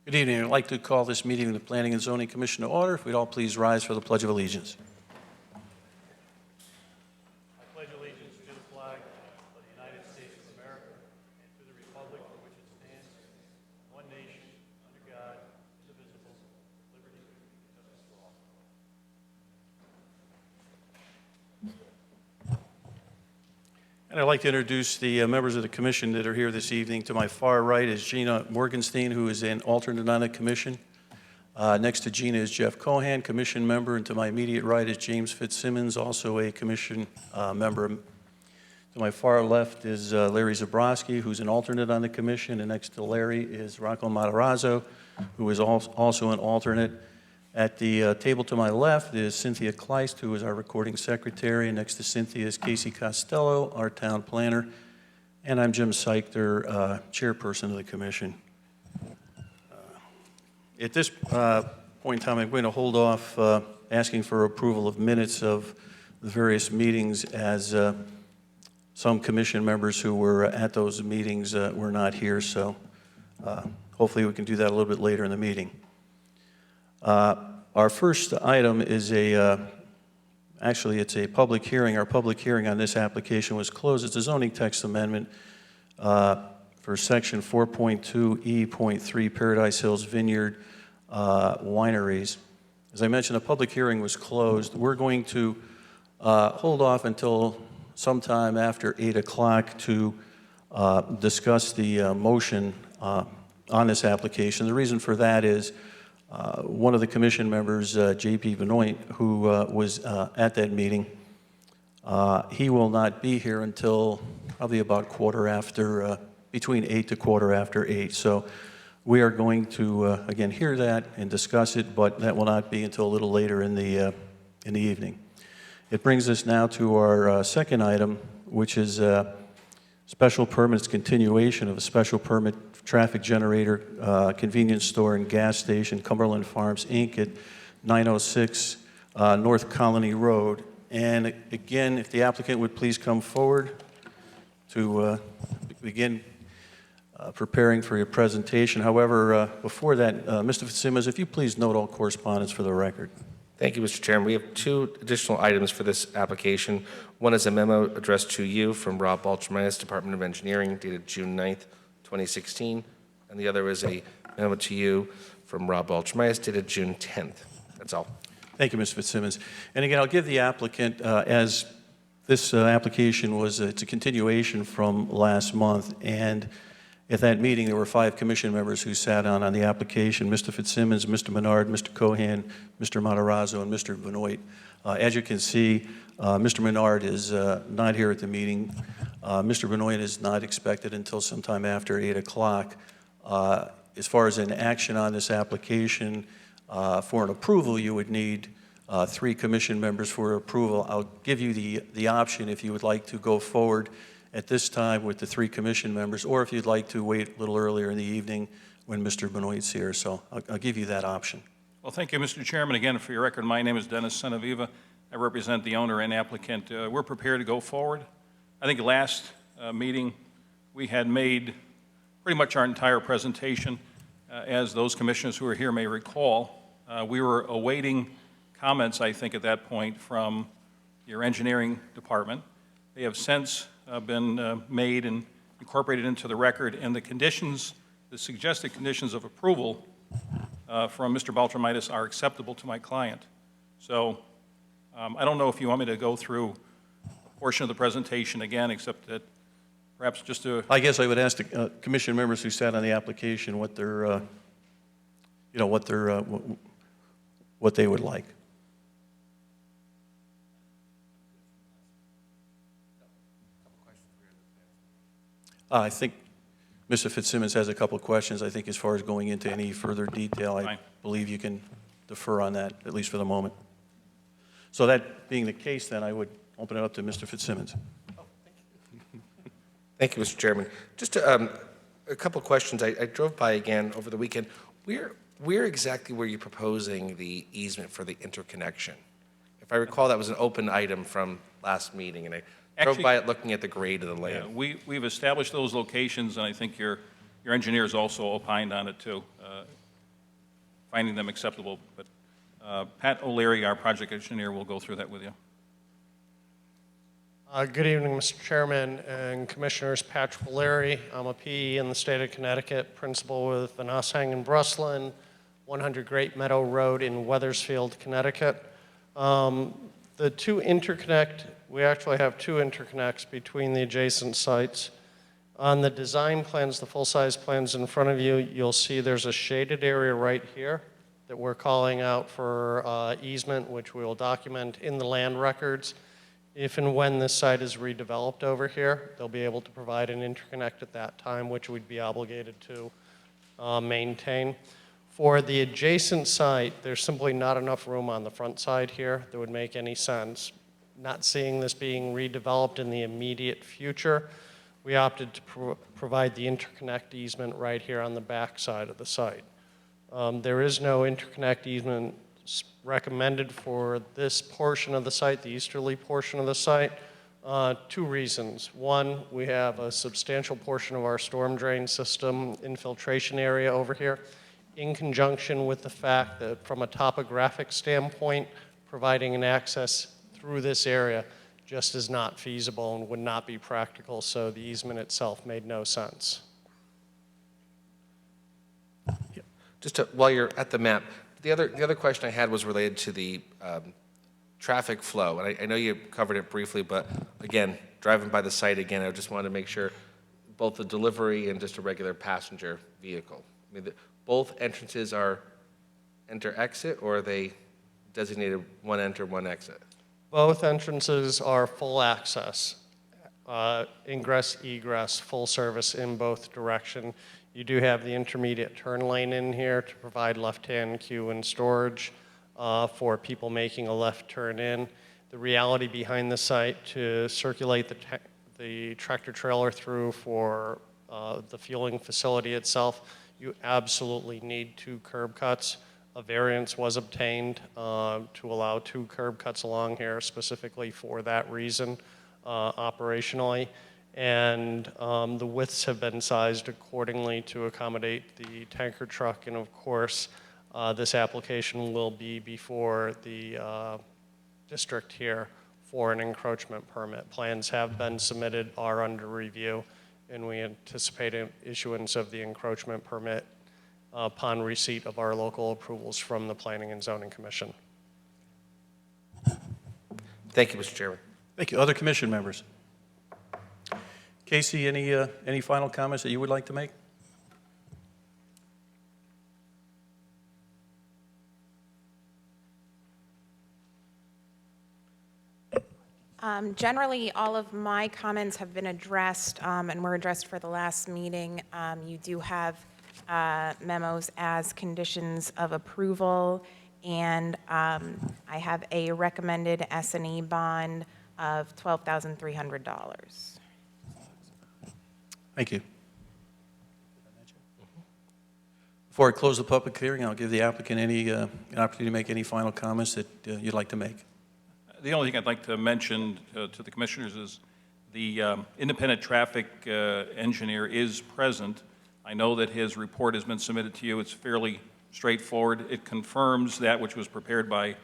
Good evening. I'd like to call this meeting of the Planning and Zoning Commission to order. If we'd all please rise for the Pledge of Allegiance. I pledge allegiance to the flag of the United States of America and to the republic for which it stands, one nation, under God, indivisible, with liberty and justice for all. And I'd like to introduce the members of the commission that are here this evening. To my far right is Gina Morgenstein, who is an alternate on the commission. Next to Gina is Jeff KOHAN, commission member, and to my immediate right is James FITZSIMMONS, also a commission member. To my far left is Larry Zabrowski, who's an alternate on the commission, and next to Larry is Rocco Matarazzo, who is also an alternate. At the table to my left is Cynthia Kleist, who is our recording secretary, and next to Cynthia is Casey Costello, our town planner, and I'm Jim Seichter, chairperson of the commission. At this point in time, I'm going to hold off asking for approval of minutes of the various meetings, as some commission members who were at those meetings were not here, so hopefully we can do that a little bit later in the meeting. Our first item is actually it's a public hearing. Our public hearing on this application was closed. It's a zoning text amendment for section 4.2E.3 Paradise Hills Vineyard Wineries. As I mentioned, the public hearing was closed. We're going to hold off until sometime after 8 o'clock to discuss the motion on this application. The reason for that is one of the commission members, J.P. Benoit, who was at that meeting, he will not be here until probably about between 8 to quarter after 8. So we are going to, again, hear that and discuss it, but that will not be until a little later in the evening. It brings us now to our second item, which is special permits continuation of a special permit traffic generator, convenience store and gas station, Cumberland Farms, Inc. at 906 North Colony Road. And again, if the applicant would please come forward to begin preparing for your presentation. However, before that, Mr. FITZSIMMONS, if you please note all correspondence for the record. Thank you, Mr. Chairman. We have two additional items for this application. One is a memo addressed to you from Rob Baltramitis, Department of Engineering, dated June 9th, 2016. And the other is a memo to you from Rob Baltramitis, dated June 10th. That's all. Thank you, Mr. FITZSIMMONS. And again, I'll give the applicant, as this application was, it's a continuation from last month, and at that meeting, there were 5 commission members who sat on the application: Mr. FITZSIMMONS, Mr. Menard, Mr. KOHAN, Mr. Matarazzo, and Mr. Benoit. As you can see, Mr. Menard is not here at the meeting. Mr. Benoit is not expected until sometime after 8 o'clock. As far as an action on this application, for an approval, you would need 3 commission members for approval. I'll give you the option if you would like to go forward at this time with the 3 commission members, or if you'd like to wait a little earlier in the evening when Mr. Benoit's here. So I'll give you that option. Well, thank you, Mr. Chairman. Again, for your record, my name is Dennis Senaviva. I represent the owner and applicant. We're prepared to go forward. I think last meeting we had made pretty much our entire presentation. As those commissioners who are here may recall, we were awaiting comments, I think, at that point from your engineering department. They have since been made and incorporated into the record, and the conditions, the suggested conditions of approval from Mr. Baltramitis are acceptable to my client. So I don't know if you want me to go through a portion of the presentation again, except that perhaps just to... I guess I would ask the commission members who sat on the application what their, what they would like. I think Mr. FITZSIMMONS has a couple of questions. I think as far as going into any further detail, I believe you can defer on that, at least for the moment. So that being the case, then I would open it up to Mr. FITZSIMMONS. Oh, thank you, Mr. Chairman. Just a couple of questions. I drove by again over the weekend. Where exactly were you proposing the easement for the interconnection? If I recall, that was an open item from last meeting, and I drove by it looking at the grade of the land. Yeah, we've established those locations, and I think your engineers also opined on it too. finding them acceptable. But Pat O'Leary, our project engineer, will go through that with you. Good evening, Mr. Chairman and Commissioners. Patrick O'Leary. I'm a PE in the state of Connecticut, principal with Van Oshang and Bruslin, 100 Great Meadow Road in Weathersfield, Connecticut. The two interconnect, we actually have two interconnects between the adjacent sites. On the design plans, the full-size plans in front of you, you'll see there's a shaded area right here that we're calling out for easement, which we will document in the land records. If and when this site is redeveloped over here, they'll be able to provide an interconnect at that time, which we'd be obligated to maintain. For the adjacent site, there's simply not enough room on the front side here that would make any sense. Not seeing this being redeveloped in the immediate future, we opted to provide the interconnect easement right here on the back side of the site. There is no interconnect easement recommended for this portion of the site, the easterly portion of the site. Two reasons. One, we have a substantial portion of our storm drain system infiltration area over here, in conjunction with the fact that from a topographic standpoint, providing an access through this area just is not feasible and would not be practical, so the easement itself made no sense. Just while you're at the map, the other question I had was related to the traffic flow. And I know you covered it briefly, but again, driving by the site again, I just wanted to make sure both the delivery and just a regular passenger vehicle. I mean, both entrances are enter-exit, or are they designated one enter, one exit? Both entrances are full access, ingress, egress, full service in both direction. You do have the intermediate turn lane in here to provide left-hand queue and storage for people making a left turn in. The reality behind the site to circulate the tractor trailer through for the fueling facility itself, you absolutely need two curb cuts. A variance was obtained to allow two curb cuts along here specifically for that reason operationally. And the widths have been sized accordingly to accommodate the tanker truck. And of course, this application will be before the district here for an encroachment permit. Plans have been submitted, are under review, and we anticipate issuance of the encroachment permit upon receipt of our local approvals from the Planning and Zoning Commission. Thank you, Mr. Chairman. Thank you. Other commission members? Casey, any final comments that you would like to make? Generally, all of my comments have been addressed and were addressed for the last meeting. You do have memos as conditions of approval, and I have a recommended S&E bond of $12,300. Thank you. Before I close the public hearing, I'll give the applicant an opportunity to make any final comments that you'd like to make. The only thing I'd like to mention to the commissioners is the independent traffic engineer is present. I know that his report has been submitted to you. It's fairly straightforward. It confirms that which was prepared by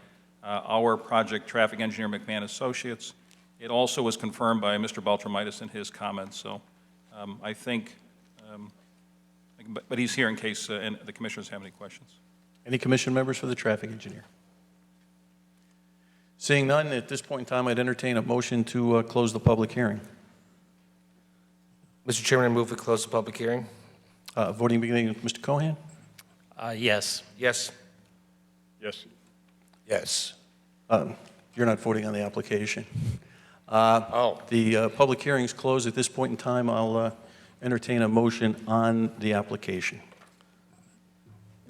our project traffic engineer, McMahon Associates. It also was confirmed by Mr. Baltramitis in his comments. So I think, but he's here in case and the commissioners have any questions. Any commission members for the traffic engineer? Seeing none, at this point in time, I'd entertain a motion to close the public hearing. Mr. Chairman, I move we close the public hearing. Voting beginning with Mr. Cohan. Yes. Yes. Yes. Yes. You're not voting on the application. Oh. The public hearing is closed. At this point in time, I'll entertain a motion on the application.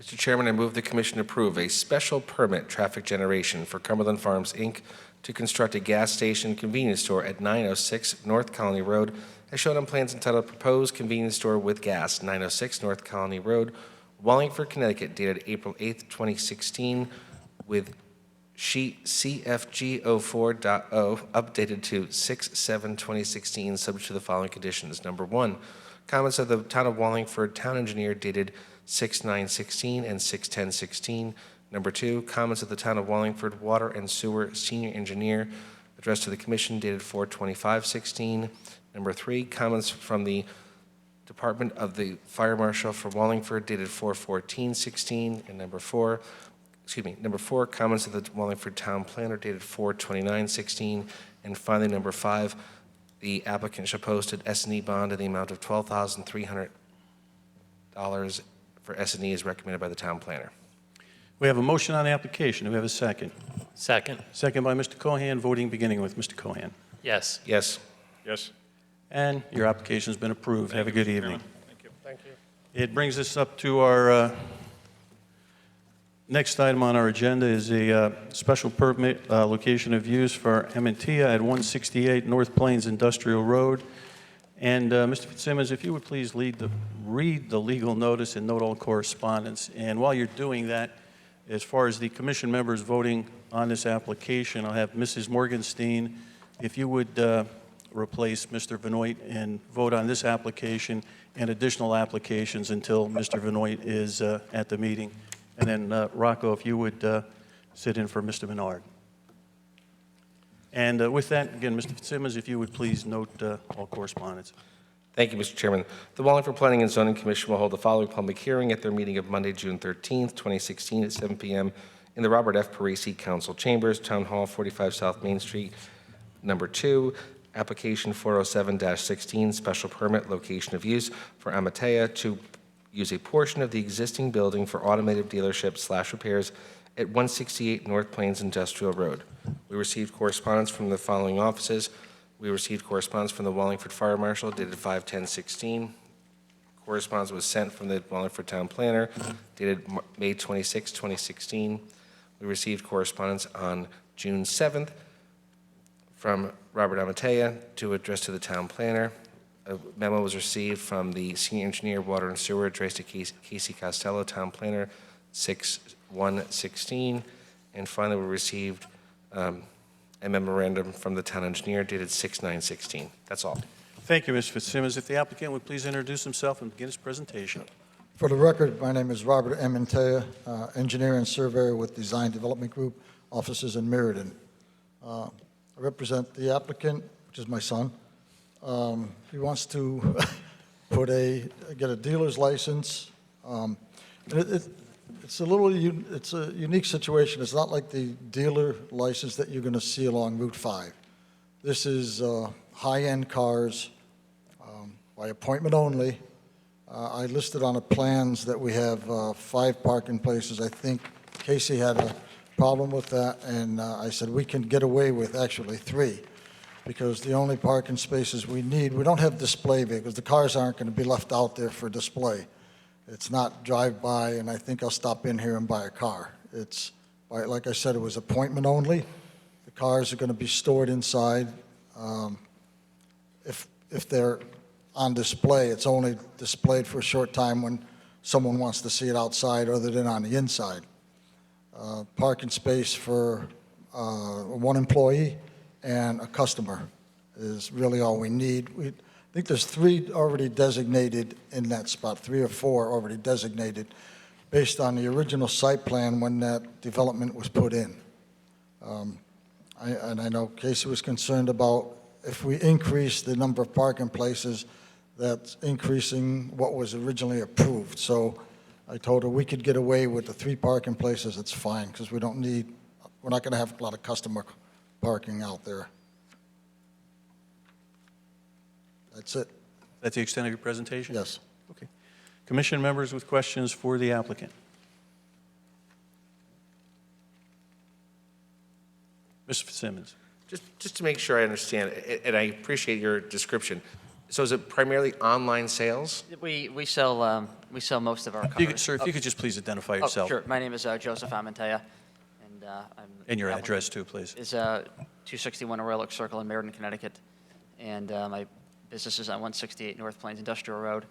Mr. Chairman, I move the commission approve a special permit traffic generation for Cumberland Farms, Inc. to construct a gas station convenience store at 906 North Colony Road, as shown on plans entitled Proposed Convenience Store with Gas, 906 North Colony Road, Wallingford, Connecticut, dated April 8th, 2016, with sheet CFG04.0, updated to 6/7/2016, subject to the following conditions. Number one, comments of the Town of Wallingford Town Engineer dated 6916 and 61016. Number 2, comments of the Town of Wallingford Water and Sewer Senior Engineer addressed to the Commission dated 4/25/16. Number 3, comments from the Department of the Fire Marshal for Wallingford dated 4/14/16. And number 4, comments of the Wallingford Town Planner dated 4/29/16. And finally, number 5, the applicant shall post an S&E bond in the amount of $12,300 for S&E as recommended by the Town Planner. We have a motion on the application. Do we have a second? Second. Second by Mr. Cohan, voting beginning with Mr. Cohan. Yes. Yes. Yes. And your application's been approved. Have a good Mr. evening. Chairman. Thank you. Thank you. It brings us up to our next item on our agenda is a special permit location of use for Amentia at 168 North Plains Industrial Road. And Mr. Fitzsimmons, if you would please read the legal notice and note all correspondence. And while you're doing that, as far as the commission members voting on this application, I'll have Mrs. Morgenstein, if you would replace Mr. Benoit and vote on this application and additional applications until Mr. Benoit is at the meeting. And then Rocco, if you would sit in for Mr. Menard. And with that, again, Mr. Fitzsimmons, if you would please note all correspondence. Thank you, Mr. Chairman. The Wallingford Planning and Zoning Commission will hold the following public hearing at their meeting of Monday, June 13th, 2016 at 7 p.m. in the Robert F. Parisi Council Chambers, Town Hall, 45 South Main Street. Number 2, application 407-16, special permit location of use for Amatea to use a portion of the existing building for automotive dealership/repairs at 168 North Plains Industrial Road. We received correspondence from the following offices. We received correspondence from the Wallingford Fire Marshal dated 5/10/16. Correspondence was sent from the Wallingford Town Planner dated May 26, 2016. We received correspondence on June 7th from Robert Amatea to address to the Town Planner. A memo was received from the Senior Engineer, Water and Sewer, addressed to Casey Costello, Town Planner, 6/1/16. And finally, we received a memorandum from the Town Engineer dated 6/9/16. That's all. Thank you, Mr. Fitzsimmons. If the applicant would please introduce himself and begin his presentation. For the record, my name is Robert Amentea, engineer and surveyor with Design Development Group, offices in Meriden. I represent the applicant, which is my son. He wants to get a dealer's license. It's a unique situation. It's not like the dealer license that you're going to see along Route 5. This is high-end cars by appointment only. I listed on the plans that we have 5 parking places. I think Casey had a problem with that, and I said we can get away with actually 3, because the only parking spaces we need, we don't have display vehicles. The cars aren't going to be left out there for display. It's not drive-by, and I think I'll stop in here and buy a car. It's, like I said, it was appointment only. The cars are going to be stored inside. If they're on display, it's only displayed for a short time when someone wants to see it outside other than on the inside. Parking space for 1 employee and a customer is really all we need. I think there's 3 already designated in that spot, 3 or 4 already designated based on the original site plan when that development was put in. And I know Casey was concerned about if we increase the number of parking places, that's increasing what was originally approved. So I told her we could get away with the 3 parking places, it's fine, because we're not going to have a lot of customer parking out there. That's it. That's the extent of your presentation? Yes. Okay. Commission members with questions for the applicant. Mr. Fitzsimmons. Just to make sure I understand, and I appreciate your description. So is it primarily online sales? We sell most of our cars. Sir, if you could just please identify yourself. Sure. My name is Joseph Amentea, and And your address, too, please. Is 261 Royal Oak Circle in Meriden, Connecticut, and my business is on 168 North Plains Industrial Road.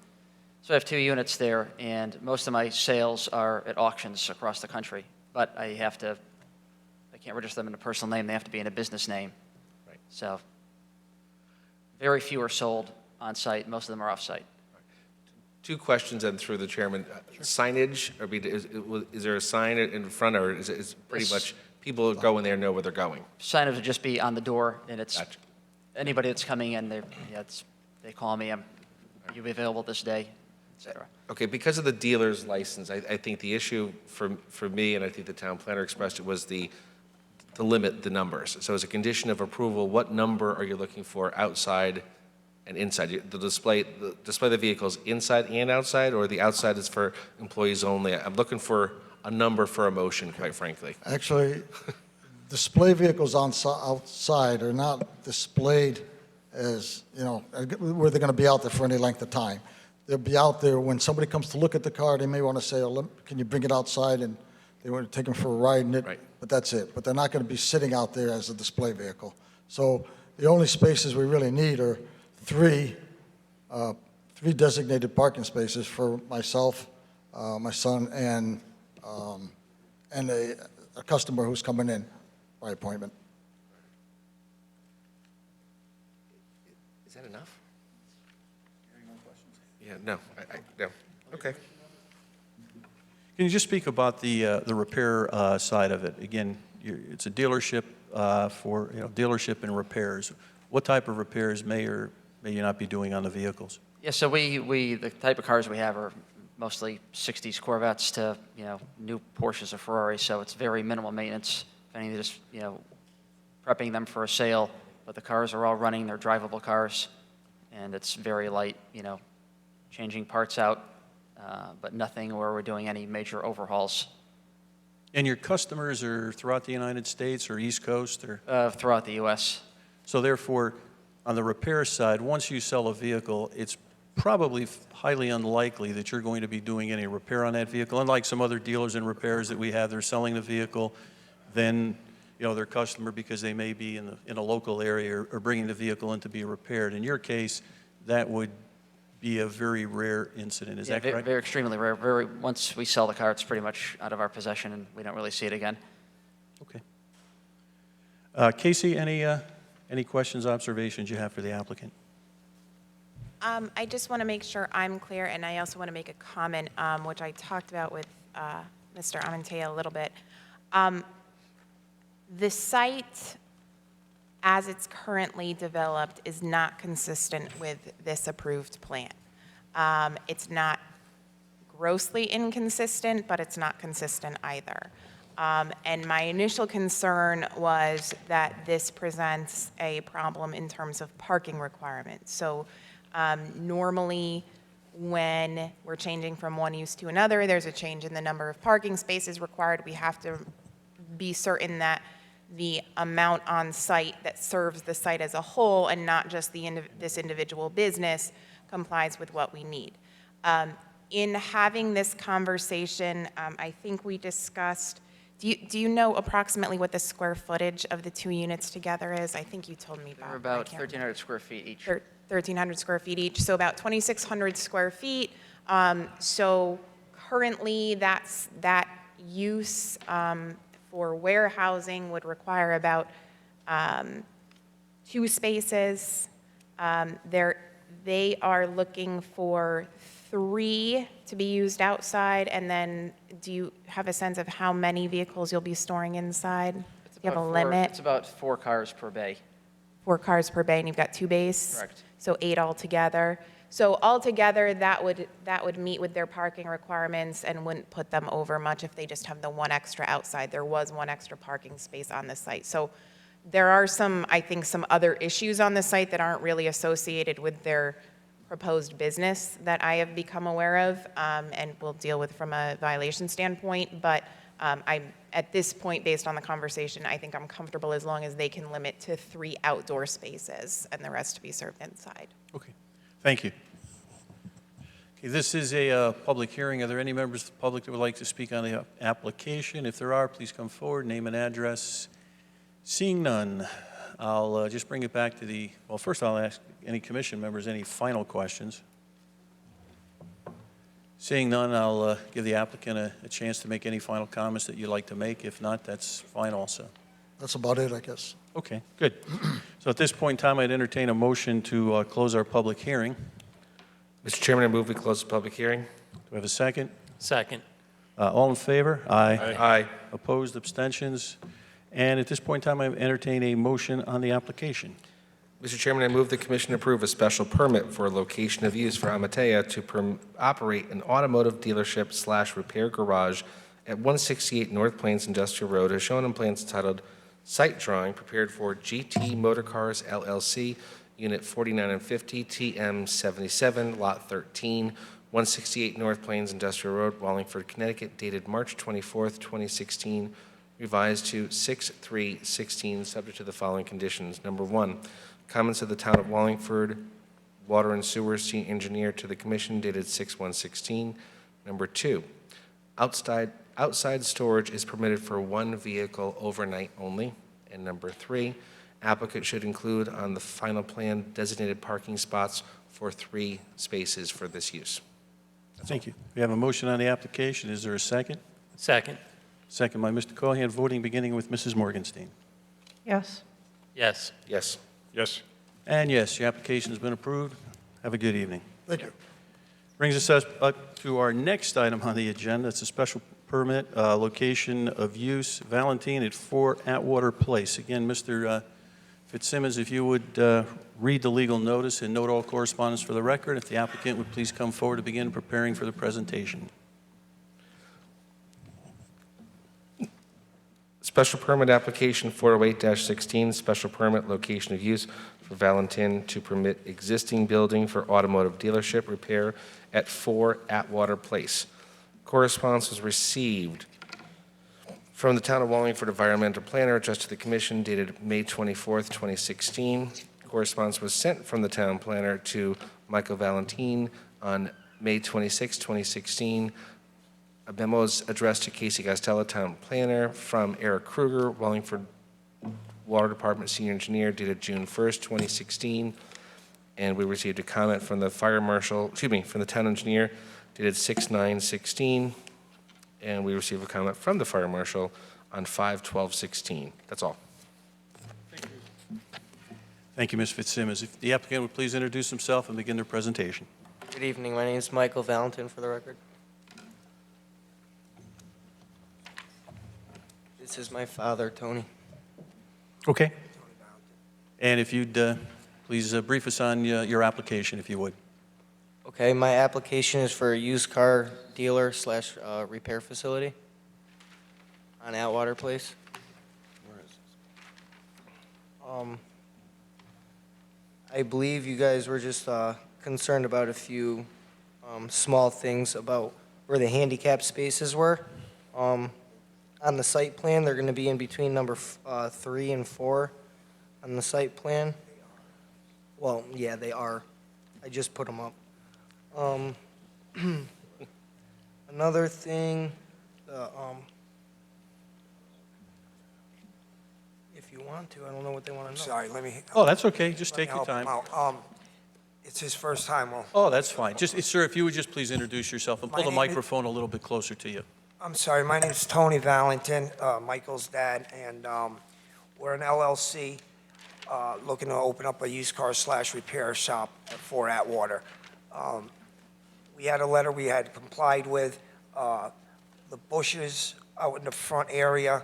So I have 2 units there, and most of my sales are at auctions across the country. But I can't register them in a personal name. They have to be in a business name. Right. So very few are sold on site. Most of them are off site. Two questions then through the chairman. Signage, or is there a sign in front, or is it pretty Yes. much people who go in there know where they're going? Signage would just be on the door, and it's Gotcha. anybody that's coming in, they call me, you'll be available this day, et cetera. Okay, because of the dealer's license, I think the issue for me, and I think the town planner expressed it, was the limit the numbers. So as a condition of approval, what number are you looking for outside and inside? The display the vehicles inside and outside, or the outside is for employees only? I'm looking for a number for a motion, quite frankly. Actually, display vehicles outside are not displayed as, where they're going to be out there for any length of time. They'll be out there when somebody comes to look at the car, they may want to say, oh, can you bring it outside, and they want to take them for a ride in it, Right. but that's it. But they're not going to be sitting out there as a display vehicle. So the only spaces we really need are three designated parking spaces for myself, my son, and a customer who's coming in by appointment. Is that enough? Yeah, no, no. Okay. Can you just speak about the repair side of it? Again, it's a dealership for, dealership and repairs. What type of repairs may or may you not be doing on the vehicles? Yeah, so the type of cars we have are mostly 60s Corvettes to, new Porsches or Ferraris, so it's very minimal maintenance. If anything, just, prepping them for a sale, but the cars are all running, they're drivable cars, and it's very light, changing parts out, but nothing where we're doing any major overhauls. And your customers are throughout the United States or East Coast, or? Throughout the U.S. So therefore, on the repair side, once you sell a vehicle, it's probably highly unlikely that you're going to be doing any repair on that vehicle. Unlike some other dealers and repairs that we have, they're selling the vehicle, then, their customer, because they may be in a local area, or bringing the vehicle in to be repaired. In your case, that would be a very rare incident. Is that correct? Very extremely rare. Once we sell the car, it's pretty much out of our possession, and we don't really see it again. Okay. Casey, any questions, observations you have for the applicant? I just want to make sure I'm clear, and I also want to make a comment, which I talked about with Mr. Amantea a little bit. The site, as it's currently developed, is not consistent with this approved plan. It's not grossly inconsistent, but it's not consistent either. And my initial concern was that this presents a problem in terms of parking requirements. So normally, when we're changing from one use to another, there's a change in the number of parking spaces required. We have to be certain that the amount on site that serves the site as a whole, and not just this individual business, complies with what we need. In having this conversation, I think we discussed, do you know approximately what the square footage of the two units together is? I think you told me, Bob. They're about 1,300 square feet each. 1,300 square feet each, so about 2,600 square feet. So currently, that use for warehousing would require about 2 spaces. They are looking for 3 to be used outside, and then do you have a sense of how many vehicles you'll be storing inside? Do you have a limit? It's about 4 cars per bay. 4 cars per bay, and you've got 2 bays? Correct. So 8 altogether. So altogether, that would meet with their parking requirements and wouldn't put them over much if they just have the 1 extra outside. There was 1 extra parking space on the site. So there are I think some other issues on the site that aren't really associated with their proposed business that I have become aware of, and will deal with from a violation standpoint. But at this point, based on the conversation, I think I'm comfortable as long as they can limit to 3 outdoor spaces and the rest to be served inside. Okay. Thank you. Okay, this is a public hearing. Are there any members of the public that would like to speak on the application? If there are, please come forward, name and address. Seeing none, I'll just bring it back to well, first I'll ask any commission members any final questions. Seeing none, I'll give the applicant a chance to make any final comments that you'd like to make. If not, that's fine also. That's about it, I guess. Okay, good. So at this point in time, I'd entertain a motion to close our public hearing. Mr. Chairman, I move we close the public hearing. Do we have a second? Second. All in favor? Aye. Aye. Opposed, abstentions? And at this point in time, I entertain a motion on the application. Mr. Chairman, I move the commission approve a special permit for location of use for Amatea to operate an automotive dealership/repair garage at 168 North Plains Industrial Road as shown on plans entitled Site Drawing prepared for GT Motorcars LLC, Unit 49 and 50, TM77, Lot 13, 168 North Plains Industrial Road, Wallingford, Connecticut, dated March 24th, 2016, revised to 6/3/16, subject to the following conditions. Number one, comments of the Town of Wallingford Water and Sewer Senior Engineer to the Commission dated 6/1/16. Number two, outside storage is permitted for one vehicle overnight only. And number three, applicant should include on the final plan designated parking spots for 3 spaces for this use. Thank you. We have a motion on the application. Is there a second? Second. Second by Mr. Cohan, voting beginning with Mrs. Morgenstein. Yes. Yes. Yes. Yes. And yes, your application has been approved. Have a good evening. Thank you. Brings us up to our next item on the agenda. It's a special permit, location of use, Valentine at 4 Atwater Place. Again, Mr. FITZSIMMONS, if you would read the legal notice and note all correspondence for the record. If the applicant would please come forward to begin preparing for the presentation. Special permit application 408-16, special permit location of use for Valentin to permit existing building for automotive dealership repair at 4 Atwater Place. Correspondence was received from the Town of Wallingford Environmental Planner addressed to the Commission dated May 24th, 2016. Correspondence was sent from the Town Planner to Michael Valentin on May 26, 2016. A memo is addressed to Casey Costello, Town Planner, from Eric Kruger, Wallingford Water Department Senior Engineer, dated June 1st, 2016. And we received a comment from the Fire Marshal, from the Town Engineer, dated 6/9/16. And we received a comment from the Fire Marshal on 5/12/16. That's all. Thank you, Ms. FITZSIMMONS. If the applicant would please introduce himself and begin their presentation. Good evening. My name is Michael Valentin, for the record. This is my father, Tony. Okay. And if you'd please brief us on your application, if you would. Okay, my application is for a used car dealer slash repair facility on Atwater Place. Where is this? I believe you guys were just concerned about a few small things about where the handicap spaces were. On the site plan, they're going to be in between number 3 and 4 on the site plan. Well, yeah, they are. I just put them up. Another thing, if you want to, I don't know what they want to know. Sorry, let me. Oh, that's okay. Just let me take your help him time. out. It's his first time. Well, Oh, that's fine. Just, sir, if you would just please introduce yourself and pull the My name is- microphone a little bit closer to you. I'm sorry, my name's Tony Valentin, Michael's dad, and we're an LLC looking to open up a used car slash repair shop at 4 Atwater. We had a letter we had complied with. The bushes out in the front area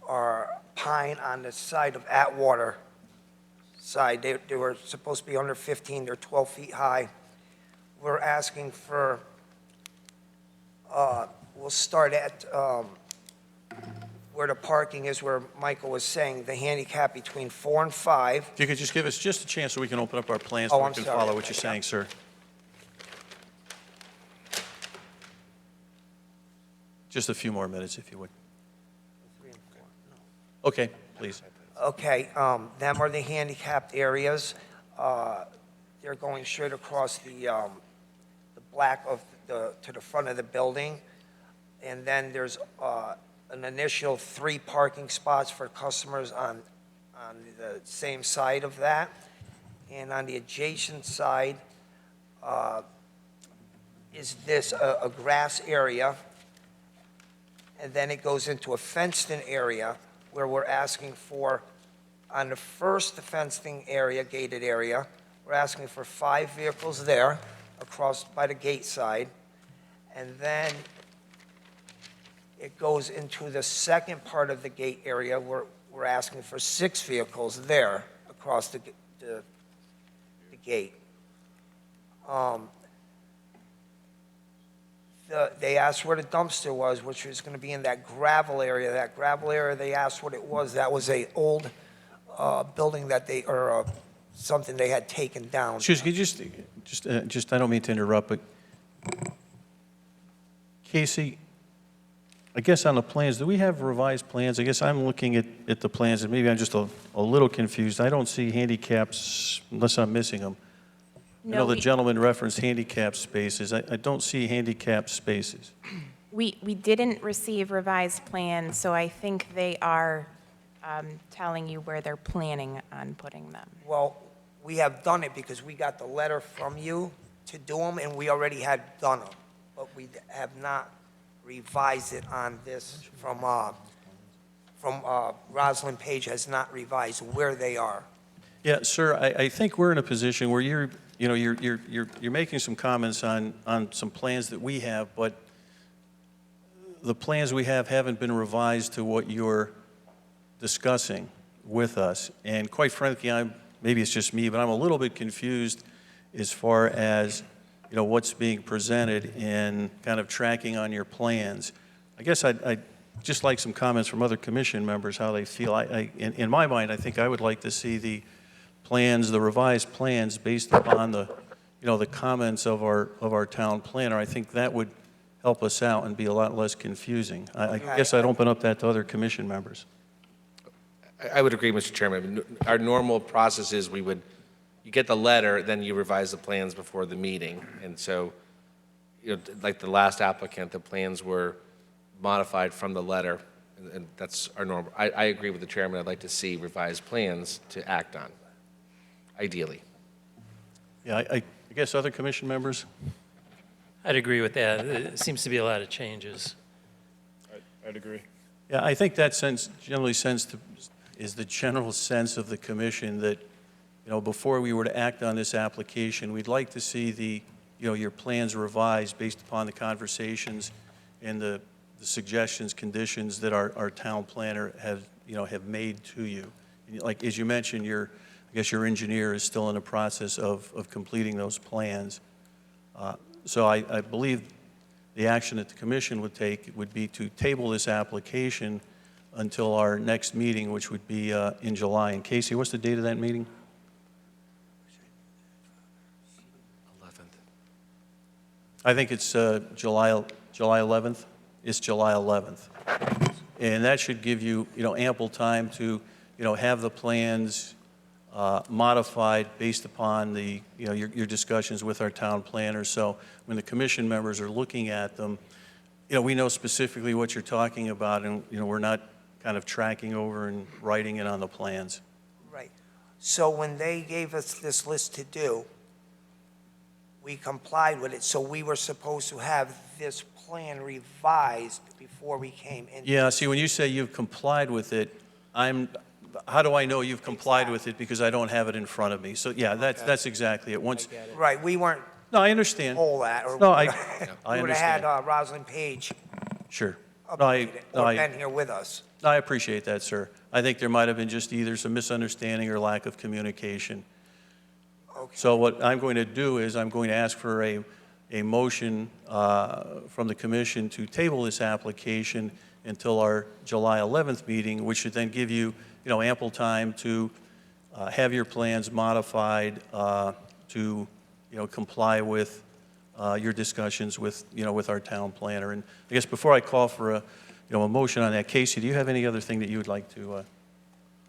are pine on the side of Atwater side. They were supposed to be under 15, they're 12 feet high. We're asking for, we'll start at where the parking is, where Michael was saying, the handicap between 4 and 5. If you could just give us just a chance so we can open up our plans Oh, so we I'm can sorry. follow what you're saying, sir. Just a few more minutes, if you would. Okay, please. Okay, them are the handicapped areas. They're going straight across the black of to the front of the building. And then there's an initial 3 parking spots for customers on the same side of that. And on the adjacent side is this, a grass area. And then it goes into a fenced-in area where we're asking for, on the first fenced-in area, gated area, we're asking for 5 vehicles there. across by the gate side. And then it goes into the second part of the gate area where we're asking for 6 vehicles there across the gate. They asked where the dumpster was, which was going to be in that gravel area. That gravel area, they asked what it was. That was a old building that they, or something they had taken down. Excuse me, just, I don't mean to interrupt, but Casey, I guess on the plans, do we have revised plans? I guess I'm looking at the plans, and maybe I'm just a little confused. I don't see handicaps unless I'm missing them. I know the gentleman referenced handicap spaces. I don't see handicap spaces. We didn't receive revised plans, so I think they are telling you where they're planning on putting them. Well, we have done it because we got the letter from you to do them, and we already had done them. But we have not revised it on this from Rosalind Page has not revised where they are. Yeah, sir, I think we're in a position where you're making some comments on some plans that we have, but the plans we have haven't been revised to what you're discussing with us. And quite frankly, maybe it's just me, but I'm a little bit confused as far as, what's being presented and kind of tracking on your plans. I guess I'd just like some comments from other commission members, how they feel. In my mind, I think I would like to see the plans, the revised plans based upon the comments of our town planner. I think that would help us out and be a lot less confusing. I guess I'd open up that to other commission members. I would agree, Mr. Chairman. Our normal process is you get the letter, then you revise the plans before the meeting. And so, like the last applicant, the plans were modified from the letter, and that's our normal. I agree with the chairman. I'd like to see revised plans to act on, ideally. Yeah, I guess other commission members? I'd agree with that. It seems to be a lot of changes. I'd agree. Yeah, I think that is the general sense of the commission that, before we were to act on this application, we'd like to see your plans revised based upon the conversations and the suggestions, conditions that our town planner have made to you. Like, as you mentioned, I guess your engineer is still in the process of completing those plans. So I believe the action that the commission would take would be to table this application until our next meeting, which would be in July. And Casey, what's the date of that meeting? 11th. I think it's July 11th. It's July 11th. And that should give you, ample time to, have the plans modified based upon your discussions with our town planner. So when the commission members are looking at them, we know specifically what you're talking about, and, we're not kind of tracking over and writing it on the plans. Right. So when they gave us this list to do, we complied with it, so we were supposed to have this plan revised before we came in. Yeah, see, when you say you've complied with it, how do I know you've complied with it? Because I don't have it in front of me. So, yeah, that's exactly it. Once, Right, we weren't no, I understand. told that, or No, I we would have understand. had Rosalind Page Sure. update it, or been here with us. I appreciate that, sir. I think there might have been just either some misunderstanding or lack of communication. Okay. So what I'm going to do is I'm going to ask for a motion from the commission to table this application until our July 11th meeting, which should then give you, ample time to have your plans modified to, comply with your discussions with, with our town planner. And I guess before I call for a motion on that, Casey, do you have any other thing that you would like to?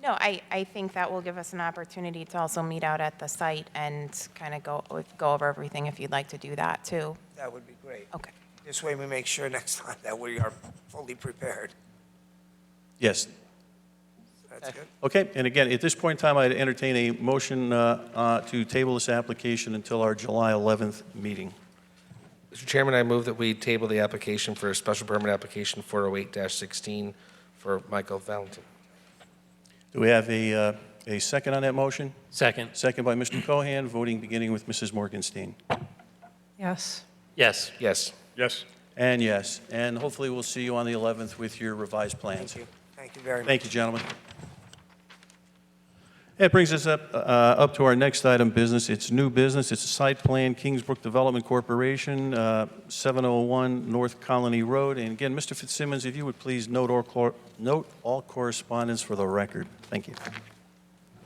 No, I think that will give us an opportunity to also meet out at the site and kind of go over everything if you'd like to do that too. That would be great. Okay. This way we make sure next time that we are fully prepared. Yes. That's good. Okay, and again, at this point in time, I'd entertain a motion to table this application until our July 11th meeting. Mr. Chairman, I move that we table the application for a special permit application 408-16 for Michael Valentin. Do we have a second on that motion? Second. Second by Mr. Cohan, voting beginning with Mrs. Morgenstein. Yes. Yes. Yes. Yes. And yes. And hopefully we'll see you on the 11th with your revised plans. Thank you. Thank you very much. Thank you, gentlemen. That brings us up to our next item of business. It's new business. It's a site plan, Kingsbrook Development Corporation, 701 North Colony Road. And again, Mr. Fitzsimmons, if you would please note all correspondence for the record. Thank you.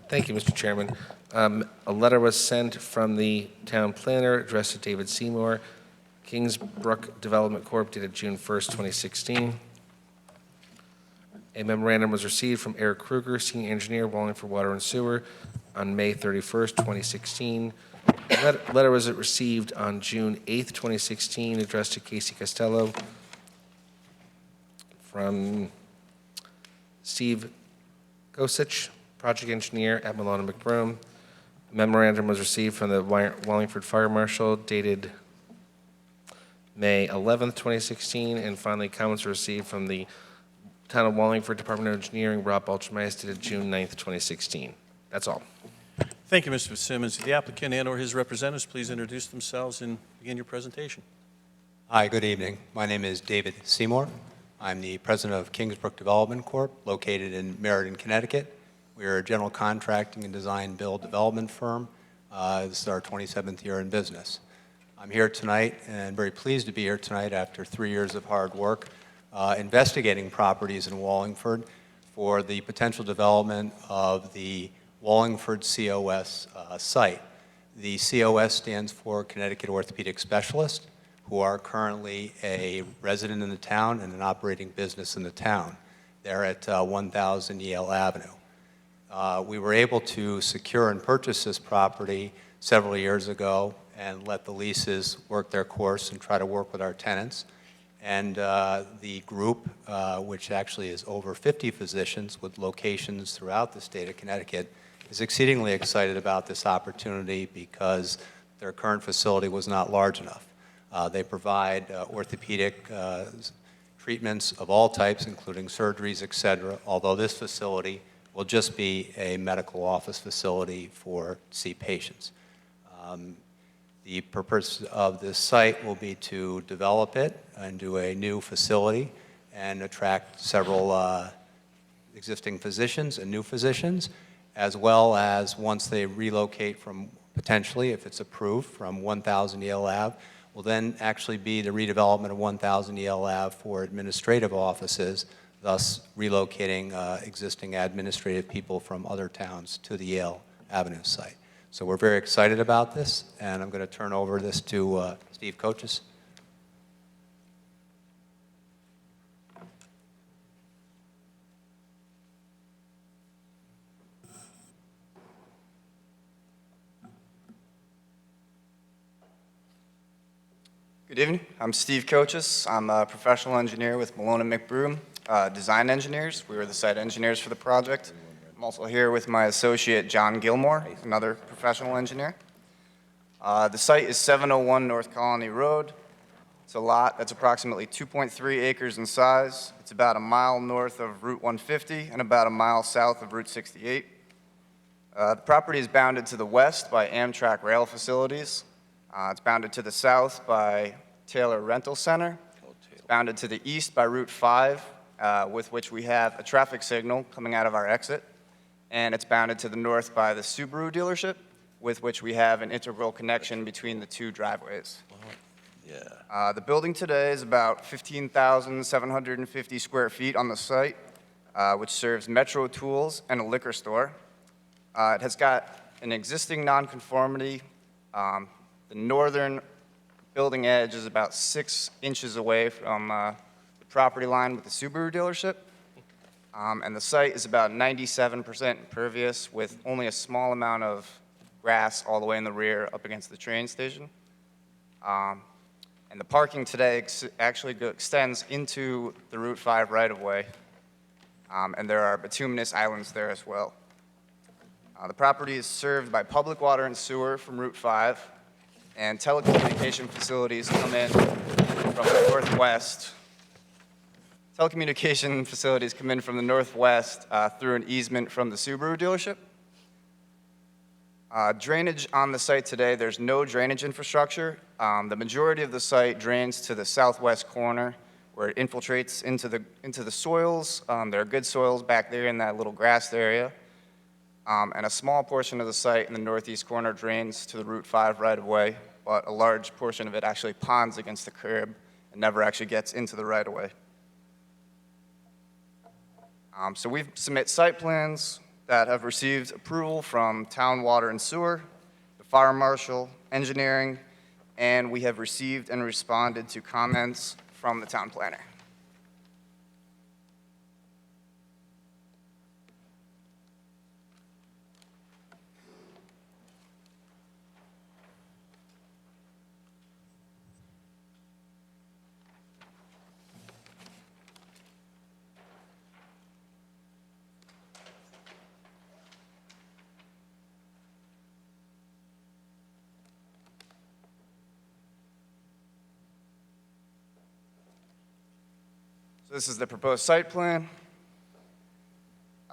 Thank you, Mr. Chairman. A letter was sent from the town planner addressed to David Seymour, Kingsbrook Development Corp., dated June 1st, 2016. A memorandum was received from Eric Kruger, Senior Engineer, Wallingford Water and Sewer, on May 31st, 2016. A letter was received on June 8th, 2016, addressed to Casey Costello from Steve Kosich, Project Engineer at Malone and McBroom. A memorandum was received from the Wallingford Fire Marshal dated May 11th, 2016. And finally, comments were received from the Town of Wallingford Department of Engineering, Rob Balchmeis, dated June 9th, 2016. That's all. Thank you, Mr. Fitzsimmons. The applicant and/or his representatives, please introduce themselves and begin your presentation. Hi, good evening. My name is David Seymour. I'm the president of Kingsbrook Development Corp., located in Meriden, Connecticut. We are a general contracting and design build development firm. This is our 27th year in business. I'm here tonight and very pleased to be here tonight after 3 years of hard work investigating properties in Wallingford for the potential development of the Wallingford COS site. The COS stands for Connecticut Orthopedic Specialist, who are currently a resident in the town and an operating business in the town. They're at 1000 Yale Avenue. We were able to secure and purchase this property several years ago and let the leases work their course and try to work with our tenants. And the group, which actually is over 50 physicians with locations throughout the state of Connecticut, is exceedingly excited about this opportunity because their current facility was not large enough. They provide orthopedic treatments of all types, including surgeries, et cetera, although this facility will just be a medical office facility to see patients. The purpose of this site will be to develop it into a new facility and attract several existing physicians and new physicians, as well as once they relocate from, potentially, if it's approved, from 1000 Yale Ave, will then actually be the redevelopment of 1000 Yale Ave for administrative offices, thus relocating existing administrative people from other towns to the Yale Avenue site. So we're very excited about this, and I'm going to turn over this to Steve Coaches. Good evening. I'm Steve Coaches. I'm a professional engineer with Malone and McBroom, design engineers. We were the site engineers for the project. I'm also here with my associate, John Gilmore, another professional engineer. The site is 701 North Colony Road. It's a lot that's approximately 2.3 acres in size. It's about a mile north of Route 150 and about a mile south of Route 68. The property is bounded to the west by Amtrak rail facilities. It's bounded to the south by Taylor Rental Center. It's bounded to the east by Route 5, with which we have a traffic signal coming out of our exit. And it's bounded to the north by the Subaru dealership, with which we have an integral connection between the two driveways. The building today is about 15,750 square feet on the site, which serves Metro Tools and a liquor store. It has got an existing nonconformity. The northern building edge is about 6 inches away from the property line with the Subaru dealership. And the site is about 97% impervious with only a small amount of grass all the way in the rear up against the train station. And the parking today actually extends into the Route 5 right-of-way, and there are bituminous islands there as well. The property is served by public water and sewer from Route 5, and telecommunication facilities come in from the northwest. Telecommunication facilities come in from the northwest through an easement from the Subaru dealership. Drainage on the site today, there's no drainage infrastructure. The majority of the site drains to the southwest corner where it infiltrates into the soils. There are good soils back there in that little grassed area. And a small portion of the site in the northeast corner drains to the Route 5 right-of-way, but a large portion of it actually ponds against the curb and never actually gets into the right-of-way. So we submit site plans that have received approval from Town Water and Sewer, the Fire Marshal, Engineering, and we have received and responded to comments from the Town Planner. This is the proposed site plan.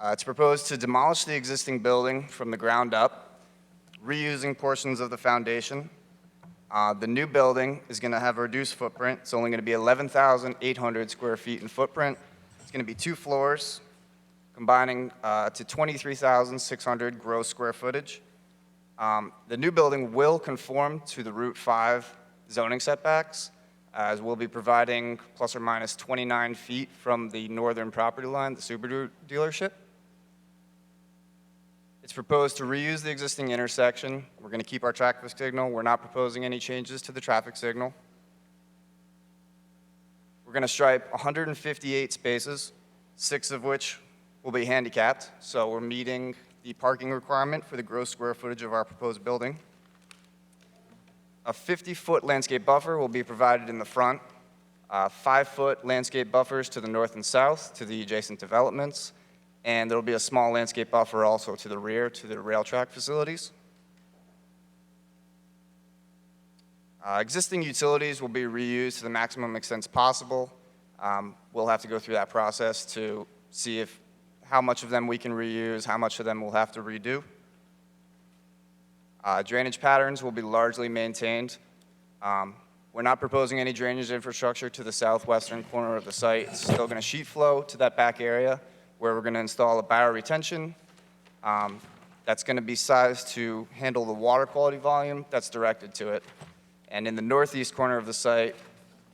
It's proposed to demolish the existing building from the ground up, reusing portions of the foundation. The new building is going to have a reduced footprint. It's only going to be 11,800 square feet in footprint. It's going to be 2 floors, combining to 23,600 gross square footage. The new building will conform to the Route 5 zoning setbacks, as we'll be providing plus or minus 29 feet from the northern property line, the Subaru dealership. It's proposed to reuse the existing intersection. We're going to keep our traffic signal. We're not proposing any changes to the traffic signal. We're going to stripe 158 spaces, 6 of which will be handicapped, so we're meeting the parking requirement for the gross square footage of our proposed building. A 50-foot landscape buffer will be provided in the front, 5-foot landscape buffers to the north and south to the adjacent developments, and there will be a small landscape buffer also to the rear to the rail track facilities. Existing utilities will be reused to the maximum extent possible. We'll have to go through that process to see how much of them we can reuse, how much of them we'll have to redo. Drainage patterns will be largely maintained. We're not proposing any drainage infrastructure to the southwestern corner of the site. It's still going to sheet flow to that back area where we're going to install a bioretention that's going to be sized to handle the water quality volume that's directed to it. And in the northeast corner of the site,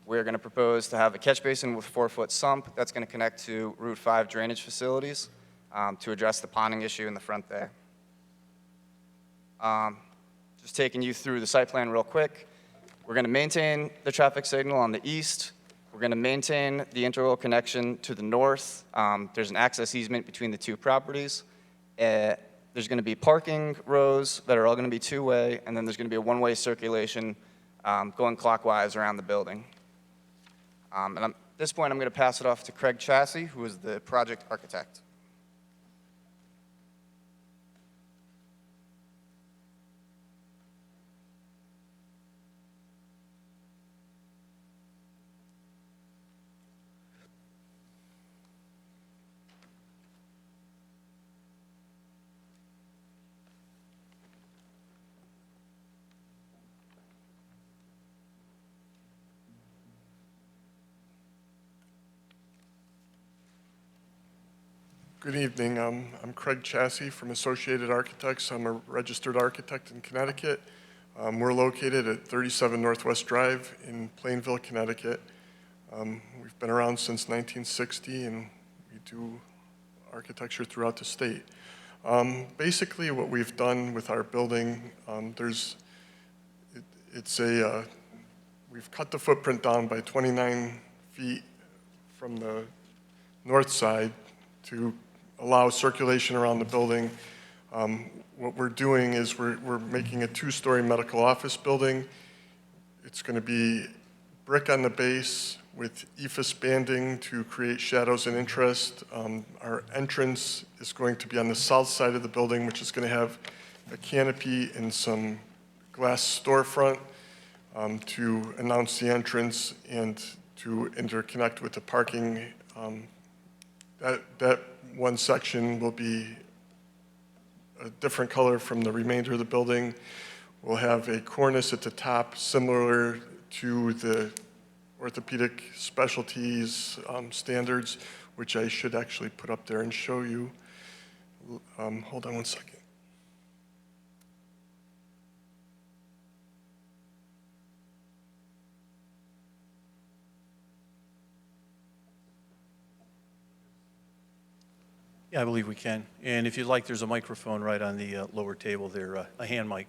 we're going to propose to have a catch basin with 4-foot sump that's going to connect to Route 5 drainage facilities to address the ponding issue in the front there. Just taking you through the site plan real quick. We're going to maintain the traffic signal on the east. We're going to maintain the interroad connection to the north. There's an access easement between the 2 properties. There's going to be parking rows that are all going to be 2-way, and then there's going to be a 1-way circulation going clockwise around the building. And at this point, I'm going to pass it off to Craig Chassie, who is the project architect. Good evening. I'm Craig Chassie from Associated Architects. I'm a registered architect in Connecticut. We're located at 37 Northwest Drive in Plainville, Connecticut. We've been around since 1960, and we do architecture throughout the state. Basically, what we've done with our building, we've cut the footprint down by 29 feet from the north side to allow circulation around the building. What we're doing is we're making a 2-story medical office building. It's going to be brick on the base with EFIS banding to create shadows and interest. Our entrance is going to be on the south side of the building, which is going to have a canopy and some glass storefront to announce the entrance and to interconnect with the parking. That one section will be a different color from the remainder of the building. We'll have a cornice at the top similar to the orthopedic specialties standards, which I should actually put up there and show you. Hold on one second. Yeah, I believe we can. And if you'd like, there's a microphone right on the lower table there, a hand mic.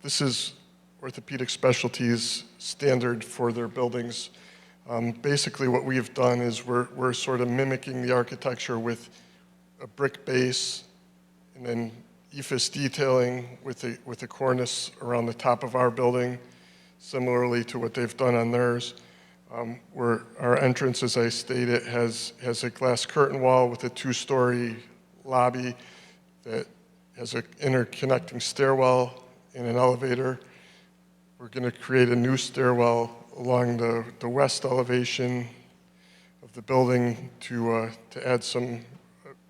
This is orthopedic specialties standard for their buildings. Basically what we've done is we're sort of mimicking the architecture with a brick base and then EFIS detailing with a cornice around the top of our building, similarly to what they've done on theirs. Our entrance, as I stated, has a glass curtain wall with a 2-story lobby that has an interconnecting stairwell and an elevator. We're going to create a new stairwell along the west elevation of the building to add some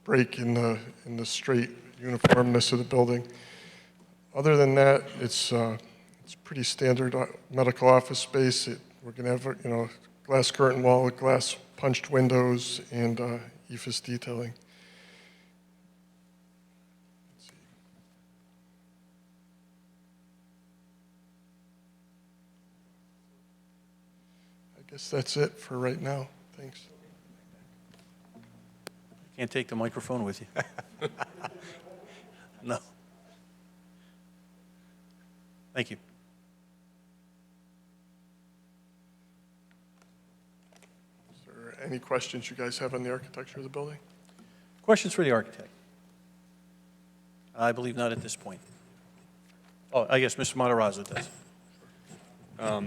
break in the straight uniformness of the building. Other than that, it's pretty standard medical office space. We're going to have a glass curtain wall with glass punched windows and EFIS detailing. I guess that's it for right now. Thanks. Can't take the microphone with you. No. Thank you. Is there any questions you guys have on the architecture of the building? Questions for the architect? I believe not at this point. Oh, I guess Mr. Matarazzo does. I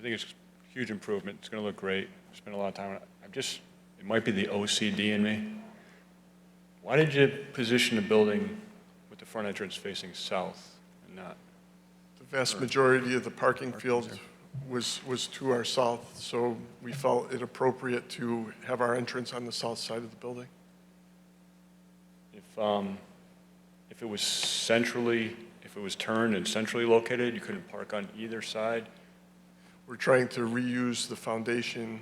think it's a huge improvement. It's going to look great. Spent a lot of time on it. It might be the OCD in me. Why did you position the building with the front entrance facing south and not? The vast majority of the parking field was to our south, so we felt it appropriate to have our entrance on the south side of the building. If it was turned and centrally located, you couldn't park on either side? We're trying to reuse the foundation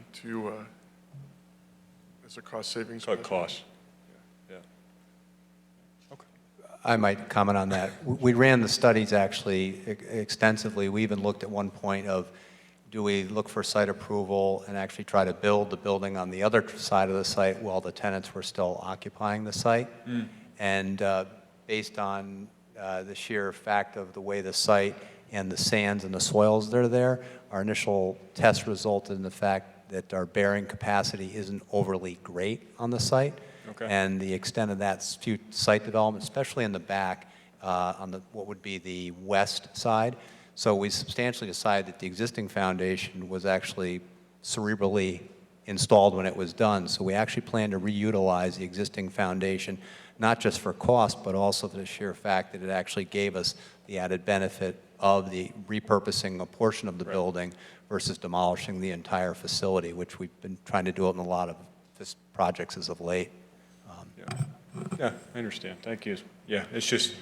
as a cost savings. So it costs. Yeah. Okay. I might comment on that. We ran the studies actually extensively. We even looked at one point of, do we look for site approval and actually try to build the building on the other side of the site while the tenants were still occupying the site? And based on the sheer fact of the way the site and the sands and the soils that are there, our initial test resulted in the fact that our bearing capacity isn't overly great on the site. Okay. And the extent of that site development, especially in the back, on what would be the west side. So we substantially decided that the existing foundation was actually cerebrally installed when it was done. So we actually plan to reutilize the existing foundation, not just for cost, but also for the sheer fact that it actually gave us the added benefit of the repurposing a portion of the building versus demolishing the entire facility, which we've been trying to do it in a lot of projects as of late. Yeah, I understand. Thank you. Yeah, it's just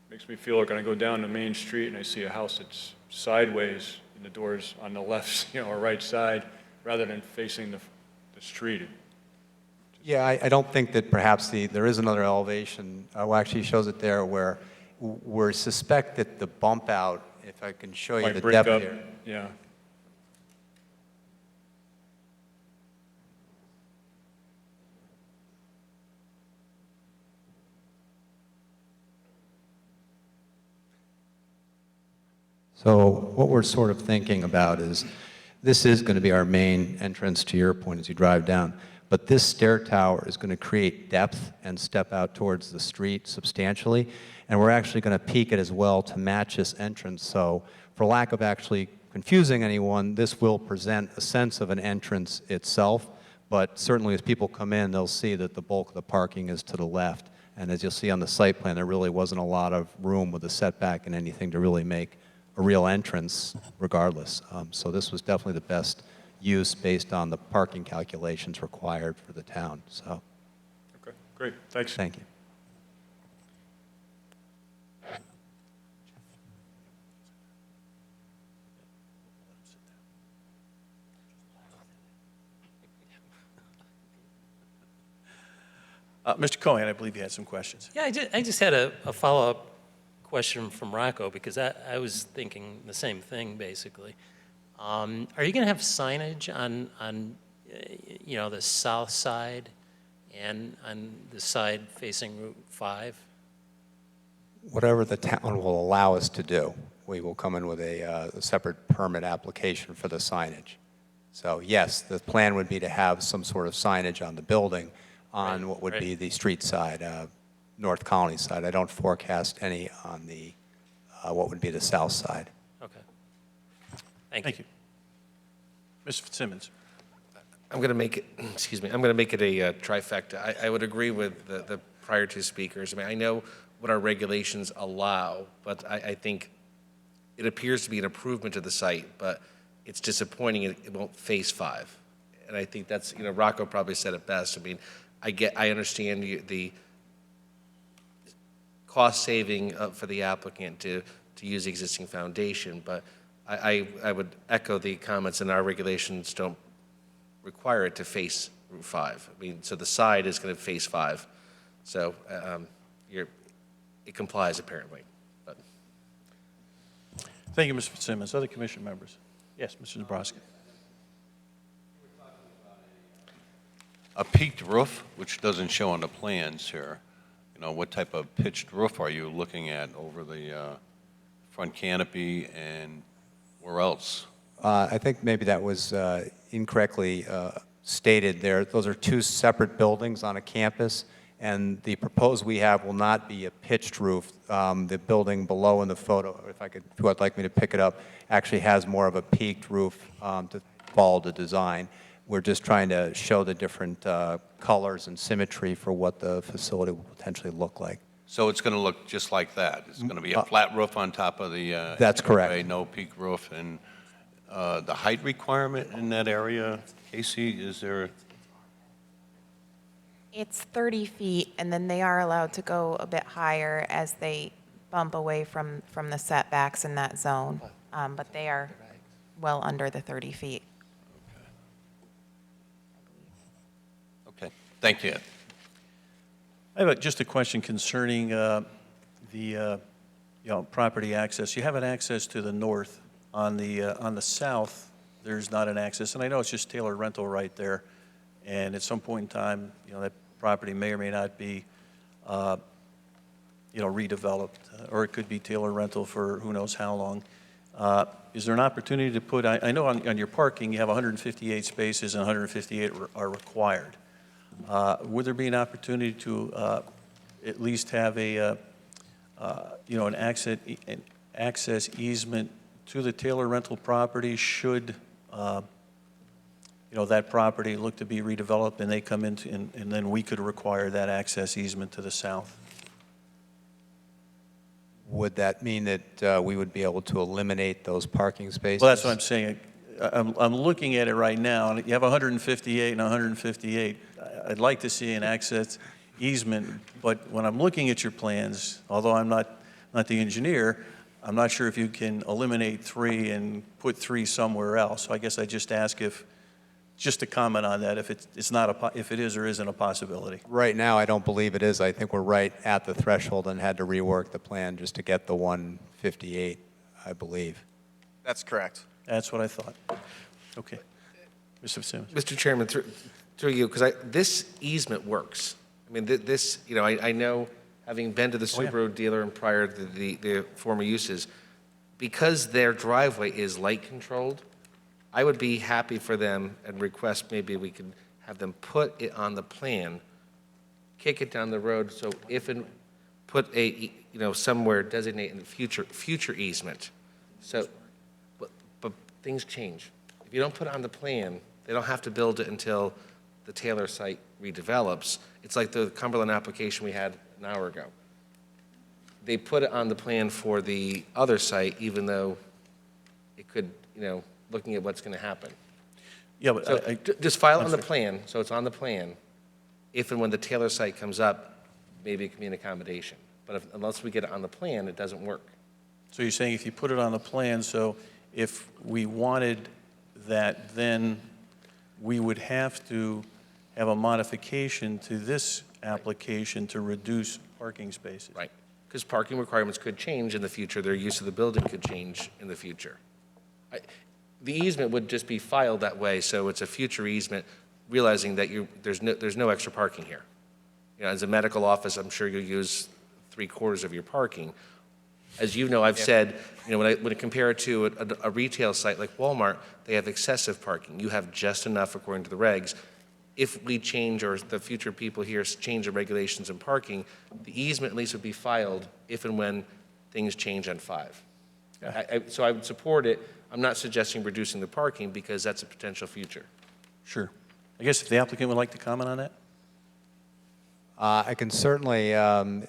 makes me feel like when I go down the main street and I see a house that's sideways and the door's on the left, or right side, rather than facing the street. Yeah, I don't think that perhaps there is another elevation. Well, actually shows it there where we suspect that the bump out, if I can show you Might the break depth up. here. Yeah. So what we're sort of thinking about is, this is going to be our main entrance to your point as you drive down, but this stair tower is going to create depth and step out towards the street substantially, and we're actually going to peak it as well to match this entrance. So for lack of actually confusing anyone, this will present a sense of an entrance itself, but certainly as people come in, they'll see that the bulk of the parking is to the left. And as you'll see on the site plan, there really wasn't a lot of room with the setback and anything to really make a real entrance regardless. So this was definitely the best use based on the parking calculations required for the town. So, Okay, great, thanks. thank you. Mr. Cohen, I believe you had some questions. Yeah, I just had a follow-up question from Rocco, because I was thinking the same thing, basically. Are you going to have signage on the south side and on the side facing Route 5? Whatever the town will allow us to do, we will come in with a separate permit application for the signage. So yes, the plan would be to have some sort of signage on the building on what would be the street side, North Colony side. I don't forecast any on the, what would be the south side. Okay. Thank you. Thank you. Mr. Fitzsimmons. I'm going to make it, excuse me, I'm going to make it a trifecta. I would agree with the prior two speakers. I mean, I know what our regulations allow, but I think it appears to be an improvement to the site, but it's disappointing it won't face 5. And I think that's, Rocco probably said it best. I mean, I understand the cost saving for the applicant to use the existing foundation, but I would echo the comments, and our regulations don't require it to face Route 5. I mean, so the side is going to face 5. So it complies apparently. But. Thank you, Mr. Fitzsimmons. Other commission members? Yes, Mr. Zabrowski. A peaked roof, which doesn't show on the plans here. What type of pitched roof are you looking at over the front canopy and where else? I think maybe that was incorrectly stated there. Those are 2 separate buildings on a campus, and the proposed we have will not be a pitched roof. The building below in the photo, if you would like me to pick it up, actually has more of a peaked roof to follow the design. We're just trying to show the different colors and symmetry for what the facility will potentially look like. So it's going to look just like that? It's going to be a flat roof on top of the... That's correct. Anyway, no peak roof. And the height requirement in that area, Casey, is there... It's 30 feet, and then they are allowed to go a bit higher as they bump away from the setbacks in that zone. But they are well under the 30 feet. Okay, thank you. I have just a question concerning the property access. You have an access to the north. On the south, there's not an access, and I know it's just Taylor Rental right there. And at some point in time, that property may or may not be, redeveloped, or it could be Taylor Rental for who knows how long. Is there an opportunity to put? I know on your parking, you have 158 spaces, and 158 are required. Would there be an opportunity to at least have an access easement to the Taylor Rental property should that property look to be redeveloped and they come into, and then we could require that access easement to the south? Would that mean that we would be able to eliminate those parking spaces? Well, that's what I'm saying. I'm looking at it right now, and you have 158 and 158. I'd like to see an access easement, but when I'm looking at your plans, although I'm not the engineer, I'm not sure if you can eliminate 3 and put 3 somewhere else. So I guess I just ask just to comment on that, if it is or isn't a possibility. Right now, I don't believe it is. I think we're right at the threshold and had to rework the plan just to get the 158, I believe. That's correct. That's what I thought. Okay. Mr. Simmons. Mr. Chairman, through you, because this easement works. I mean, this, I know, having been to the Subaru dealer and prior to the former uses, because their driveway is light controlled, I would be happy for them and request maybe we could have them put it on the plan, kick it down the road, so if and put a, somewhere designate in the future easement. So, but things change. If you don't put it on the plan, they don't have to build it until the Taylor site redevelops. It's like the Cumberland application we had an hour ago. they put it on the plan for the other site, even though it could, looking at what's going to happen. Yeah, but So just file it on the plan, so it's on the plan. If and when the Taylor site comes up, maybe it can be an accommodation. But unless we get it on the plan, it doesn't work. So you're saying if you put it on the plan, so if we wanted that, then we would have to have a modification to this application to reduce parking spaces? Right. Because parking requirements could change in the future, their use of the building could change in the future. The easement would just be filed that way, so it's a future easement, realizing that there's no extra parking here. As a medical office, I'm sure you'll use 3/4 of your parking. As you know, I've said, when I compare it to a retail site like Walmart, they have excessive parking. You have just enough according to the regs. If we change, or the future people here change the regulations in parking, the easement at least would be filed if and when things change on 5. So I would support it. I'm not suggesting reducing the parking because that's a potential future. Sure. I guess if the applicant would like to comment on that? I can certainly, how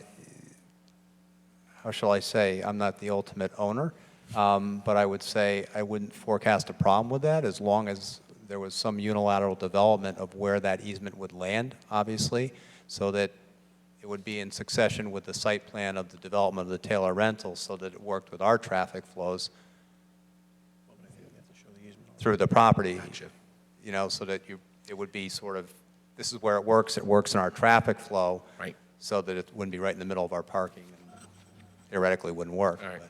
shall I say, I'm not the ultimate owner, but I would say I wouldn't forecast a problem with that as long as there was some unilateral development of where that easement would land, obviously, so that it would be in succession with the site plan of the development of the Taylor rental so that it worked with our traffic flows through the property, so that it would be sort of, this is where it works in our traffic flow, right? So that it wouldn't be right in the middle of our parking, and theoretically wouldn't work. All right. But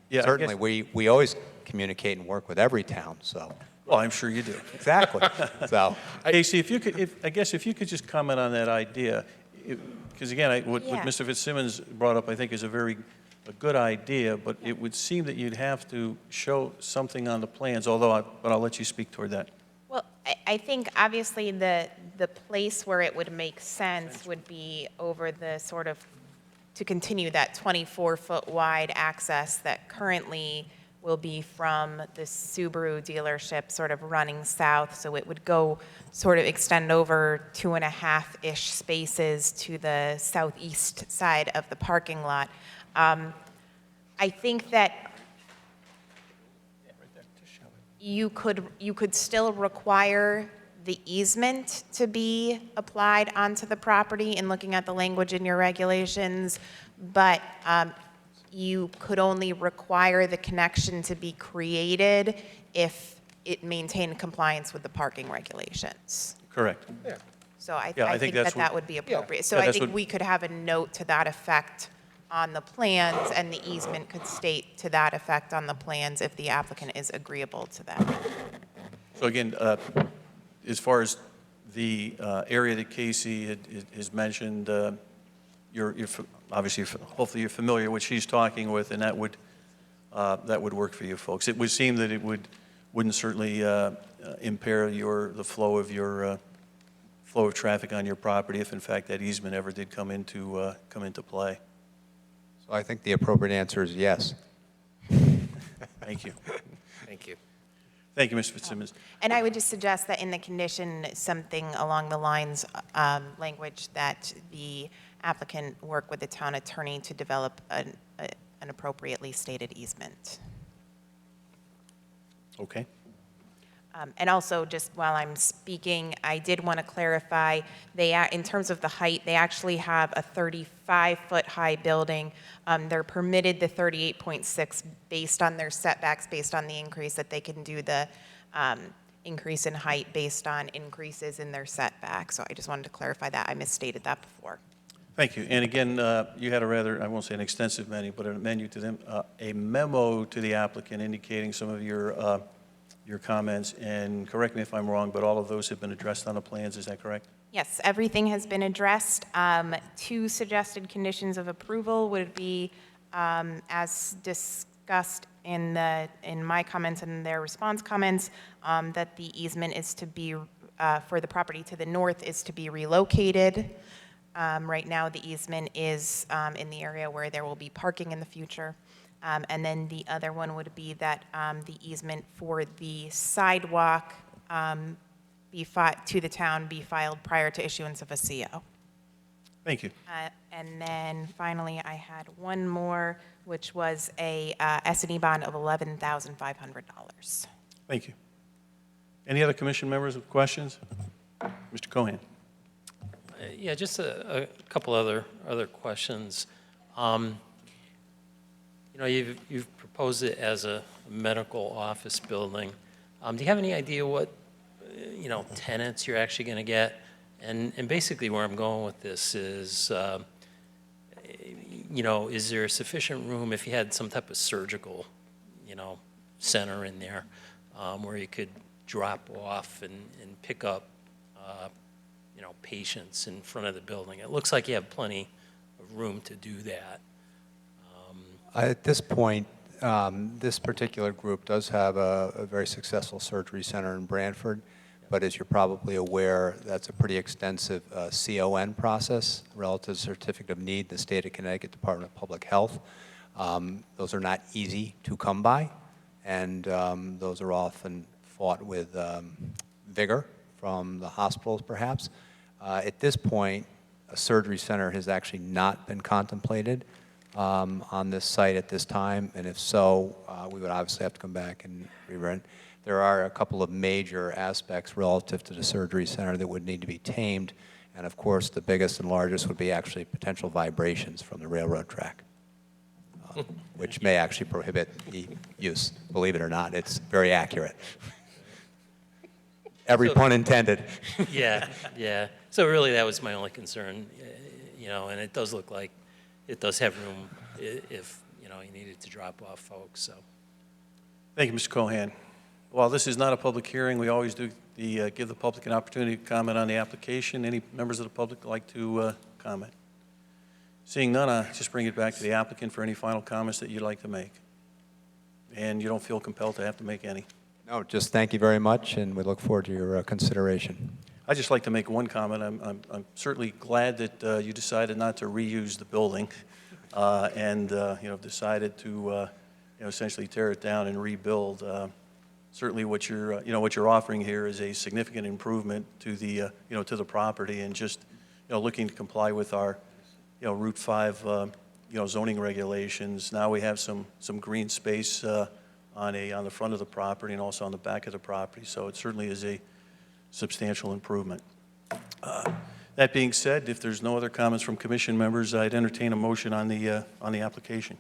Yeah, certainly, we always communicate and work with every town, so. Well, I'm sure you do. Exactly. So, Casey, if you could just comment on that idea, because again, what Yeah. Mr. FITZSIMMONS brought up, I think, is a good idea, but it would seem that you'd have to show something on the plans, but I'll let you speak toward that. Well, I think obviously the place where it would make sense would be over the sort of, to continue that 24-foot wide access that currently will be from the Subaru dealership sort of running south. So it would go sort of extend over 2.5-ish spaces to the southeast side of the parking lot. I think that you could still require the easement to be applied onto the property in looking at the language in your regulations, but you could only require the connection to be created if it maintained compliance with the parking regulations. Correct. Yeah. So I Yeah, I think think that's that what- would be appropriate. So Yeah, I that's think what- we could have a note to that effect on the plans, and the easement could state to that effect on the plans if the applicant is agreeable to that. So again, as far as the area that Casey has mentioned, obviously, hopefully you're familiar with what she's talking with, and that would work for you folks. It would seem that it wouldn't certainly impair the flow of traffic on your property if in fact that easement ever did come into play. so I think the appropriate answer is yes. Thank you. Thank you. Thank you, Mr. FITZSIMMONS. And I would just suggest that in the condition, something along the lines, language that the applicant work with the town attorney to develop an appropriately stated easement. Okay. And also, just while I'm speaking, I did want to clarify, in terms of the height, they actually have a 35-foot high building. They're permitted the 38.6 based on their setbacks, based on the increase that they can do the increase in height based on increases in their setbacks. So I just wanted to clarify that. I misstated that before. Thank you. And again, you had a rather, I won't say an extensive menu, but a menu to them, a memo to the applicant indicating some of your comments. And correct me if I'm wrong, but all of those have been addressed on the plans. Is that correct? Yes, everything has been addressed. 2 suggested conditions of approval would be, as discussed in my comments and their response comments, that the easement is to be, for the property to the north, is to be relocated. Right now, the easement is in the area where there will be parking in the future. And then the other one would be that the easement for the sidewalk to the town be filed prior to issuance of a CO. Thank you. And then finally, I had one more, which was a S&E bond of $11,500. Thank you. Any other commission members with questions? Mr. Cohan. Yeah, just a couple other questions. You know, you've proposed it as a medical office building. Do you have any idea what, you know, tenants you're actually going to get? And basically where I'm going with this is, you know, is there sufficient room if you had some type of surgical, you know, center in there where you could drop off and pick up, you know, patients in front of the building? It looks like you have plenty of room to do that. At this point, this particular group does have a very successful surgery center in Brantford, but as you're probably aware, that's a pretty extensive CON process, Relative Certificate of Need, the state of Connecticut Department of Public Health. Those are not easy to come by, and those are often fought with vigor from the hospitals, perhaps. At this point, a surgery center has actually not been contemplated on this site at this time, and if so, we would obviously have to come back and rerun. There are a couple of major aspects relative to the surgery center that would need to be tamed, and of course, the biggest and largest would be actually potential vibrations from the railroad track, which may actually prohibit the use. Believe it or not, it's very accurate. Every pun intended. Yeah, yeah. So really, that was my only concern, you know, and it does look like it does have room if, you know, you needed to drop off folks, so. Thank you, Mr. Cohan. While this is not a public hearing, we always do give the public an opportunity to comment on the application. Any members of the public like to comment? Seeing none, I'll just bring it back to the applicant for any final comments that you'd like to make. And you don't feel compelled to have to make any. No, just thank you very much, and we look forward to your consideration. I'd just like to make one comment. I'm certainly glad that you decided not to reuse the building and you know, decided to you know, essentially tear it down and rebuild. Certainly, what you're offering here is a significant improvement to the you know, to the property, and just, you know, looking to comply with our, you know, Route 5 you know, zoning regulations. Now we have some green space on the front of the property and also on the back of the property. So it certainly is a substantial improvement. That being said, if there's no other comments from commission members, I'd entertain a motion on the application.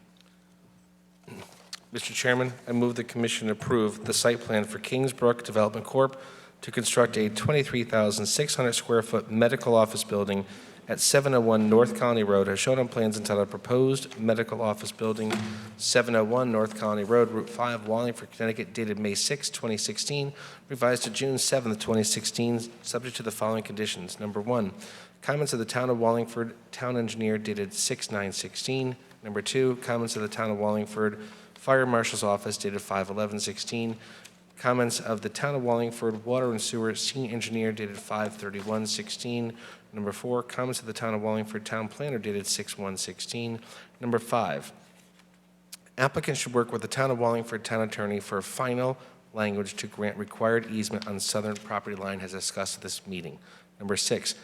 Mr. Chairman, I move the commission approve the site plan for Kingsbrook Development Corp. to construct a 23,600 square foot medical office building at 701 North Colony Road, as shown on plans entitled Proposed Medical Office Building, 701 North Colony Road, Route 5, Wallingford, Connecticut, dated May 6, 2016, revised to June 7, 2016, subject to the following conditions. Number 1, comments of the Town of Wallingford Town Engineer dated 6/9/16. Number 2, comments of the Town of Wallingford Fire Marshal's Office dated 5/11/16. Comments of the Town of Wallingford Water and Sewer Senior Engineer dated 5/31/16. Number 4, comments of the Town of Wallingford Town Planner dated 6/1/16. Number 5, applicants should work with the Town of Wallingford Town Attorney for final language to grant required easement on southern property line as discussed at this meeting. Number 6,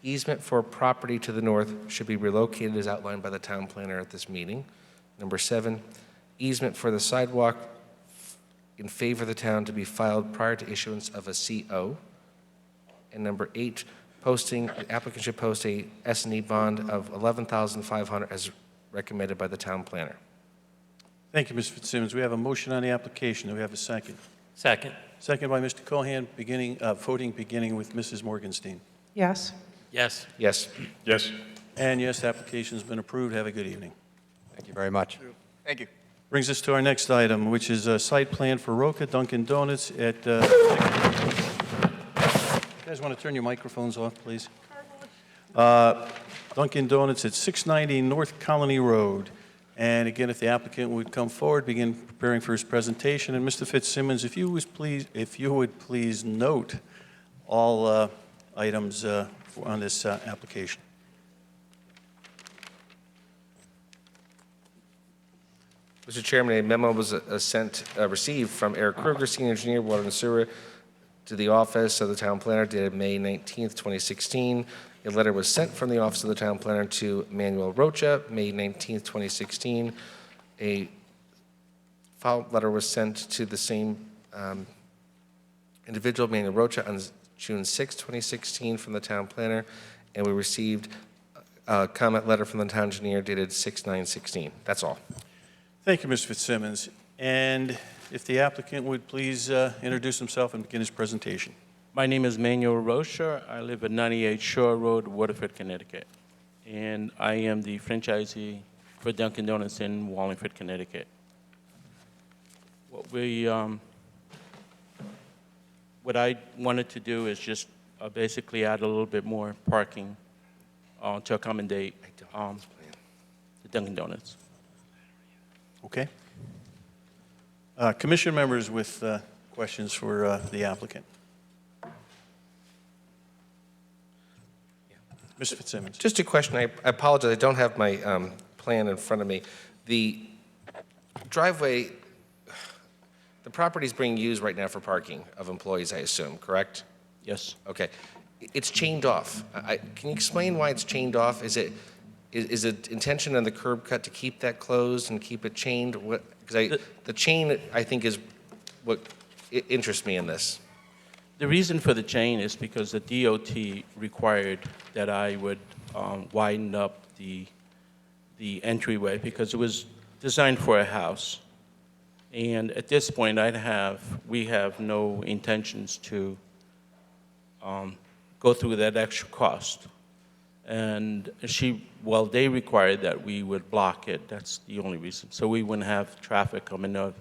easement for property to the north should be relocated as outlined by the Town Planner at this meeting. Number 7, easement for the sidewalk in favor of the town to be filed prior to issuance of a CO. And number 8, the applicant should post a S&E bond of $11,500 as recommended by the town planner. Thank you, Mr. Fitzsimmons. We have a motion on the application. Do we have a second? Second. Second by Mr. Cohan, voting beginning with Mrs. Morgenstein. Yes. Yes. Yes. Yes. And yes, the application has been approved. Have a good evening. Thank you very much. Thank you. Brings us to our next item, which is a site plan for Roca Dunkin' Donuts at, you guys want to turn your microphones off, please? Dunkin' Donuts at 690 North Colony Road. And again, if the applicant would come forward, begin preparing for his presentation. And Mr. Fitzsimmons, if you would please note all items on this application. Mr. Chairman, a memo was received from Eric Kruger, Senior Engineer, Water and Sewer, to the office of the Town Planner dated May 19th, 2016, A letter was sent from the Office of the Town Planner to Manuel Rocha, May 19th, 2016. A follow-up letter was sent to the same individual, Manuel Rocha, on June 6, 2016, from the Town Planner, and we received a comment letter from the Town Engineer dated 6/9/16. That's all. Thank you, Mr. Fitzsimmons. And if the applicant would please introduce himself and begin his presentation. My name is Manuel Rocha. I live at 98 Shore Road, Waterford, Connecticut. And I am the franchisee for Dunkin' Donuts in Wallingford, Connecticut. What I wanted to do is just basically add a little bit more parking to accommodate the Dunkin' Donuts. Okay. Commission members with questions for the applicant. Mr. Fitzsimmons. Just a question. I apologize. I don't have my plan in front of me. The driveway, the property is being used right now for parking of employees, I assume, correct? Yes. Okay. It's chained off. Can you explain why it's chained off? Is it intention on the curb cut to keep that closed and keep it chained? Because the chain, I think, is what interests me in this. The reason for the chain is because the DOT required that I would widen up the entryway because it was designed for a house. And at this point, we have no intentions to go through that extra cost. And they required that we would block it. That's the only reason. So we wouldn't have traffic coming up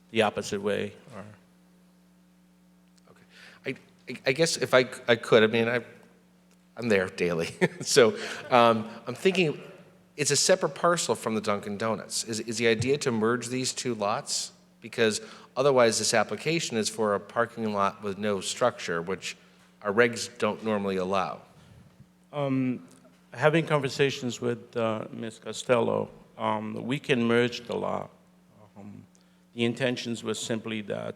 the opposite way. I guess if I could, I mean, I'm there daily. So I'm thinking it's a separate parcel from the Dunkin' Donuts. Is the idea to merge these two lots? Because otherwise this application is for a parking lot with no structure, which our regs don't normally allow. Having conversations with Ms. Costello, we can merge the lot. The intentions was simply that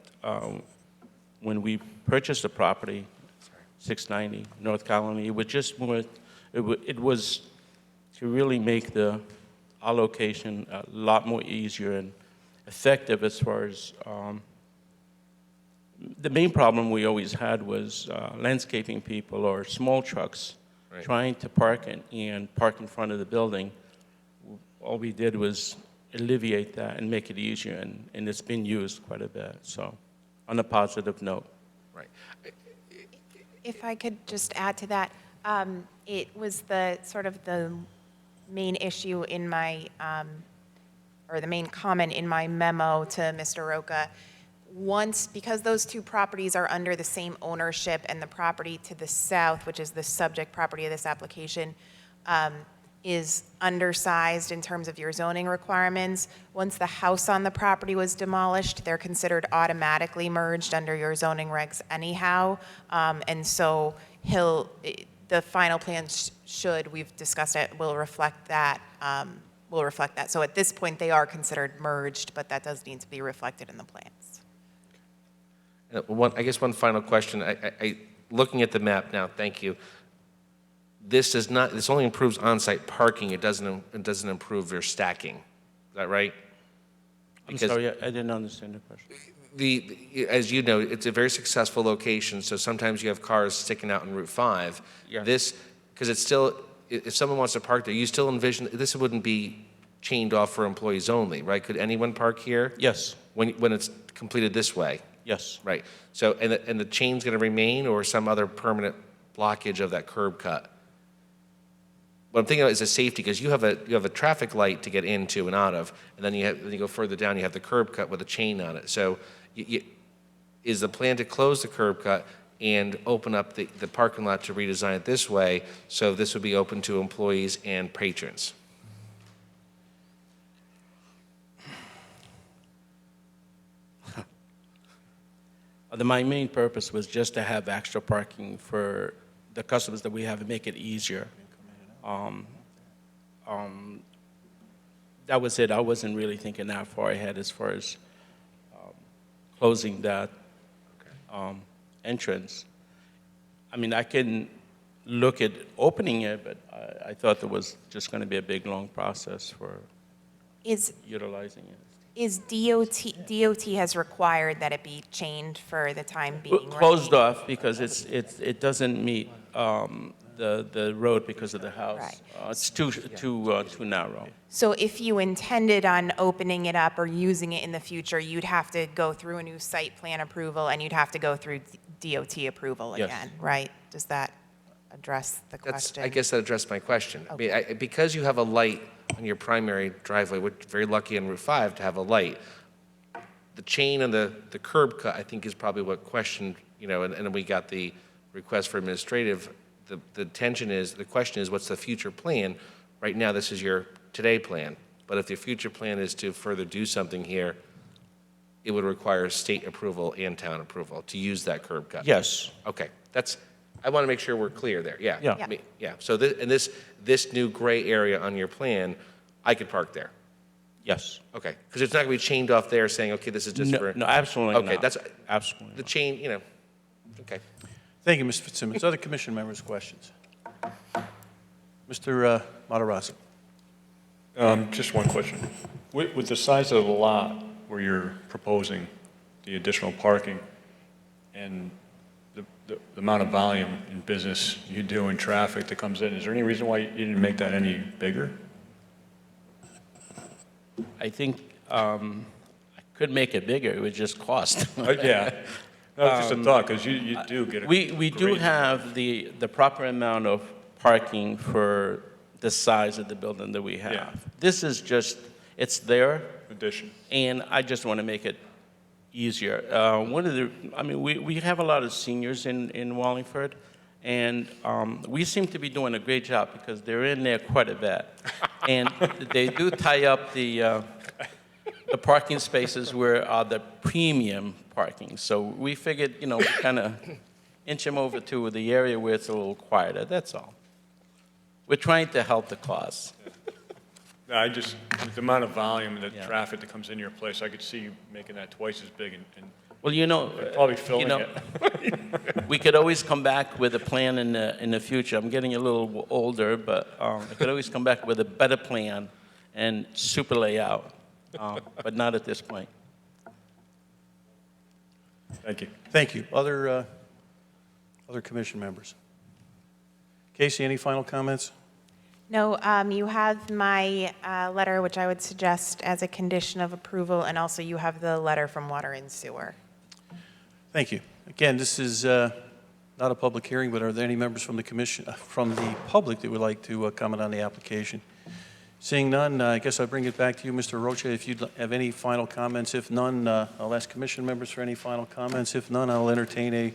when we purchased the property, 690 North Colony, it was to really make the allocation a lot more easier and effective as far as the main problem we always had was landscaping people or small trucks trying to park and park in front of the building. All we did was alleviate that and make it easier, and it's been used quite a bit, so on a positive note. Right. If I could just add to that, it was the main issue in my, or the main comment in my memo to Mr. Roca. Because those two properties are under the same ownership and the property to the south, which is the subject property of this application, is undersized in terms of your zoning requirements. Once the house on the property was demolished, they're considered automatically merged under your zoning regs anyhow. And so the final plan we've discussed it, will reflect that. So at this point, they are considered merged, but that does need to be reflected in the plans. I guess one final question. Looking at the map now, thank you. This only improves on-site parking. It doesn't improve your stacking. Is that right? I'm sorry, I didn't understand the question. As you know, it's a very successful location, so sometimes you have cars sticking out on Route 5. Yeah. Because it's still, if someone wants to park there, you still envision, this wouldn't be chained off for employees only, right? Could anyone park here? Yes. When it's completed this way? Yes. Right. So, and the chain's going to remain, or some other permanent blockage of that curb cut? What I'm thinking of is a safety, because you have a traffic light to get into and out of, and then when you go further down, you have the curb cut with a chain on it. So, is the plan to close the curb cut and open up the parking lot to redesign it this way, so this would be open to employees and patrons? My main purpose was just to have extra parking for the customers that we have and make it easier. That was it. I wasn't really thinking that far ahead as far as closing that entrance. I mean, I can look at opening it, but I thought there was just going to be a big, long process for Is utilizing it. Is DOT has required that it be chained for the time being, right? Closed off because it doesn't meet the road because of the house. Right. It's too narrow. So if you intended on opening it up or using it in the future, you'd have to go through a new site plan approval and you'd have to go through DOT approval Yes. again, right? Does that address the question? I guess that addressed my question. I mean, because you have a light on your primary driveway, we're very lucky on Route 5 to have a light. The chain and the curb cut, I think, is probably what questioned, and then we got the request for administrative. The question is, what's the future plan? Right now, this is your today plan. But if the future plan is to further do something here, it would require state approval and town approval to use that curb cut. Yes. Okay, I want to make sure we're clear there, yeah. Yeah. I mean, yeah, so this new gray area on your plan, I could park there? Yes. Okay, because it's not going to be chained off there saying, okay, this is just for... No, absolutely Okay, not. that's... Absolutely The not. chain, okay. Thank you, Mr. Fitzsimmons. Other commission members' questions? Mr. Matarazzo. Just one question. With the size of the lot where you're proposing the additional parking and the amount of volume in business you do and traffic that comes in, is there any reason why you didn't make that any bigger? I think I could make it bigger. It would just cost. Yeah. No, it's just a thought, because you do get a We do great- have the proper amount of parking for the size of the building that we have. Yeah. This is just, it's there, addition. and I just want to make it easier. We have a lot of seniors in Wallingford, and we seem to be doing a great job because they're in there quite a bit. And they do tie up the parking spaces where are the premium parking. So we figured, we kind of inch them over to the area where it's a little quieter, that's all. We're trying to help the cause. No, with the amount of volume and the traffic that comes into your place, I could see you making that twice as big and Well, probably filling it. we could always come back with a plan in the future. I'm getting a little older, but I could always come back with a better plan and super layout, but not at this point. Thank you. Thank you. Other commission members? Casey, any final comments? No, you have my letter, which I would suggest as a condition of approval, and also you have the letter from Water and Sewer. Thank you. Again, this is not a public hearing, but are there any members from the commission, from the public that would like to comment on the application? Seeing none, I guess I'll bring it back to you, Mr. Rocha, if you have any final comments. If none, I'll ask commission members for any final comments. If none, I'll entertain a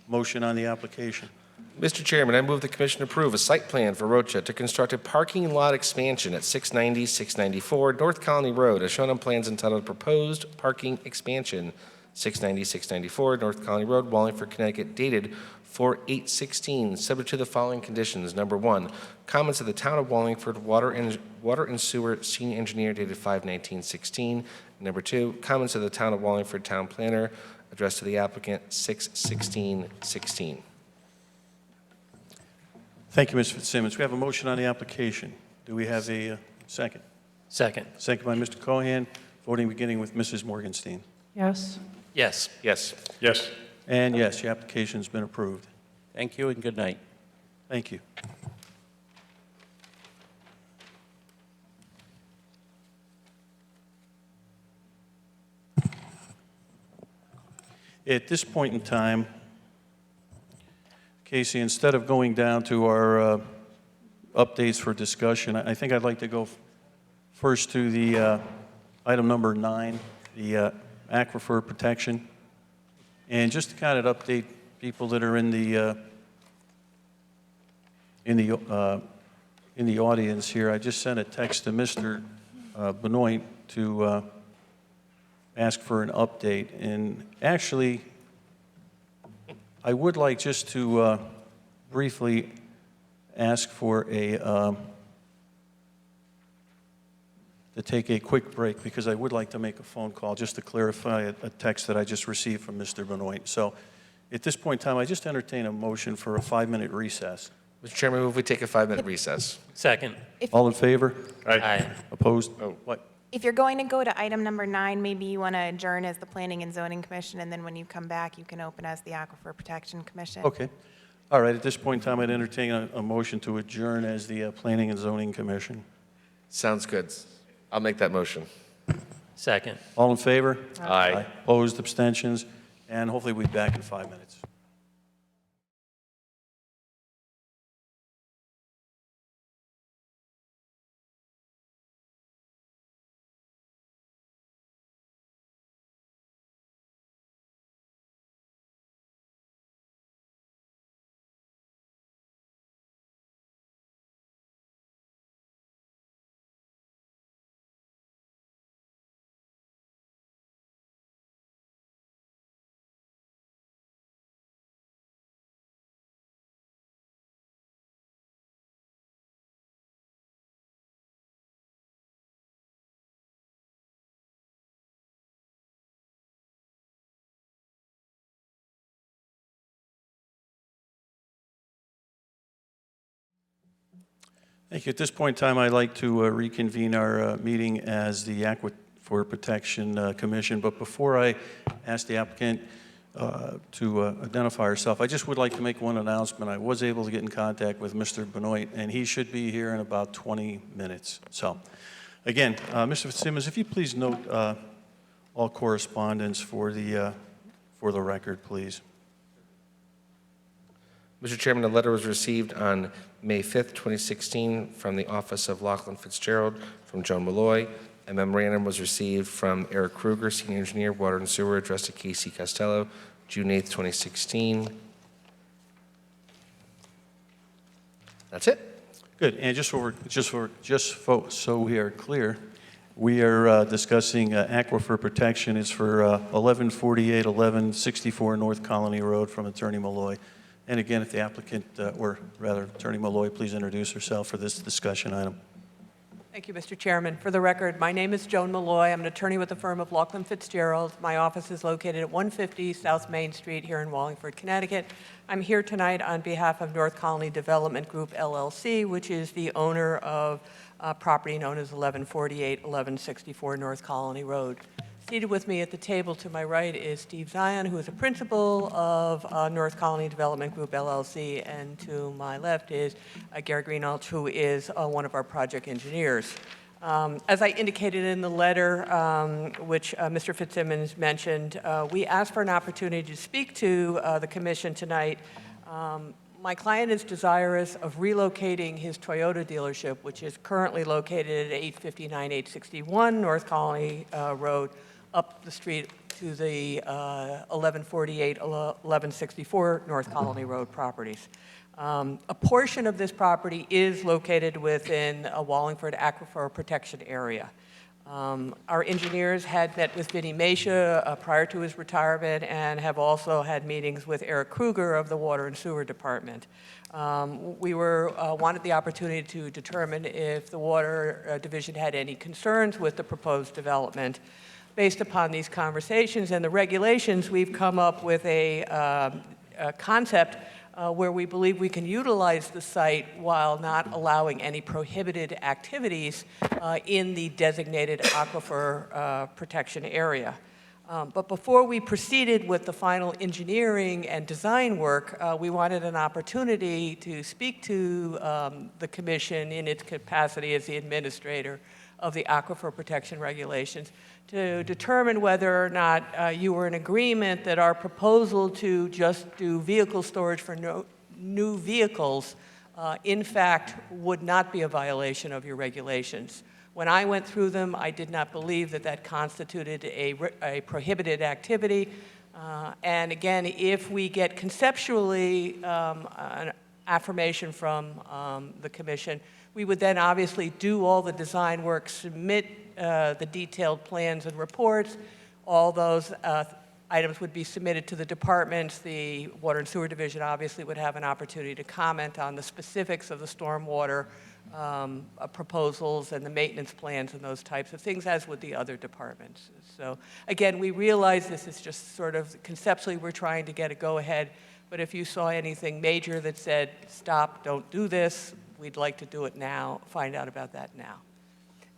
motion on the application. Mr. Chairman, I move the commission approve a site plan for Rocha to construct a parking lot expansion at 690, 694 North Colony Road, as shown on plans entitled Proposed Parking Expansion, 690, 694 North Colony Road, Wallingford, Connecticut, dated 4/8/16, subject to the following conditions. Number one, comments of the Town of Wallingford Water and Sewer Senior Engineer dated 5/19/16. Number two, comments of the Town of Wallingford Town Planner addressed to the applicant 6/16/16. Thank you, Mr. Fitzsimmons. We have a motion on the application. Do we have a second? Second. Second by Mr. Cohan. Voting beginning with Mrs. Morgenstein. Yes. Yes. Yes. Yes. And yes, the application's been approved. Thank you and good night. Thank you. At this point in time, Casey, instead of going down to our updates for discussion, I think I'd like to go first to the item number 9, the aquifer protection. And just to kind of update people that are in the audience here, I just sent a text to Mr. Benoit to ask for an update. And actually, I would like just to briefly ask for to take a quick break, because I would like to make a phone call just to clarify a text that I just received from Mr. Benoit. So At this point in time, I just entertain a motion for a 5-minute recess. Mr. Chairman, move we take a 5-minute recess. Second. All in favor? Aye. Opposed? What? If you're going to go to item number 9, maybe you want to adjourn as the Planning and Zoning Commission, and then when you come back, you can open as the Aquifer Protection Commission. Okay. All right, at this point in time, I'd entertain a motion to adjourn as the Planning and Zoning Commission. Sounds good. I'll make that motion. Second. All in favor? Aye. Opposed, abstentions, and hopefully we'll be back in 5 minutes. Thank you. At this point in time, I'd like to reconvene our meeting as the Aquifer Protection Commission. But before I ask the applicant to identify herself, I just would like to make one announcement. I was able to get in contact with Mr. Benoit, and he should be here in about 20 minutes. So, again, Mr. FITZSIMMONS, if you please note all correspondence for the record, please. Mr. Chairman, a letter was received on May 5th, 2016, from the office of Lachlan Fitzgerald from Joan Malloy. A memorandum was received from Eric Kruger, Senior Engineer, Water and Sewer, addressed to Casey Costello, June 8th, 2016. That's it. Good. And so we are clear, we are discussing aquifer protection. It's for 1148, 1164 North Colony Road from Attorney Malloy. And again, if the applicant, or rather Attorney Malloy, please introduce herself for this discussion item. Thank you, Mr. Chairman. For the record, my name is Joan Malloy. I'm an attorney with the firm of Lachlan Fitzgerald. My office is located at 150 South Main Street here in Wallingford, Connecticut. I'm here tonight on behalf of North Colony Development Group, LLC, which is the owner of property known as 1148, 1164 North Colony Road. Seated with me at the table to my right is Steve Zion, who is a principal of North Colony Development Group, LLC, and to my left is Gary Greenhalgh, who is one of our project engineers. As I indicated in the letter, which Mr. FITZSIMMONS mentioned, we asked for an opportunity to speak to the commission tonight. My client is desirous of relocating his Toyota dealership, which is currently located at 859, 861 North Colony Road, up the street to the 1148, 1164 North Colony Road properties. A portion of this property is located within a Wallingford Aquifer Protection Area. Our engineers had met with Vinnie Mesha prior to his retirement and have also had meetings with Eric Kruger of the Water and Sewer Department. We wanted the opportunity to determine if the Water Division had any concerns with the proposed development. Based upon these conversations and the regulations, we've come up with a concept where we believe we can utilize the site while not allowing any prohibited activities in the designated aquifer protection area. But before we proceeded with the final engineering and design work, we wanted an opportunity to speak to the commission in its capacity as the administrator of the aquifer protection regulations to determine whether or not you were in agreement that our proposal to just do vehicle storage for new vehicles, in fact, would not be a violation of your regulations. When I went through them, I did not believe that that constituted a prohibited activity. And again, if we get conceptually an affirmation from the commission, we would then obviously do all the design work, submit the detailed plans and reports. All those items would be submitted to the departments. The Water and Sewer Division obviously would have an opportunity to comment on the specifics of the stormwater proposals and the maintenance plans and those types of things, as would the other departments. So again, we realize this is just sort of conceptually we're trying to get a go-ahead, but if you saw anything major that said, stop, don't do this, we'd like to do it now, find out about that now.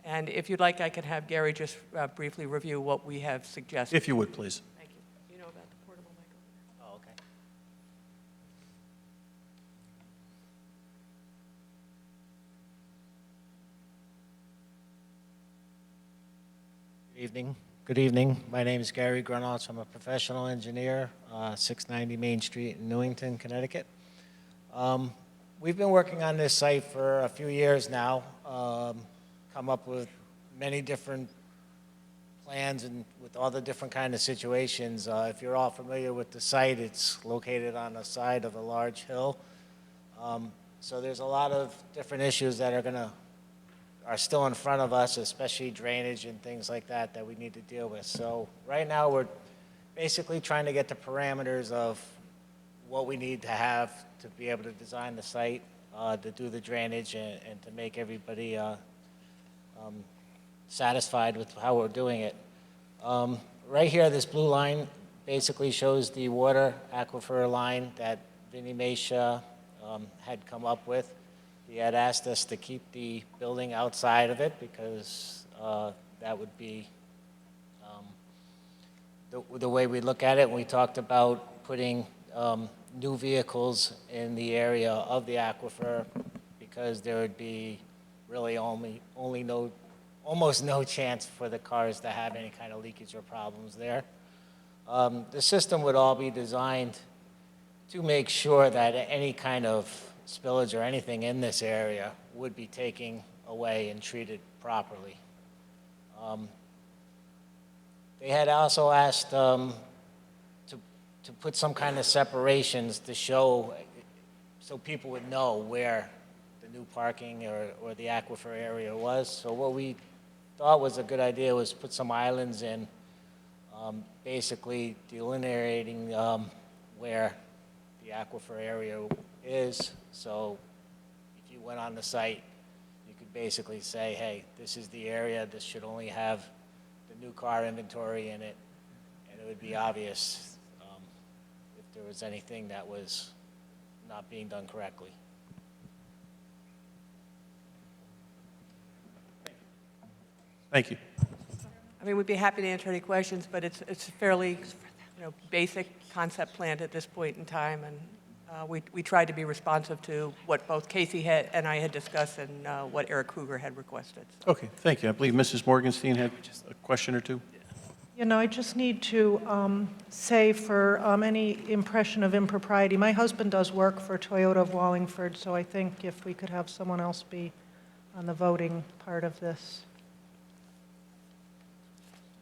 And if you'd like, I can have Gary just briefly review what we have suggested. If you would, please. Thank you. You know about the portable mic over there? Oh, okay. Good evening. Good evening. My name is Gary Grunholz. I'm a professional engineer, 690 Main Street in Newington, Connecticut. We've been working on this site for a few years now, come up with many different plans and with all the different kind of situations. If you're all familiar with the site, it's located on the side of a large hill. So there's a lot of different issues that are still in front of us, especially drainage and things like that we need to deal with. So right now we're basically trying to get the parameters of what we need to have to be able to design the site, to do the drainage and to make everybody satisfied with how we're doing it. Right here, this blue line basically shows the water aquifer line that Vinnie Mesha had come up with. He had asked us to keep the building outside of it because that would be the way we look at it. And we talked about putting new vehicles in the area of the aquifer because there would be really almost no chance for the cars to have any kind of leakage or problems there. The system would all be designed to make sure that any kind of spillage or anything in this area would be taken away and treated properly. They had also asked to put some kind of separations to show, so people would know where the new parking or the aquifer area was. So what we thought was a good idea was put some islands in, basically delineating where the aquifer area is. So if you went on the site, you could basically say, hey, this is the area, this should only have the new car inventory in it, and it would be obvious if there was anything that was not being done correctly. Thank you. I mean, we'd be happy to answer any questions, but it's a fairly, basic concept plan at this point in time, and we tried to be responsive to what both Casey and I had discussed and what Eric Kruger had requested. So. Okay, thank you. I believe Mrs. Morgenstein had a question or two. I just need to say for any impression of impropriety, my husband does work for Toyota of Wallingford, so I think if we could have someone else be on the voting part of this.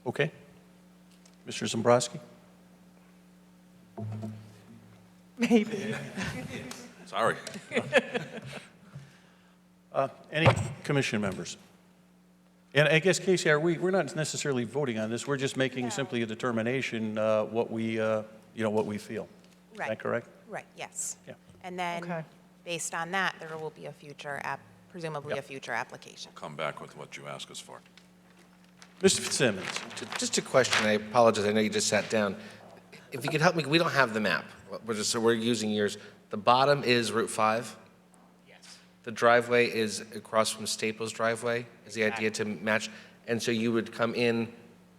Okay. Mr. Zambrowski? Maybe. Sorry. Any commission members? And I guess, Casey, we're not necessarily voting on this. We're just making simply a determination what we feel. Is that correct? Right, yes. Yeah. And then, based on that, there will be a future, presumably a future application. Come back with what you ask us for. Mr. Fitzsimmons. Just a question. I apologize. I know you just sat down. If you could help me, we don't have the map. We're using yours. The bottom is Route 5? Yes. The driveway is across from Staples driveway, is the idea to match? And so you would come in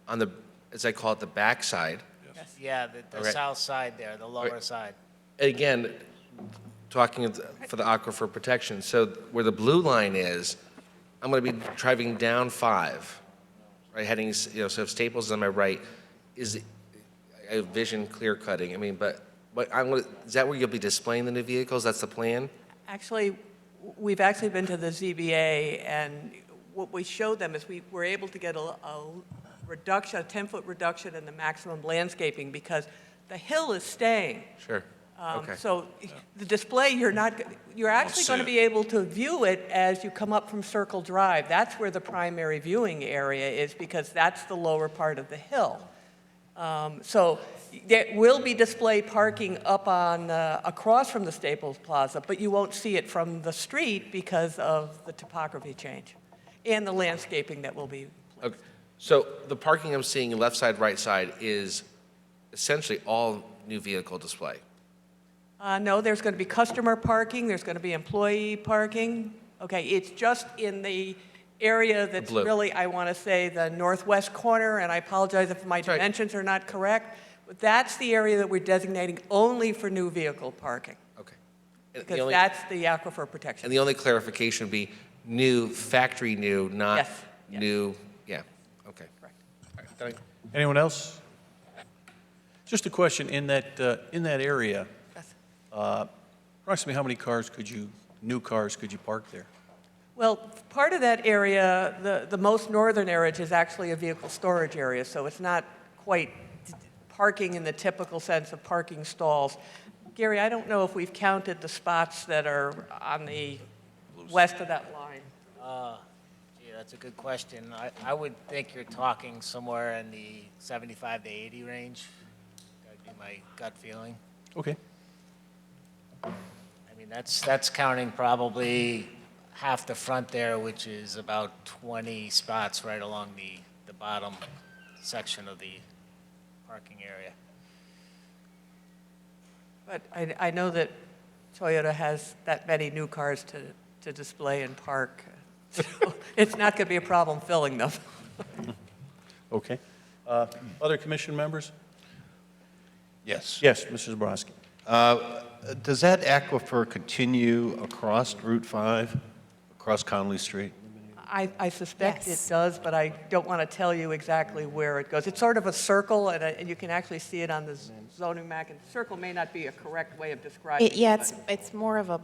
on the, as I call it, the back side. Yes. Yeah, the south side there, the lower side. Again, talking for the aquifer protection, so where the blue line is, I'm going to be driving down 5, right, heading, so if Staples is on my right, is I vision clear cutting. I mean, but is that where you'll be displaying the new vehicles? That's the plan? Actually, we've actually been to the ZBA, and what we showed them is we were able to get a reduction, a 10-foot reduction in the maximum landscaping because the hill is staying. Sure. Okay. So the display, you're actually going to be able to view it as you come up from Circle Drive. That's where the primary viewing area is because that's the lower part of the hill. So there will be display parking up on, across from the Staples Plaza, but you won't see it from the street because of the topography change and the landscaping that will be. Okay. So the parking I'm seeing left side, right side is essentially all new vehicle display. No, there's going to be customer parking, there's going to be employee parking. Okay, it's just in the area that's Blue. really, I want to say, the northwest corner, and I apologize if my dimensions are not correct, but that's the area that we're designating only for new vehicle parking. Okay. And the Because only- that's the aquifer protection. And the only clarification would be new, factory new, not Yes, yes. new, yeah, okay. Correct. All right, thank you. Anyone else? Just a question, in that area, approximately how many new cars could you park there? Well, part of that area, the most northern area is actually a vehicle storage area, so it's not quite parking in the typical sense of parking stalls. Gary, I don't know if we've counted the spots that are on the west of that line. Gee, that's a good question. I would think you're talking somewhere in the 75 to 80 range. That'd be my gut feeling. Okay. I mean, that's counting probably half the front there, which is about 20 spots right along the bottom section of the parking area. But I know that Toyota has that many new cars to display and park, so it's not going to be a problem filling them. Okay. Other commission members? Yes. Yes, Mrs. Zabrowski. Does that aquifer continue across Route 5, across Conley Street? I suspect Yes. it does, but I don't want to tell you exactly where it goes. It's sort of a circle, and you can actually see it on the zoning map, and circle may not be a correct way of describing it. Yeah, but- it's more of a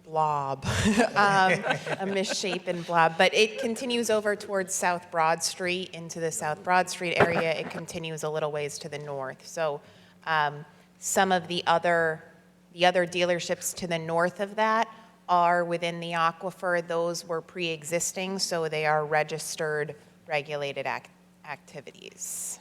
blob, a misshapen blob, but it continues over towards South Broad Street, into the South Broad Street area. It continues a little ways to the north. So some of the other dealerships to the north of that are within the aquifer. Those were pre-existing, so they are registered, regulated activities,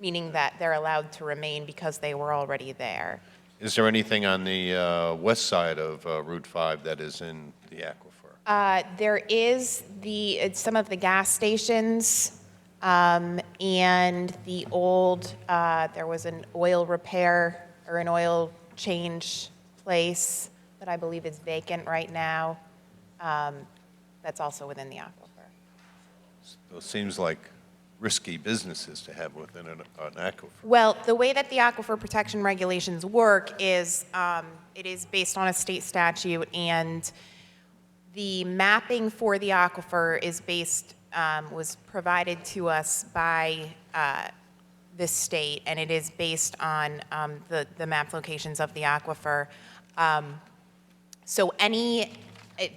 meaning that they're allowed to remain because they were already there. Is there anything on the west side of Route 5 that is in the aquifer? There is some of the gas stations and the old, there was an oil repair or an oil change place that I believe is vacant right now. That's also within the aquifer. So it seems like risky businesses to have within an aquifer. Well, the way that the aquifer protection regulations work is it is based on a state statute, and the mapping for the aquifer is was provided to us by the state, and it is based on the map locations of the aquifer. So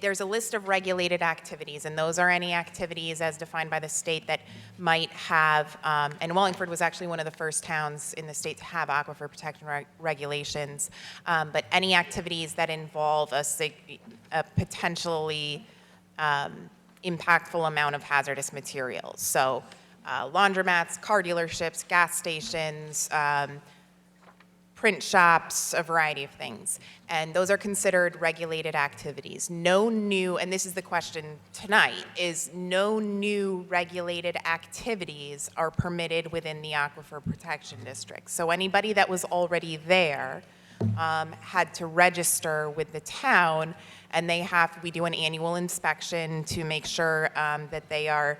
there's a list of regulated activities, and those are any activities as defined by the state that might have, and Wallingford was actually one of the first towns in the state to have aquifer protection regulations, but any activities that involve a potentially impactful amount of hazardous materials. So laundromats, car dealerships, gas stations, print shops, a variety of things. And those are considered regulated activities. No new, and this is the question tonight, is no new regulated activities are permitted within the Aquifer Protection District. So anybody that was already there had to register with the town, and we do an annual inspection to make sure that they are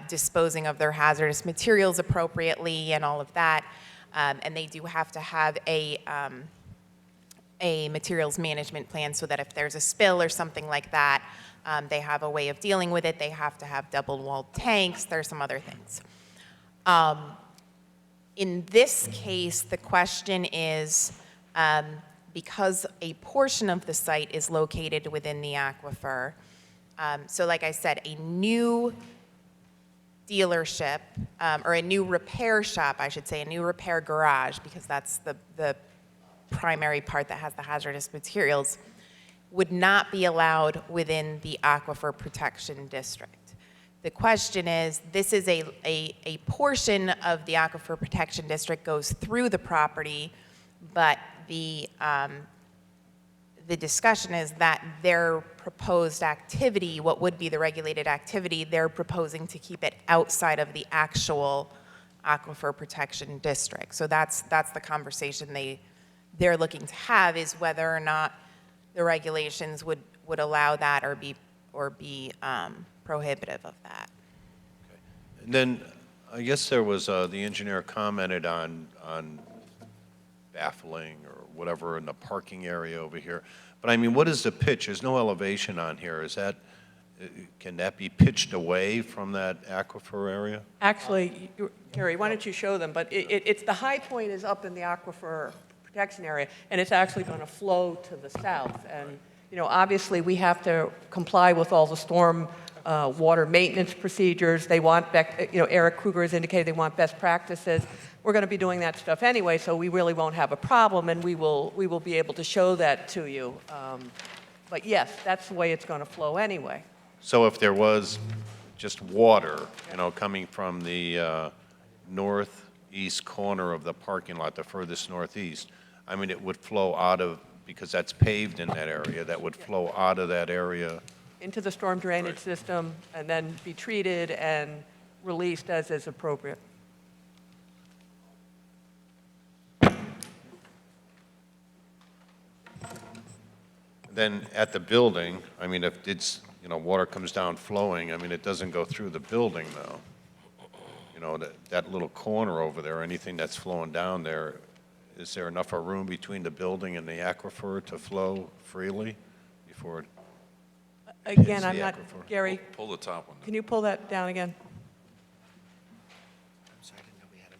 disposing of their hazardous materials appropriately and all of that. And they do have to have a materials management plan so that if there's a spill or something like that, they have a way of dealing with it. They have to have double-walled tanks. There's some other things. In this case, the question is, because a portion of the site is located within the aquifer, so like I said, a new dealership, or a new repair shop, I should say, a new repair garage, because that's the primary part that has the hazardous materials, would not be allowed within the Aquifer Protection District. The question is, this is a portion of the Aquifer Protection District goes through the property, but the discussion is that their proposed activity, what would be the regulated activity, they're proposing to keep it outside of the actual Aquifer Protection District. So that's the conversation they're looking to have, is whether or not the regulations would allow that or be prohibitive of that. And then, I guess there was, the engineer commented on baffling or whatever in the parking area over here. But I mean, what is the pitch? There's no elevation on here. Is that, can that be pitched away from that aquifer area? Actually, Gary, why don't you show them? But it's the high point is up in the aquifer protection area, and it's actually going to flow to the south. And obviously, we have to comply with all the storm water maintenance procedures. They want, Eric Kruger has indicated they want best practices. We're going to be doing that stuff anyway, so we really won't have a problem, and we will be able to show that to you. But yes, that's the way it's going to flow anyway. So if there was just water, coming from the northeast corner of the parking lot, the furthest northeast, I mean, it would flow out of, because that's paved in that area, that would flow out of that area. Into the storm drainage system, and then be treated and released as is appropriate. Then at the building, I mean, if it's, water comes down flowing, I mean, it doesn't go through the building though. That little corner over there, anything that's flowing down there, is there enough of room between the building and the aquifer to flow freely before it hits Again, the I'm not, aquifer? Gary, Pull the top one. can you pull that down again? I'm sorry, I didn't know we had a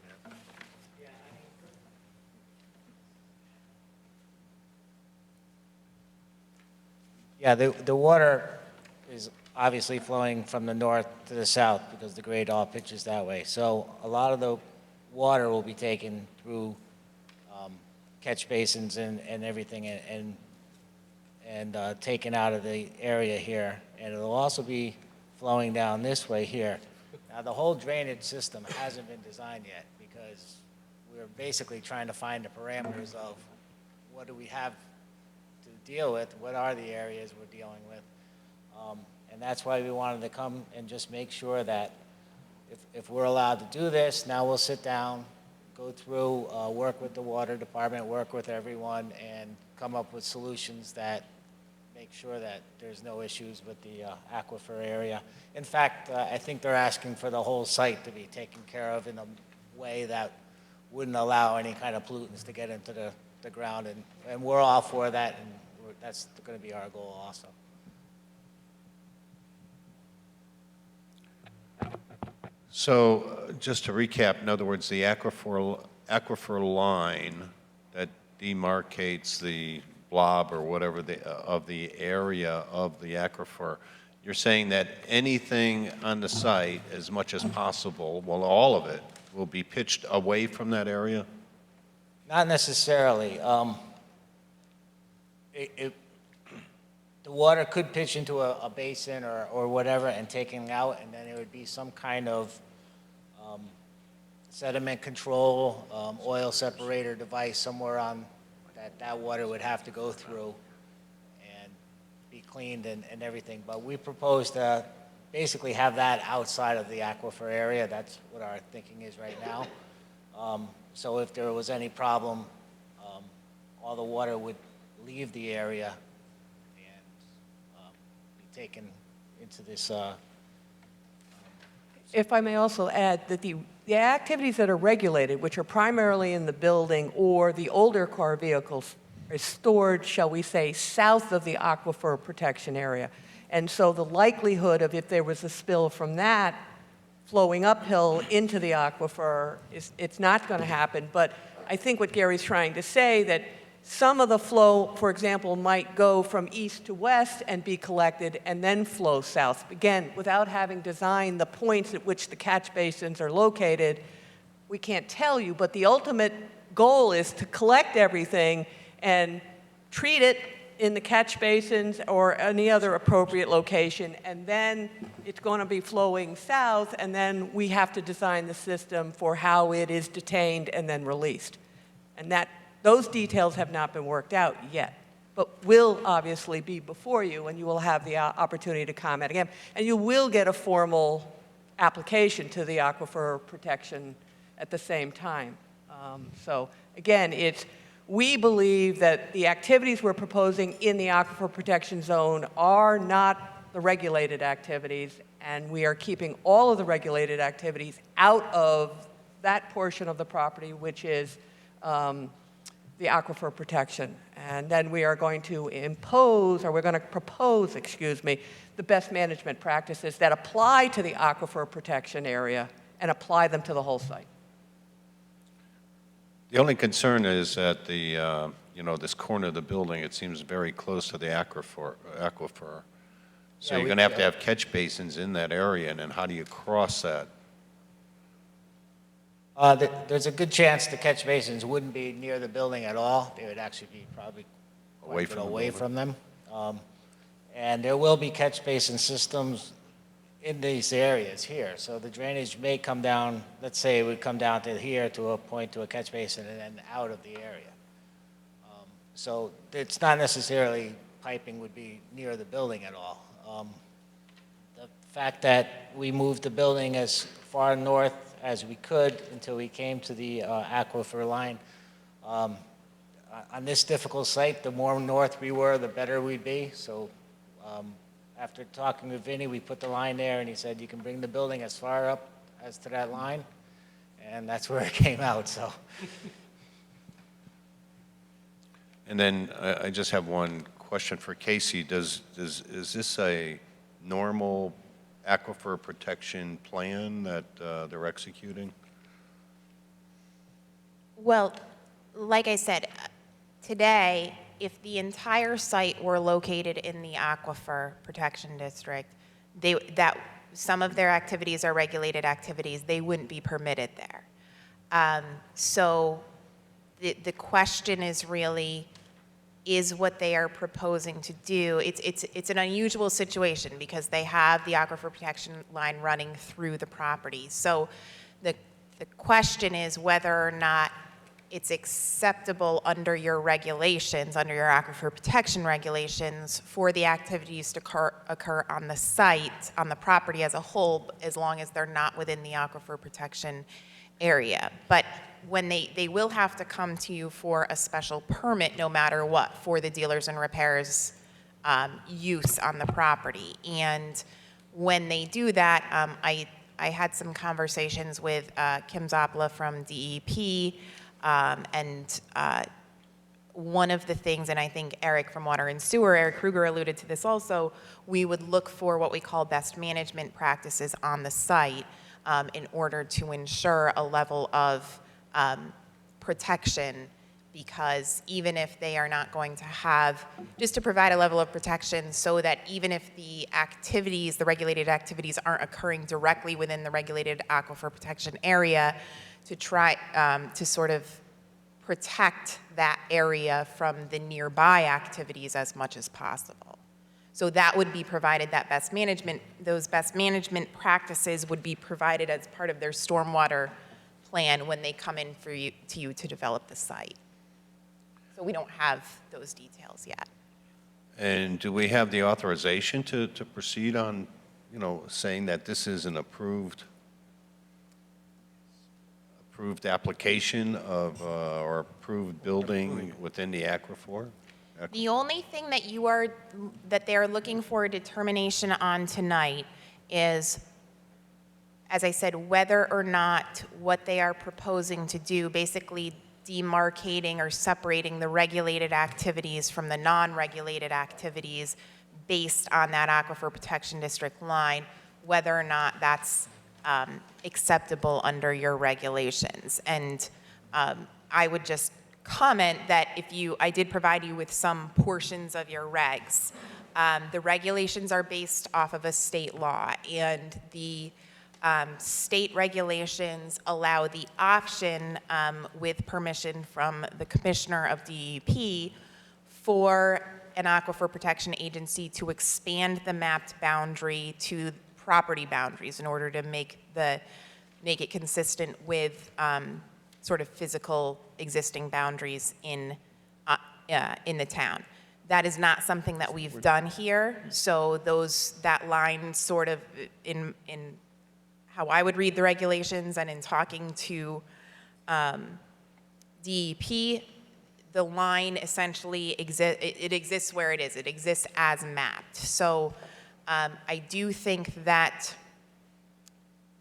minute. Yeah, the water is obviously flowing from the north to the south because the grade all pitches that way. So a lot of the water will be taken through catch basins and everything and taken out of the area here. And it'll also be flowing down this way here. Now, the whole drainage system hasn't been designed yet because we're basically trying to find the parameters of what do we have to deal with, what are the areas we're dealing with. And that's why we wanted to come and just make sure that if we're allowed to do this, now we'll sit down, go through, work with the water department, work with everyone, and come up with solutions that make sure that there's no issues with the aquifer area. In fact, I think they're asking for the whole site to be taken care of in a way that wouldn't allow any kind of pollutants to get into the ground, and we're all for that, and that's going to be our goal also. So just to recap, in other words, the aquifer line that demarcates the blob or whatever of the area of the aquifer, you're saying that anything on the site, as much as possible, well, all of it, will be pitched away from that area? Not necessarily. The water could pitch into a basin or whatever and taken out, and then there would be some kind of sediment control, oil separator device somewhere on that water would have to go through and be cleaned and everything. But we propose to basically have that outside of the aquifer area. That's what our thinking is right now. So if there was any problem, all the water would leave the area and be taken into this. If I may also add that the activities that are regulated, which are primarily in the building or the older car vehicles, are stored, shall we say, south of the aquifer protection area. And so the likelihood of if there was a spill from that flowing uphill into the aquifer, it's not going to happen. But I think what Gary's trying to say, that some of the flow, for example, might go from east to west and be collected and then flow south. Again, without having designed the points at which the catch basins are located, we can't tell you, but the ultimate goal is to collect everything and treat it in the catch basins or any other appropriate location, and then it's going to be flowing south, and then we have to design the system for how it is detained and then released. And those details have not been worked out yet, but will obviously be before you, and you will have the opportunity to comment again. And you will get a formal application to the aquifer protection at the same time. So again, we believe that the activities we're proposing in the aquifer protection zone are not the regulated activities, and we are keeping all of the regulated activities out of that portion of the property, which is the aquifer protection. And then we are going to propose, the best management practices that apply to the aquifer protection area and apply them to the whole site. The only concern is that this corner of the building, it seems very close to the aquifer. So Yeah, you're going to have catch basins in that area, and then how do you cross that? There's a good chance the catch basins wouldn't be near the building at all. They would actually be probably Away from the away building. from them. And there will be catch basin systems in these areas here. So the drainage may come down, let's say it would come down to here to a point to a catch basin and then out of the area. So it's not necessarily piping would be near the building at all. The fact that we moved the building as far north as we could until we came to the aquifer line. On this difficult site, the more north we were, the better we'd be. So after talking with Vinny, we put the line there, and he said, you can bring the building as far up as to that line, and that's where it came out, so. And then I just have one question for Casey. Is this a normal aquifer protection plan that they're executing? Well, like I said, today, if the entire site were located in the Aquifer Protection District, some of their activities are regulated activities, they wouldn't be permitted there. So the question is really, is what they are proposing to do, it's an unusual situation because they have the Aquifer Protection line running through the property. So the question is whether or not it's acceptable under your regulations, under your aquifer protection regulations, for the activities to occur on the site, on the property as a whole, as long as they're not within the aquifer protection area. But when they will have to come to you for a special permit no matter what, for the dealers and repairs use on the property. And when they do that, I had some conversations with Kim Zoppala from DEP, and one of the things, and I think Eric from Water and Sewer, Eric Kruger alluded to this also, we would look for what we call best management practices on the site in order to ensure a level of protection, because even if they are not going to have, just to provide a level of protection so that even if the activities, the regulated activities aren't occurring directly within the regulated aquifer protection area, to try to sort of protect that area from the nearby activities as much as possible. So that would be provided, that best management, those best management practices would be provided as part of their stormwater plan when they come in for you to develop the site. So we don't have those details yet. And do we have the authorization to proceed on, saying that this is an approved application of, or approved building within the aquifer? The only thing that they are looking for a determination on tonight is, as I said, whether or not what they are proposing to do, basically demarcating or separating the regulated activities from the non-regulated activities based on that Aquifer Protection District line, whether or not that's acceptable under your regulations. And I would just comment that I did provide you with some portions of your regs. The regulations are based off of a state law, and the state regulations allow the option, with permission from the commissioner of DEP, for an aquifer protection agency to expand the mapped boundary to property boundaries in order to make it consistent with sort of physical existing boundaries in the town. That is not something that we've done here, so that line sort of in how I would read the regulations and in talking to DEP, the line essentially exists where it is. It exists as mapped. So I do think that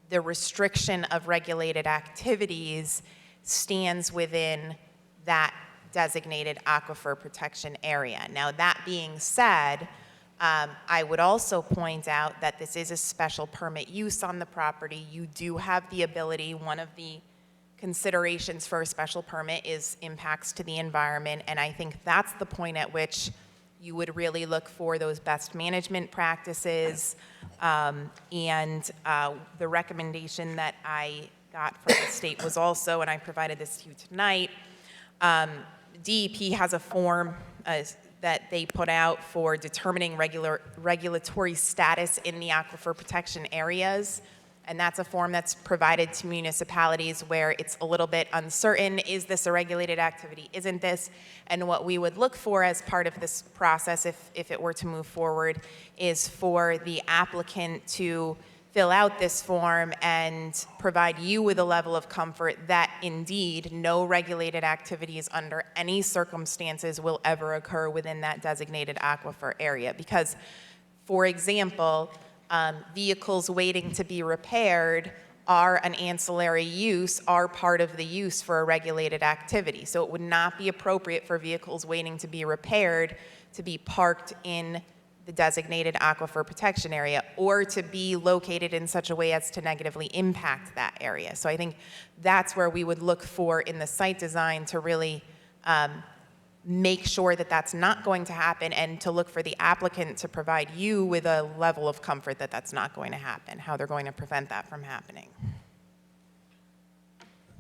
the restriction of regulated activities stands within that designated aquifer protection area. Now, that being said, I would also point out that this is a special permit use on the property. You do have the ability, one of the considerations for a special permit is impacts to the environment, and I think that's the point at which you would really look for those best management practices. The recommendation that I got from the state was also, and I provided this to you tonight, DEP has a form that they put out for determining regulatory status in the aquifer protection areas. And that's a form that's provided to municipalities where it's a little bit uncertain. Is this a regulated activity? Isn't this? And what we would look for as part of this process, if it were to move forward, is for the applicant to fill out this form and provide you with a level of comfort that indeed no regulated activities under any circumstances will ever occur within that designated aquifer area. Because, for example, vehicles waiting to be repaired are an ancillary use, are part of the use for a regulated activity. So it would not be appropriate for vehicles waiting to be repaired to be parked in the designated aquifer protection area or to be located in such a way as to negatively impact that area. So I think that's where we would look for in the site design to really make sure that that's not going to happen, and to look for the applicant to provide you with a level of comfort that that's not going to happen, how they're going to prevent that from happening.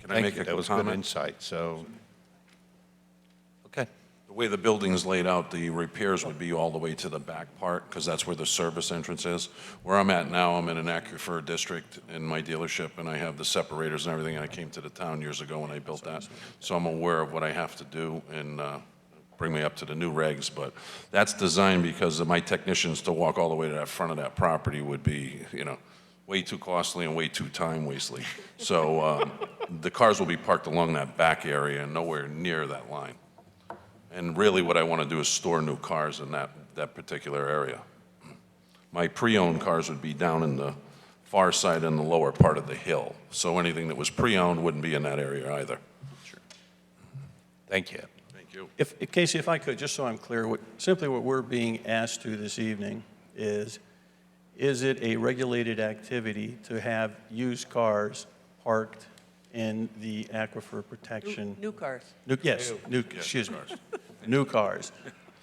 Can I make a comment? That was good insight, so, okay. The way the building is laid out, the repairs would be all the way to the back part, because that's where the service entrance is. Where I'm at now, I'm in an aquifer district in my dealership, and I have the separators and everything, and I came to the town years ago when I built that. So I'm aware of what I have to do and bring me up to the new regs, but that's designed because of my technicians to walk all the way to that front of that property would be, way too costly and way too time wastely. So the cars will be parked along that back area and nowhere near that line. And really what I want to do is store new cars in that particular area. My pre-owned cars would be down in the far side in the lower part of the hill. So anything that was pre-owned wouldn't be in that area either. Sure. Thank you. Thank you. Casey, if I could, just so I'm clear, simply what we're being asked to this evening is it a regulated activity to have used cars parked in the aquifer protection? New cars. Excuse me. New cars.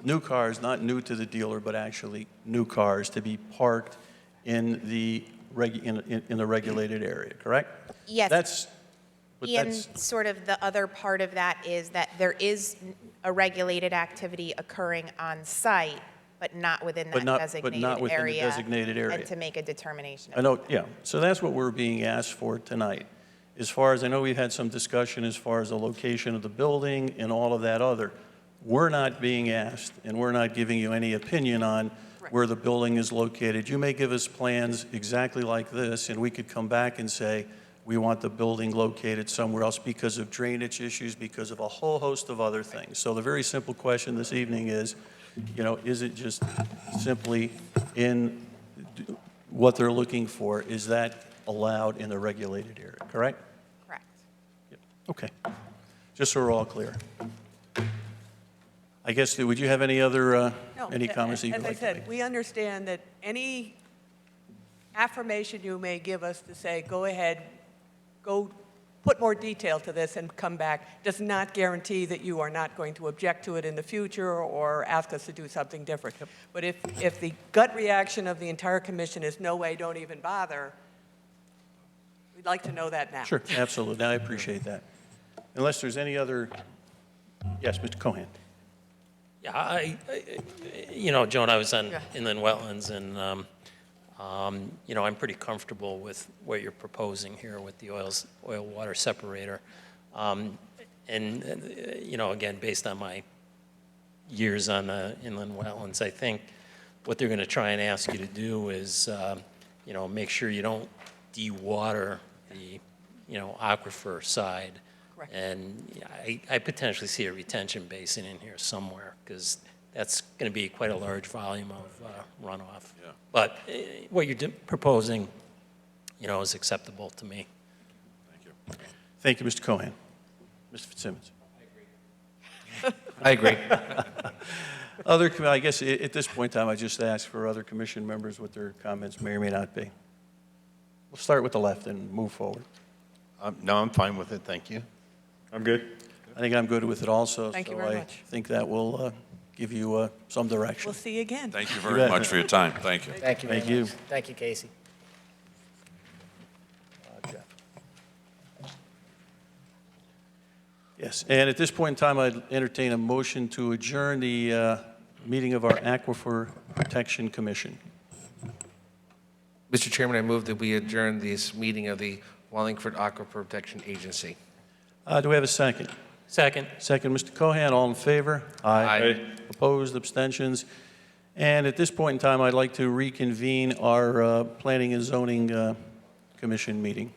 New cars, not new to the dealer, but actually new cars to be parked in the regulated area, correct? Yes. Sort of the other part of that is that there is a regulated activity occurring on site, but not within that designated area. And to make a determination. I know, yeah. So that's what we're being asked for tonight. As far as I know, we've had some discussion as far as the location of the building and all of that other. We're not being asked, and we're not giving you any opinion on where the building is located. You may give us plans exactly like this, and we could come back and say, we want the building located somewhere else because of drainage issues, because of a whole host of other things. So the very simple question this evening is, is it just simply in what they're looking for, is that allowed in the regulated area, correct? Correct. Yep. Okay. Just so we're all clear. I guess, would you have any other, any comments that you'd like to make? As I said, we understand that any affirmation you may give us to say, go ahead, go put more detail to this and come back, does not guarantee that you are not going to object to it in the future or ask us to do something different. Yep. But if the gut reaction of the entire commission is no way, don't even bother, we'd like to know that now. Sure, absolutely. I appreciate that. Unless there's any other, yes, Mr. Cohan. Yeah, Joan, I was on inland wetlands, and, I'm pretty comfortable with what you're proposing here with the oil-water separator. Again, based on my years on inland wetlands, I think what they're going to try and ask you to do is, make sure you don't de-water the, aquifer side. Correct. And I potentially see a retention basin in here somewhere, because that's going to be quite a large volume of runoff. Yeah. But what you're proposing, is acceptable to me. Thank you. Thank you, Mr. Cohan. Mr. Fitzsimmons. I agree. I guess at this point in time, I just ask for other commission members what their comments may or may not be. We'll start with the left and move forward. No, I'm fine with it, thank you. I'm good. I think I'm good with it also. Thank you so very I much. think that will give you some direction. We'll see you again. Thank you You very bet. much for your time. Thank you. Thank you very Thank you. much. Thank you, Casey. Jeff. Yes, and at this point in time, I'd entertain a motion to adjourn the meeting of our Aquifer Protection Commission. Mr. Chairman, I move that we adjourn this meeting of the Wallingford Aquifer Protection Agency. Do we have a second? Second. Second, Mr. Cohan, all in favor? Aye. Opposed, abstentions? And at this point in time, I'd like to reconvene our Planning and Zoning Commission meeting.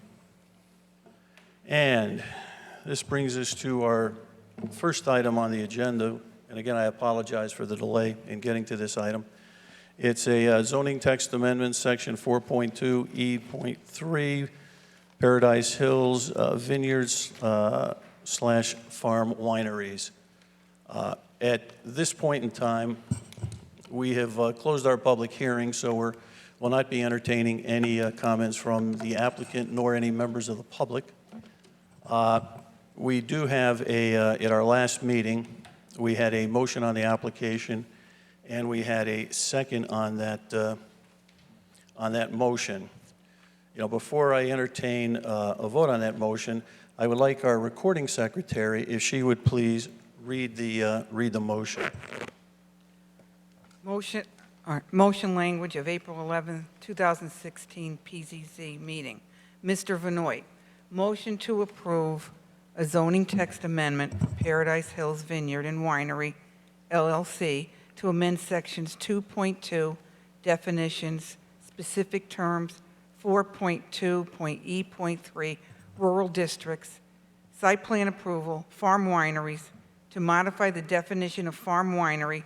And this brings us to our first item on the agenda. And again, I apologize for the delay in getting to this item. It's a zoning text amendment, section 4.2E.3, Paradise Hills Vineyards / farm wineries. At this point in time, we have closed our public hearing, so we'll not be entertaining any comments from the applicant nor any members of the public. We do have at our last meeting, we had a motion on the application, and we had a second on that motion. Before I entertain a vote on that motion, I would like our recording secretary, if she would please read the motion. Motion language of April 11, 2016 PZZ meeting. Mr. Vanoit, motion to approve a zoning text amendment, Paradise Hills Vineyard and Winery, LLC, to amend sections 2.2, definitions, specific terms, 4.2.E.3, rural districts, site plan approval, farm wineries, to modify the definition of farm winery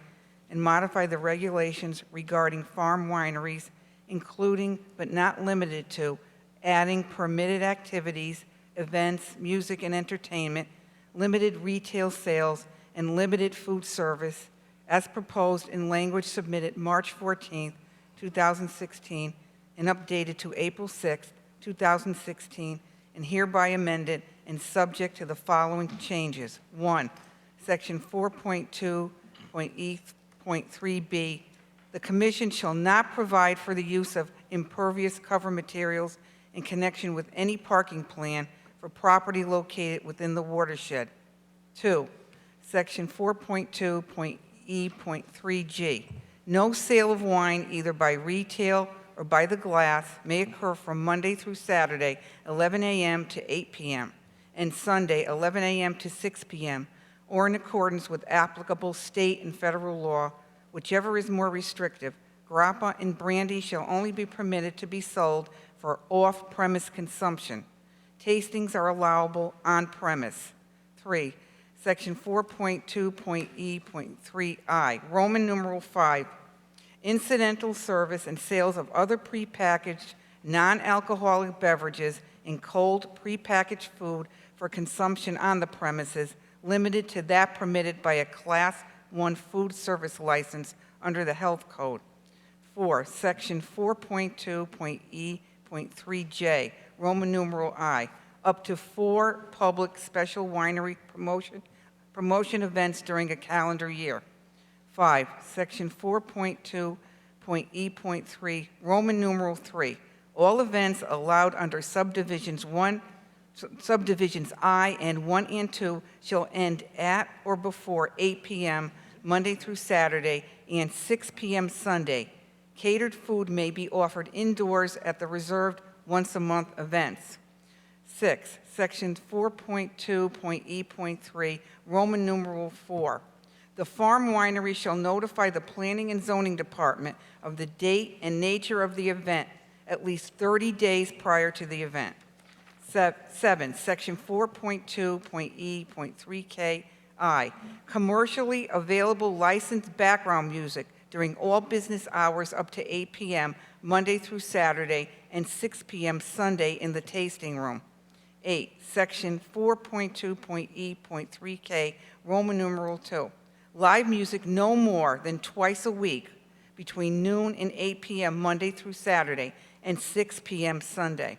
and modify the regulations regarding farm wineries, including but not limited to adding permitted activities, events, music and entertainment, limited retail sales, and limited food service, as proposed in language submitted March 14, 2016, and updated to April 6, 2016, and hereby amended and subject to the following changes. 1, Section 4.2.E.3b, the Commission shall not provide for the use of impervious cover materials in connection with any parking plan for property located within the watershed. 2, Section 4.2.E.3g, no sale of wine either by retail or by the glass may occur from Monday through Saturday, 11 a.m. to 8 p.m., and Sunday, 11 a.m. to 6 p.m., or in accordance with applicable state and federal law, whichever is more restrictive. Grappa and brandy shall only be permitted to be sold for off-premise consumption. Tastings are allowable on-premise. 3, Section 4.2.E.3i, Roman numeral 5, incidental service and sales of other prepackaged non-alcoholic beverages and cold prepackaged food for consumption on the premises, limited to that permitted by a Class 1 food service license under the Health Code. 4, Section 4.2.E.3j, Roman numeral I, up to 4 public special winery promotion events during a calendar year. 5, Section 4.2.E.3, Roman numeral 3, all events allowed under subdivisions I and 1 and 2 shall end at or before 8 p.m. Monday through Saturday, and 6 p.m. Sunday. Catered food may be offered indoors at the reserved once-a-month events. 6, Section 4.2.E.3, Roman numeral 4. The farm winery shall notify the Planning and Zoning Department of the date and nature of the event at least 30 days prior to the event. 7, Section 4.2.E.3K.I. Commercially available licensed background music during all business hours up to 8 p.m. Monday through Saturday and 6 p.m. Sunday in the tasting room. 8, Section 4.2.E.3K, Roman numeral 2. Live music no more than twice a week between noon and 8 p.m. Monday through Saturday and 6 p.m. Sunday.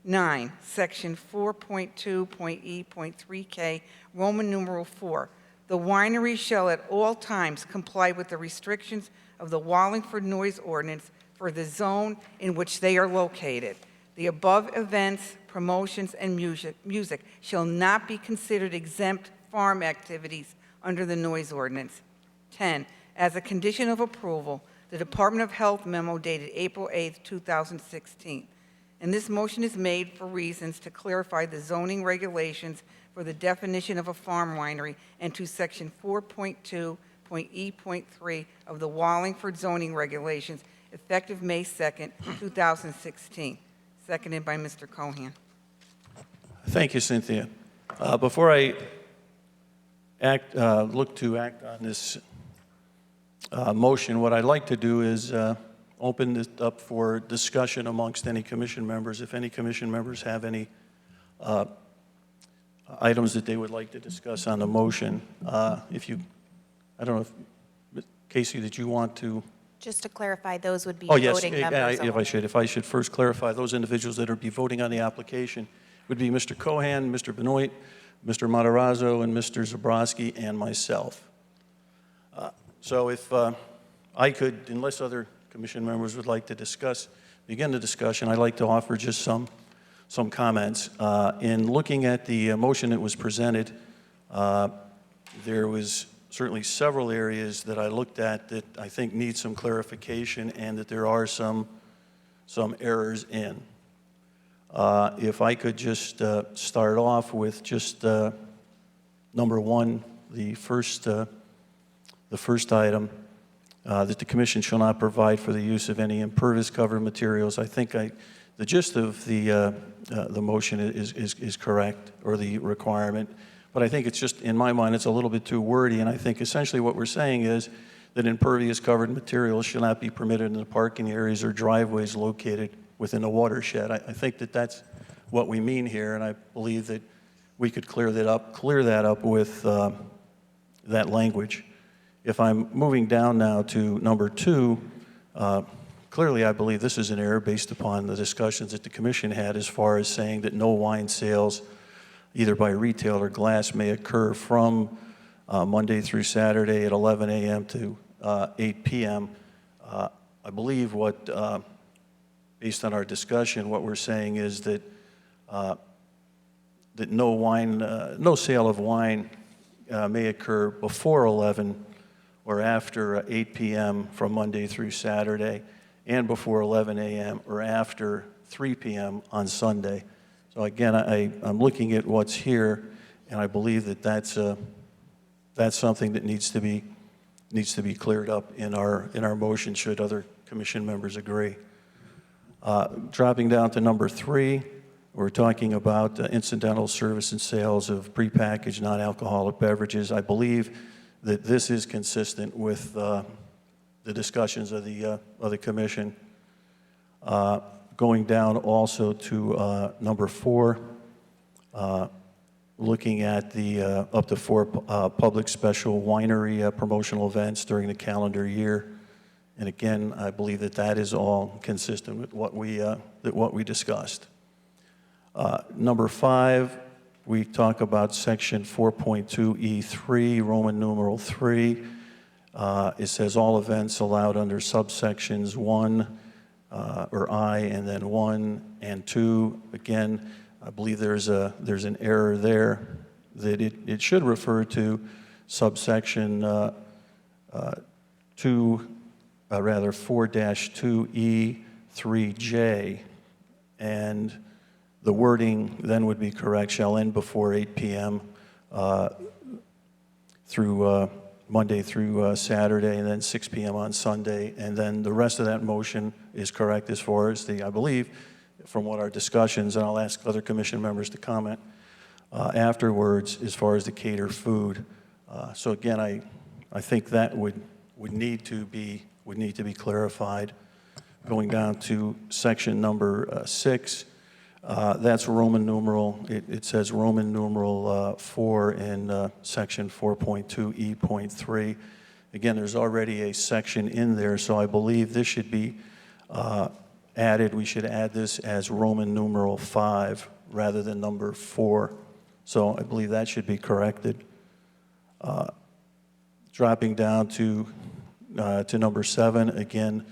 9, Section 4.2.E.3K, Roman numeral 4. The winery shall at all times comply with the restrictions of the Wallingford noise ordinance for the zone in which they are located. The above events, promotions, and music shall not be considered exempt farm activities under the noise ordinance. 10, as a condition of approval, the Department of Health memo dated April 8, 2016. And this motion is made for reasons to clarify the zoning regulations for the definition of a farm winery and to Section 4.2.E.3 of the Wallingford zoning regulations effective May 2nd, 2016. Seconded by Mr. Cohan. Thank you, Cynthia. Before I look to act on this motion, what I'd like to do is open this up for discussion amongst any commission members. If any commission members have any items that they would like to discuss on the motion, I don't know if, Casey, did you want to? Just to clarify, those would be Oh, yes, voting members only. if I should first clarify, those individuals that would be voting on the application would be Mr. Cohan, Mr. Benoit, Mr. Matarazzo, and Mr. Zabrowski, and myself. So if I could, unless other commission members would like to begin the discussion, I'd like to offer just some comments. In looking at the motion that was presented, there was certainly several areas that I looked at that I think need some clarification and that there are some errors in. If I could just start off with just number one, the first item, that the commission shall not provide for the use of any impervious cover materials. I think the gist of the motion is correct, or the requirement. But I think it's just, in my mind, it's a little bit too wordy, and I think essentially what we're saying is that impervious covered materials shall not be permitted in the parking areas or driveways located within the watershed. I think that that's what we mean here, and I believe that we could clear that up with that language. If I'm moving down now to number 2, clearly I believe this is an error based upon the discussions that the commission had as far as saying that no wine sales, either by retail or glass, may occur from Monday through Saturday at 11 a.m. to 8 p.m. I believe based on our discussion, what we're saying is that no sale of wine may occur before 11 or after 8 p.m. from Monday through Saturday, and before 11 a.m. or after 3 p.m. on Sunday. So again, I'm looking at what's here, and I believe that that's something that needs to be cleared up in our motion, should other commission members agree. Dropping down to number 3, we're talking about incidental service and sales of prepackaged non-alcoholic beverages. I believe that this is consistent with the discussions of the commission. Going down also to number 4, looking at the up to 4 public special winery promotional events during the calendar year. And again, I believe that that is all consistent with what we discussed. Number 5, we talk about section 4.2E3, Roman numeral 3. It says all events allowed under subsections 1 or I, and then 1 and 2. Again, I believe there's an error there, that it should refer to subsection 4-2E3J, and the wording then would be correct, shall end before 8 p.m. Through Monday through Saturday, and then 6 p.m. on Sunday. And then the rest of that motion is correct as far as I believe, from what our discussions, and I'll ask other commission members to comment afterwards, as far as the cater food. So again, I think that would need to be clarified. Going down to section number 6, that's Roman numeral. It says Roman numeral 4 in section 4.2E.3. Again, there's already a section in there, so I believe this should be added. We should add this as Roman numeral 5 rather than number 4. So I believe that should be corrected. Dropping down to number 7, again,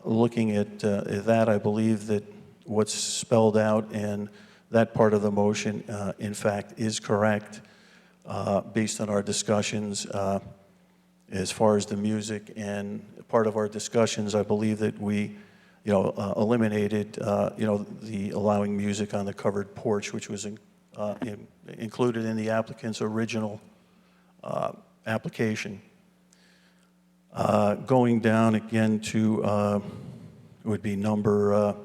looking at that, I believe that what's spelled out in that part of the motion, in fact, is correct based on our discussions as far as the music. And part of our discussions, I believe that we, eliminated, the allowing music on the covered porch, which was included in the applicant's original application. Going down again to would be number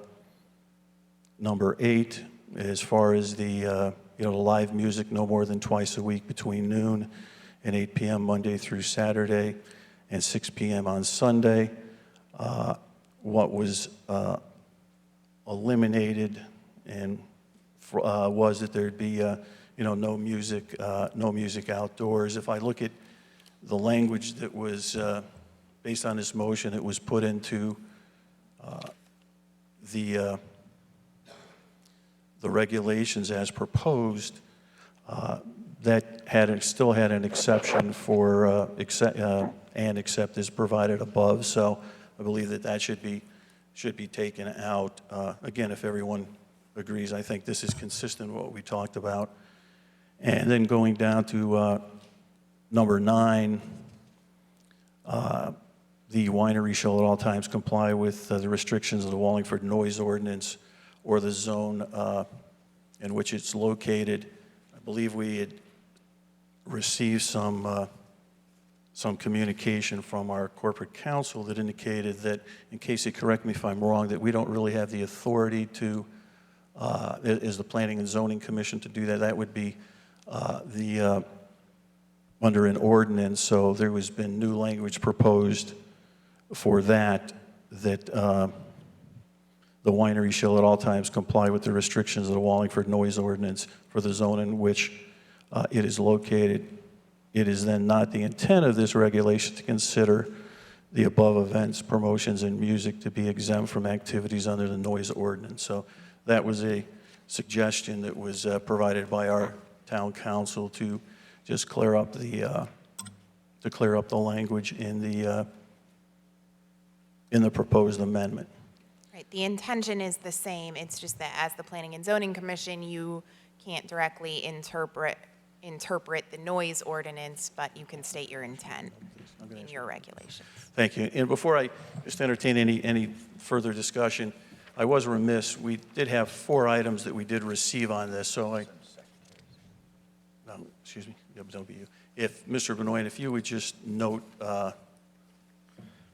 8, as far as the live music, no more than twice a week between noon and 8 p.m. Monday through Saturday, and 6 p.m. on Sunday. What was eliminated and was that there'd be no music outdoors. If I look at the language that was based on this motion, it was put into the regulations as proposed, that still had an exception for and except as provided above. So I believe that should be taken out. Again, if everyone agrees, I think this is consistent with what we talked about. And then going down to number 9, the winery shall at all times comply with the restrictions of the Wallingford noise ordinance or the zone in which it's located. I believe we had received some communication from our corporate counsel that indicated that, in case you correct me if I'm wrong, that we don't really have the authority to, as the Planning and Zoning Commission, to do that. That would be under an ordinance. So there has been new language proposed for that the winery shall at all times comply with the restrictions of the Wallingford noise ordinance for the zone in which it is located. It is then not the intent of this regulation to consider the above events, promotions, and music to be exempt from activities under the noise ordinance. So that was a suggestion that was provided by our town council to just clear up the language in the proposed amendment. Right, the intention is the same. It's just that as the Planning and Zoning Commission, you can't directly interpret the noise ordinance, but you can state your intent in your regulations. Thank you. And before I just entertain any further discussion, I was remiss. We did have 4 items that we did receive on this, so no, excuse me, don't be you. If, Mr. Benoit, if you would just note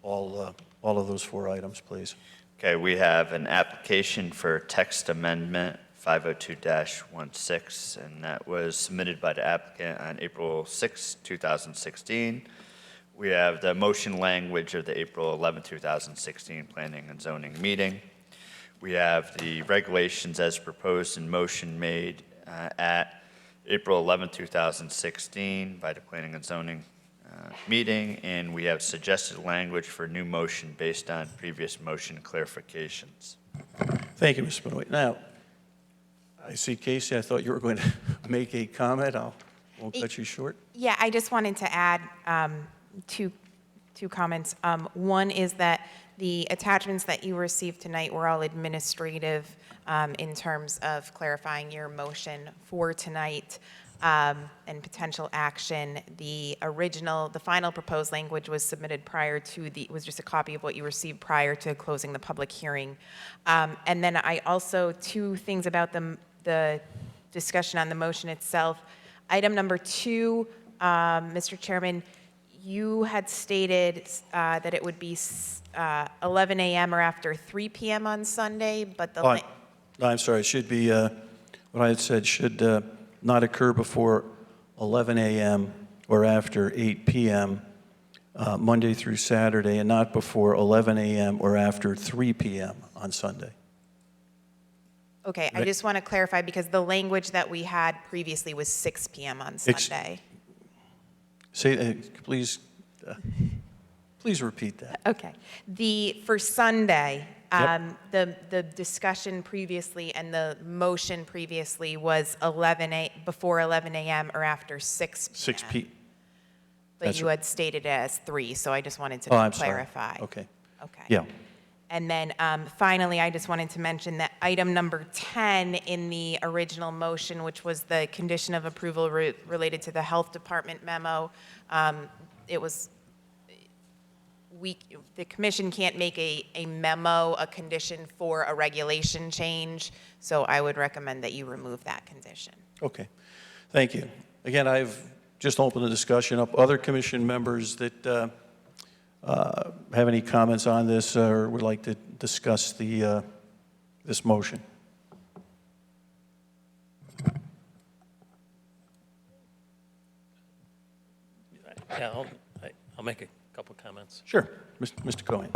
all of those 4 items, please. Okay, we have an application for text amendment 502-16, and that was submitted by the applicant on April 6, 2016. We have the motion language of the April 11, 2016 Planning and Zoning meeting. We have the regulations as proposed in motion made at April 11, 2016 by the Planning and Zoning meeting, and we have suggested language for new motion based on previous motion clarifications. Thank you, Mr. Benoit. Now, I see Casey, I thought you were going to make a comment. I won't cut you short. Yeah, I just wanted to add two comments. One is that the attachments that you received tonight were all administrative in terms of clarifying your motion for tonight. and potential action. The final proposed language was submitted prior to was just a copy of what you received prior to closing the public hearing. And then I also, two things about the discussion on the motion itself. Item number 2, Mr. Chairman, you had stated that it would be 11 a.m. or after 3 p.m. on Sunday, but the... No, I'm sorry, it should be, what I had said should not occur before 11 a.m. or after 8 p.m. Monday through Saturday, and not before 11 a.m. or after 3 p.m. on Sunday. Okay, I just want to clarify, because the language that we had previously was 6 p.m. on Sunday. Please repeat that. Okay. For Sunday, Yep. the discussion previously and the motion previously was before 11 a.m. or after 6 p.m. 6 p.m. But you had stated it as 3, so I just wanted to I'm clarify. sorry. Okay. Okay. Yeah. And then finally, I just wanted to mention that item number 10 in the original motion, which was the condition of approval related to the health department memo, the commission can't make a memo a condition for a regulation change, so I would recommend that you remove that condition. Okay. Thank you. Again, I've just opened the discussion up. Other commission members that have any comments on this or would like to discuss this motion? Yeah, I'll make a couple comments. Sure. Mr. Cohen.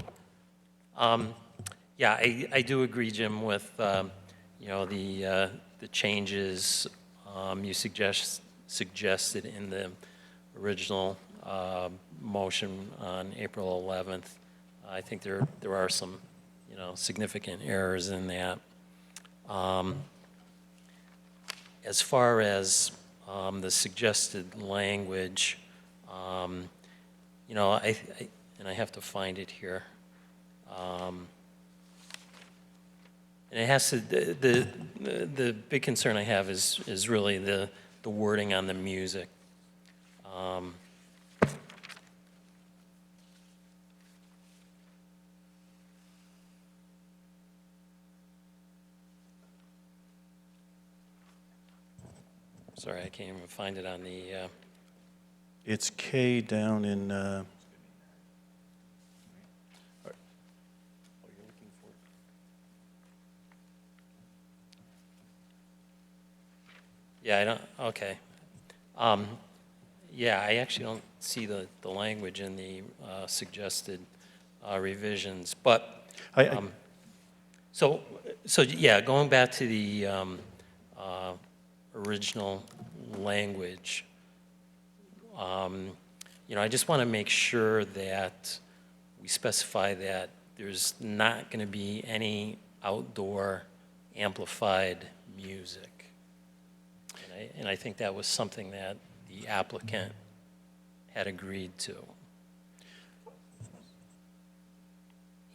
Yeah, I do agree, Jim, with the changes you suggested in the original motion on April 11th. I think there are some significant errors in that. As far as the suggested language, and I have to find it here. And it has to, the big concern I have is really the wording on the music. Sorry, I can't even find it on the... It's K down in... Yeah, I don't, okay. Yeah, I actually don't see the language in the suggested revisions, but, so yeah, going back to the original language, I just want to make sure that we specify that there's not going to be any outdoor amplified music. And I think that was something that the applicant had agreed to.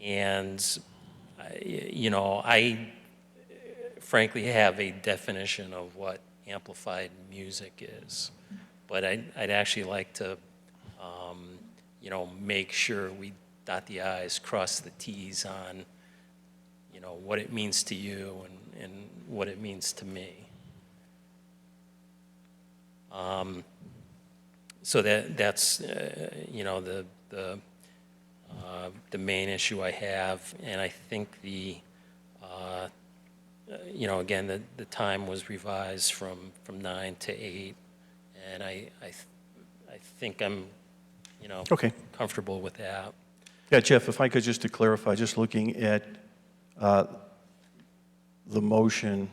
And, I frankly have a definition of what amplified music is. But I'd actually like to, make sure we dot the I's, cross the T's on, what it means to you and what it means to me. So that's the main issue I have, and I think again the time was revised from 9 to 8, and I think I'm Okay. comfortable with that. Yeah, Jeff, if I could just to clarify, just looking at the motion,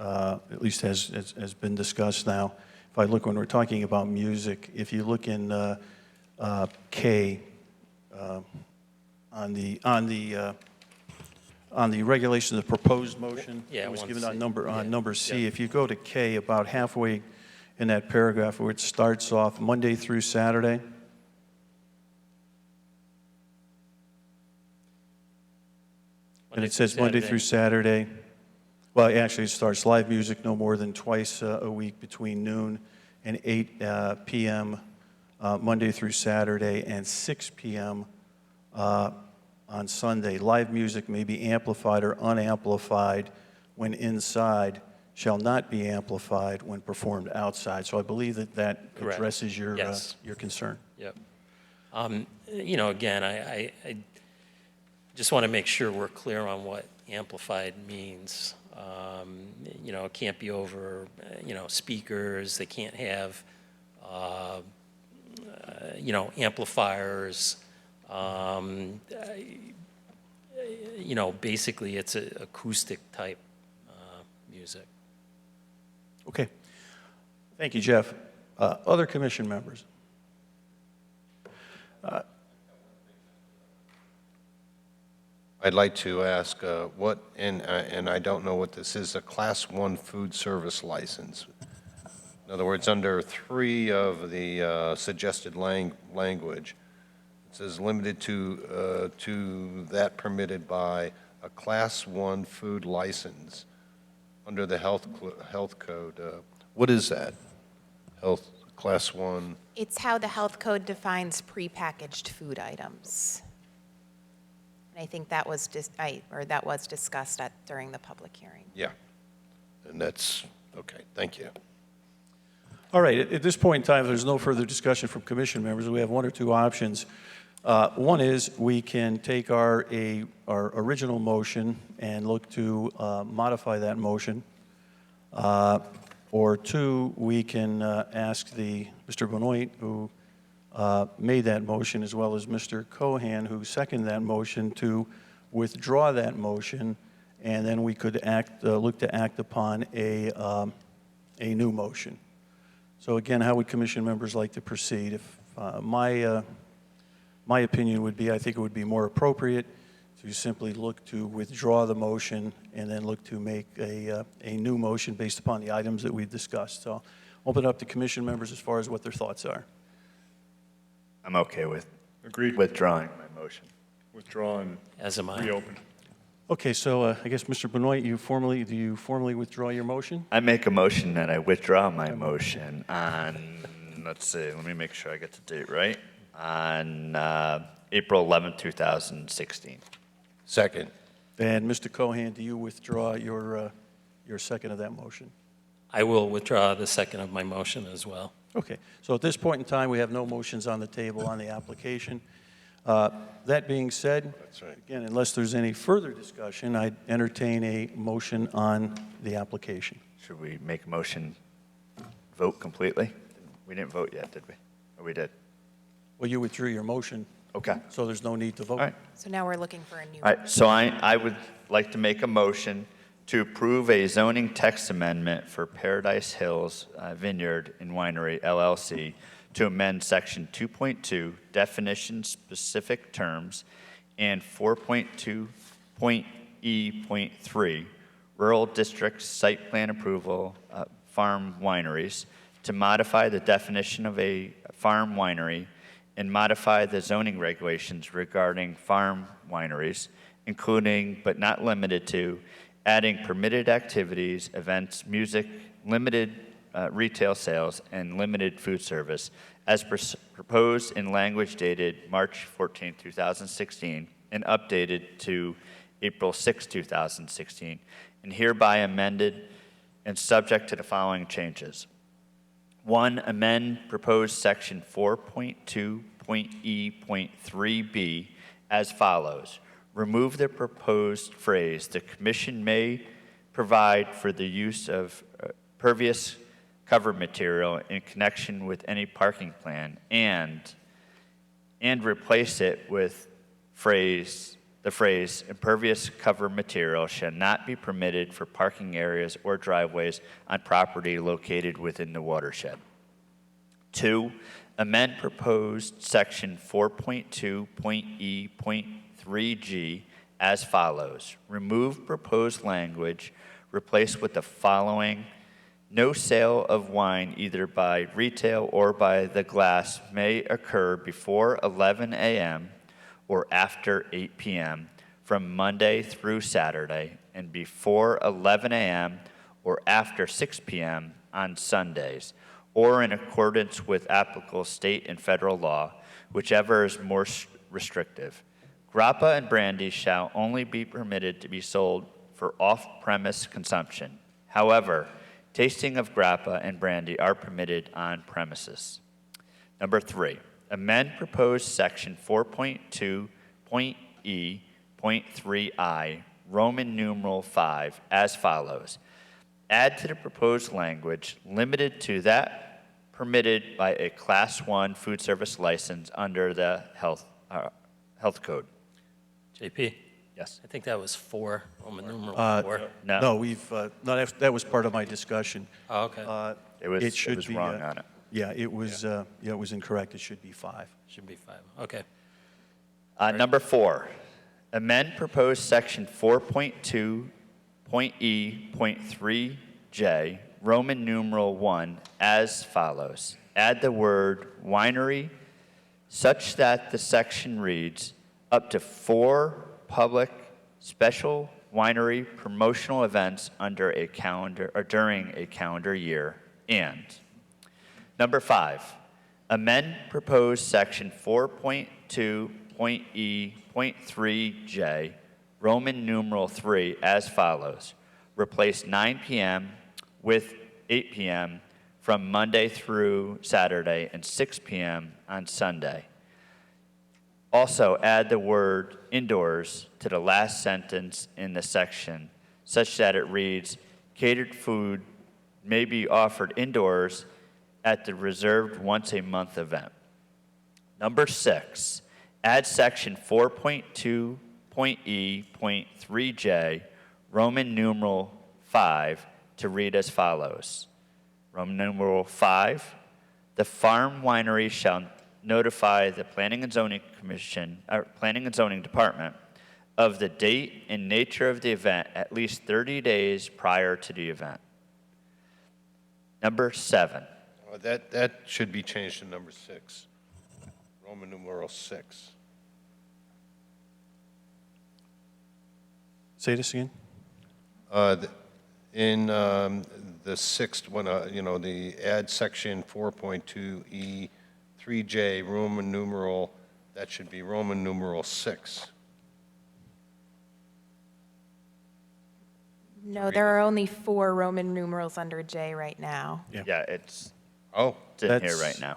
at least has been discussed now. If I look, when we're talking about music, if you look in K on the regulation, the proposed motion, it was given on number C. Yeah. If you go to K, about halfway in that paragraph where it starts off Monday through Saturday. And it says Monday through Saturday, Well, actually, it starts live music no more than twice a week between noon and 8 p.m. Monday through Saturday, and 6 p.m. On Sunday. Live music may be amplified or unamplified when inside, shall not be amplified when performed outside. So I believe that that Correct. addresses your, Yes. your concern. Yep. You know, again, I just want to make sure we're clear on what amplified means. You know, it can't be over, you know, speakers. They can't have, you know, amplifiers. You know, basically, it's a acoustic type music. Okay. Thank you, Jeff. Other commission members? I'd like to ask what, and I don't know what this is, a Class 1 food service license. In other words, under 3 of the suggested language, it says limited to that permitted by a Class 1 food license under the health code. What is that? Health Class 1? It's how the health code defines prepackaged food items. And I think that was discussed during the public hearing. Yeah. And that's, okay, thank you. All right, at this point in time, if there's no further discussion from commission members, we have 1 or 2 options. One is we can take our original motion and look to modify that motion. Or 2, we can ask Mr. Benoit, who made that motion, as well as Mr. KOHAN, who seconded that motion, to withdraw that motion, and then we could look to act upon a new motion. So again, how would commission members like to proceed? If my opinion would be, I think it would be more appropriate to simply look to withdraw the motion and then look to make a new motion based upon the items that we've discussed. So open it up to commission members as far as what their thoughts are. I'm okay with Agreed. withdrawing my motion. Withdraw and As am I. reopen. Okay, so I guess, Mr. Benoit, do you formally withdraw your motion? I make a motion that I withdraw my motion on, let's see, let me make sure I get the date right, on April 11, 2016. Second. And Mr. KOHAN, do you withdraw your second of that motion? I will withdraw the second of my motion as well. Okay, so at this point in time, we have no motions on the table on the application. That being said, again, unless there's any further discussion, I'd entertain a motion on the application. Should we make a motion, vote completely? We didn't vote yet, did we? Or we did? Well, you withdrew your motion. Okay. So there's no need to vote. All right. So now we're looking for a new. All right, so I would like to make a motion to approve a zoning text amendment for Paradise Hills Vineyard and Winery LLC to amend Section 2.2, definition-specific terms, and 4.2.E.3, rural district site plan approval, farm wineries, to modify the definition of a farm winery and modify the zoning regulations regarding farm wineries, including but not limited to adding permitted activities, events, music, limited retail sales, and limited food service, as proposed in language dated March 14, 2016, and updated to April 6, 2016, and hereby amended and subject to the following changes. 1, amend proposed section 4.2.E.3b as follows. Remove the proposed phrase, "The commission may provide for the use of pervious cover material in connection with any parking plan," and replace it with the phrase, "Impervious cover material shall not be permitted for parking areas or driveways on property located within the watershed." 2, amend proposed section 4.2.E.3g as follows. Remove proposed language, replace with the following: no sale of wine either by retail or by the glass may occur before 11 a.m. or after 8 p.m. from Monday through Saturday, and before 11 a.m. or after 6 p.m. on Sundays, or in accordance with applicable state and federal law, whichever is more restrictive. Grappa and brandy shall only be permitted to be sold for off-premise consumption. However, tasting of grappa and brandy are permitted on premises. Number 3, amend proposed section 4.2.E.3I, Roman numeral 5, as follows. Add to the proposed language limited to that permitted by a Class 1 food service license under the health code. JP? Yes. I think that was 4, Roman numeral 4. No, we've, no, that was part of my discussion. Oh, okay. It was should be, wrong on it. Yeah, it was, it was incorrect. It should be 5. Should be 5. Okay. Number 4, amend proposed section 4.2.E.3J, Roman numeral 1, as follows. Add the word winery such that the section reads, up to 4 public special winery promotional events under a calendar or during a calendar year. And number 5, amend proposed section 4.2.E.3J, Roman numeral 3, as follows. Replace 9 p.m. with 8 p.m. from Monday through Saturday and 6 p.m. on Sunday. Also, add the word indoors to the last sentence in the section, such that it reads, catered food may be offered indoors at the reserved once-a-month event. Number 6, add section 4.2.E.3J, Roman numeral 5, to read as follows. Roman numeral 5, the farm winery shall notify the Planning and Zoning Commission, or Planning and Zoning Department, of the date and nature of the event at least 30 days prior to the event. Number 7. That should be changed to number 6, Roman numeral 6. Say this again? In the 6th one, the add section 4.2E3J, Roman numeral, that should be Roman numeral 6. No, there are only 4 Roman numerals under J right now. Yeah, it's in here right now.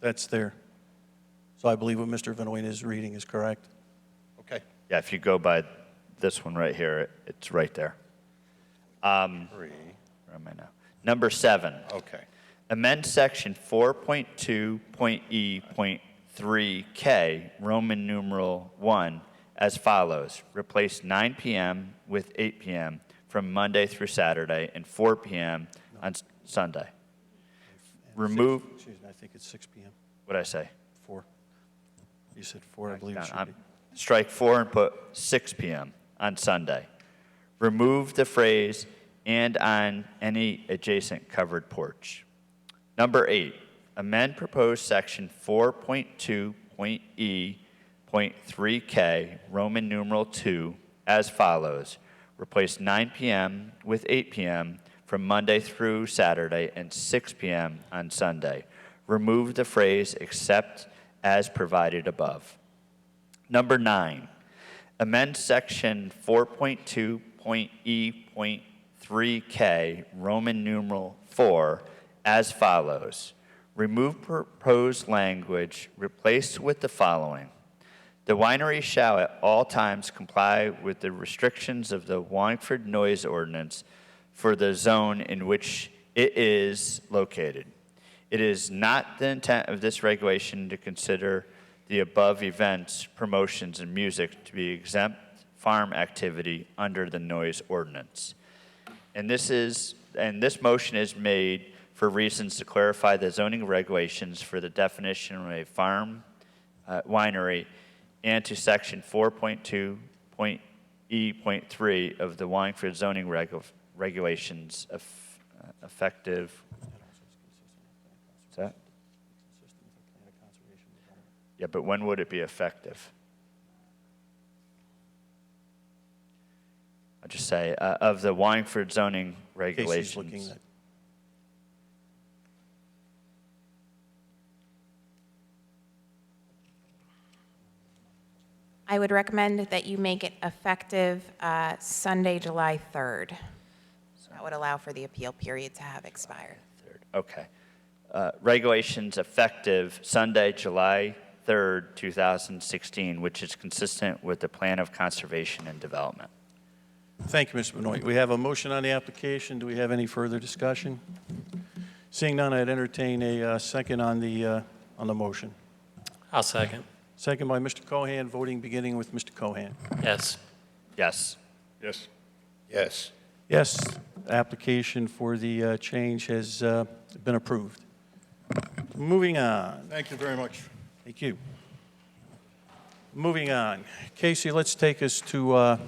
That's there. So I believe what Mr. Vinoy is reading is correct. Okay. Yeah, if you go by this one right here, it's right there. Where am I now? Number 7. Okay. Amend section 4.2.E.3K, Roman numeral 1, as follows. Replace 9 p.m. with 8 p.m. from Monday through Saturday and 4 p.m. on Sunday. Remove. Excuse me, I think it's 6 p.m. What'd I say? 4. You said 4, I believe it should be. Strike 4 and put 6 p.m. on Sunday. Remove the phrase and on any adjacent covered porch. Number 8, amend proposed section 4.2.E.3K, Roman numeral 2, as follows. Replace 9 p.m. with 8 p.m. from Monday through Saturday and 6 p.m. on Sunday. Remove the phrase except as provided above. Number 9, amend section 4.2.E.3K, Roman numeral 4, as follows. Remove proposed language, replace with the following. The winery shall at all times comply with the restrictions of the Wallingford noise ordinance for the zone in which it is located. It is not the intent of this regulation to consider the above events, promotions, and music to be exempt farm activity under the noise ordinance. And this motion is made for reasons to clarify the zoning regulations for the definition of a farm winery and to section 4.2.E.3 of the Wallingford zoning regulations effective. What's that? Yeah, but when would it be effective? I'll just say, of the Wallingford zoning Casey's regulations. looking at. I would recommend that you make it effective Sunday, July 3rd. That would allow for the appeal period to have expired. Okay. Regulations effective Sunday, July 3rd, 2016, which is consistent with the Plan of Conservation and Development. Thank you, Mr. Benoit. We have a motion on the application. Do we have any further discussion? Seeing none, I'd entertain a second on the motion. I'll second. Second by Mr. Cohan, voting beginning with Mr. Cohan. Yes. Yes. Yes. Yes. Yes, application for the change has been approved. Moving on. Thank you very much. Thank you. Moving on. Casey, let's take us to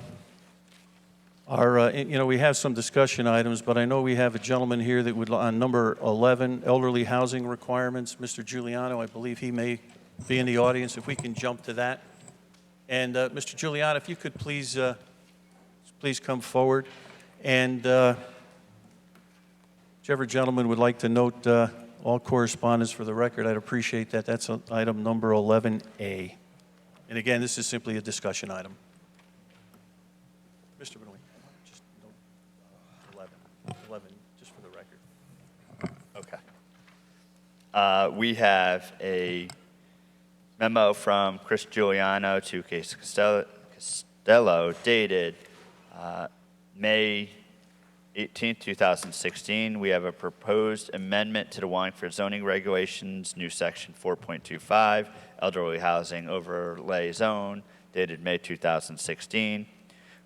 our, we have some discussion items, but I know we have a gentleman here that would, on number 11, elderly housing requirements, Mr. Giuliano, I believe he may be in the audience, if we can jump to that. And Mr. Giuliano, if you could please come forward. And whichever gentleman would like to note all correspondence for the record, I'd appreciate that. That's item number 11A. And again, this is simply a discussion item. Mr. Benoit, just note 11, just for the record. Okay. We have a memo from Chris Giuliano to Casey Costello dated May 18, 2016. We have a proposed amendment to the Wallingford zoning regulations, new section 4.25, elderly housing overlay zone, dated May 2016.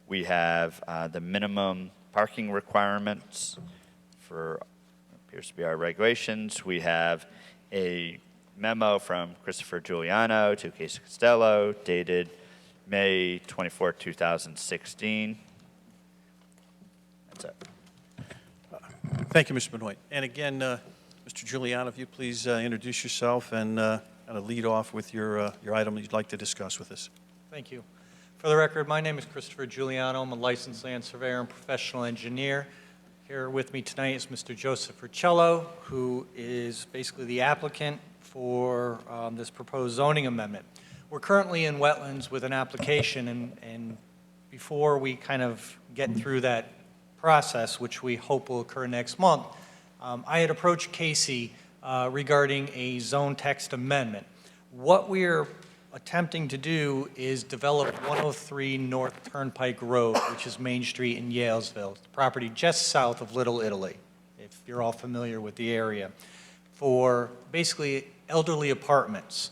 We have the minimum parking requirements for, appears to be our regulations. We have a memo from Christopher Giuliano to Casey Costello, dated May 24, 2016. That's it. Thank you, Mr. Benoit. And again, Mr. Giuliano, if you please introduce yourself and kind of lead off with your item you'd like to discuss with us. Thank you. For the record, my name is Christopher Giuliano. I'm a licensed land surveyor and professional engineer. Here with me tonight is Mr. Joseph Ricello, who is basically the applicant for this proposed zoning amendment. We're currently in wetlands with an application, and before we kind of get through that process, which we hope will occur next month, I had approached Casey regarding a zone text amendment. What we're attempting to do is develop 103 North Turnpike Road, which is Main Street in Yalesville, the property just south of Little Italy, if you're all familiar with the area, for basically elderly apartments.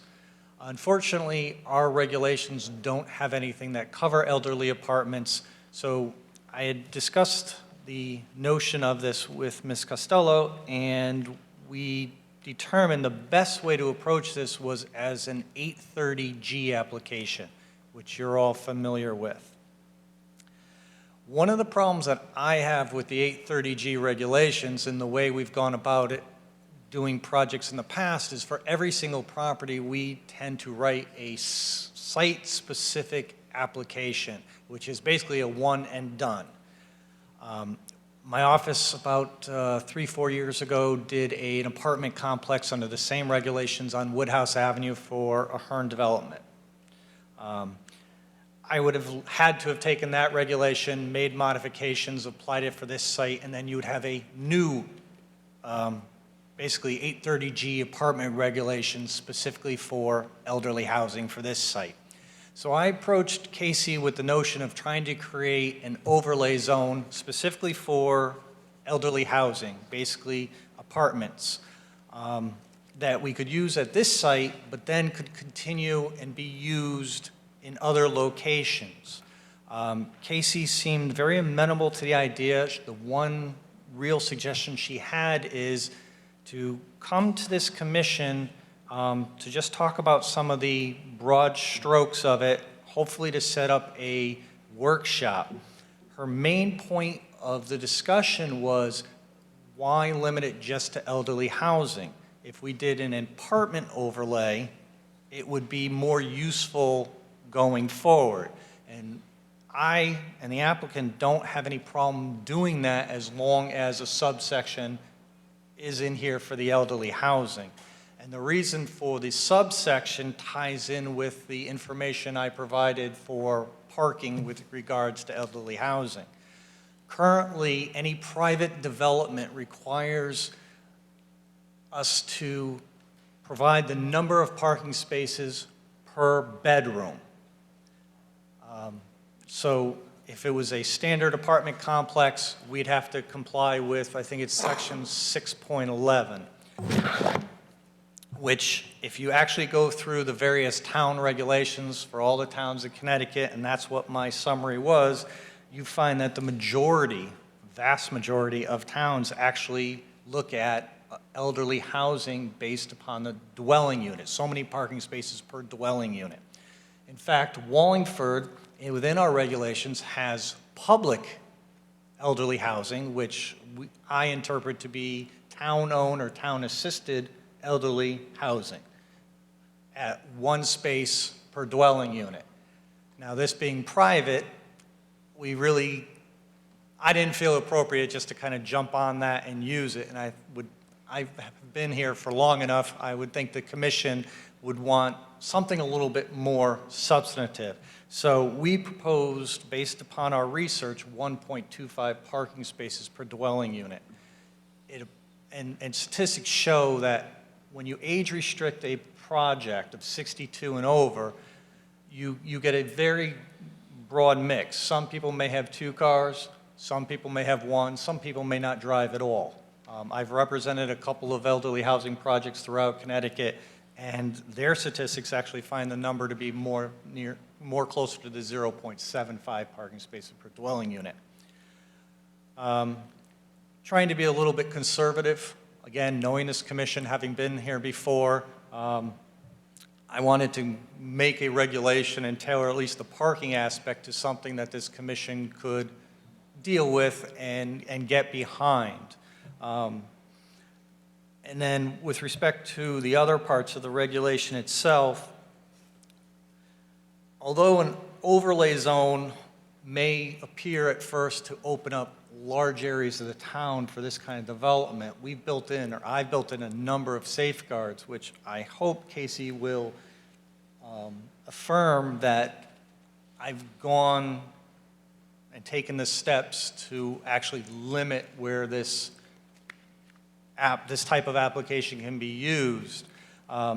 Unfortunately, our regulations don't have anything that cover elderly apartments, so I had discussed the notion of this with Ms. Costello, and we determined the best way to approach this was as an 830G application, which you're all familiar with. One of the problems that I have with the 830G regulations and the way we've gone about it doing projects in the past is for every single property we tend to write a site-specific application, which is basically a one and done. My office about 3-4 years ago did an apartment complex under the same regulations on Woodhouse Avenue for a Hearn development. I would have had to have taken that regulation, made modifications, applied it for this site, and then you would have a new, basically 830G apartment regulations specifically for elderly housing for this site. So I approached Casey with the notion of trying to create an overlay zone specifically for elderly housing, basically apartments, that we could use at this site, but then could continue and be used in other locations. Casey seemed very amenable to the idea. The one real suggestion she had is to come to this commission to just talk about some of the broad strokes of it, hopefully to set up a workshop. Her main point of the discussion was, why limit it just to elderly housing? If we did an apartment overlay, it would be more useful going forward. And I and the applicant don't have any problem doing that as long as a subsection is in here for the elderly housing. And the reason for the subsection ties in with the information I provided for parking with regards to elderly housing. Currently, any private development requires us to provide the number of parking spaces per bedroom. So if it was a standard apartment complex, we'd have to comply with, I think it's section 6.11, which if you actually go through the various town regulations for all the towns in Connecticut, and that's what my summary was, you find that the majority, vast majority of towns actually look at elderly housing based upon the dwelling unit, so many parking spaces per dwelling unit. In fact, Wallingford, within our regulations, has public elderly housing, which I interpret to be town-owned or town-assisted elderly housing at one space per dwelling unit. Now, this being private, I didn't feel appropriate just to kind of jump on that and use it, and I've been here for long enough, I would think the commission would want something a little bit more substantive. So we proposed, based upon our research, 1.25 parking spaces per dwelling unit. And statistics show that when you age restrict a project of 62 and over, you get a very broad mix. Some people may have 2 cars, some people may have 1, some people may not drive at all. I've represented a couple of elderly housing projects throughout Connecticut, and their statistics actually find the number to be more closer to the 0.75 parking spaces per dwelling unit. Trying to be a little bit conservative. Again, knowing this commission, having been here before, I wanted to make a regulation and tailor at least the parking aspect to something that this commission could deal with and get behind. And then with respect to the other parts of the regulation itself, although an overlay zone may appear at first to open up large areas of the town for this kind of development, I've built in a number of safeguards, which I hope Casey will affirm that I've gone and taken the steps to actually limit where this type of application can be used.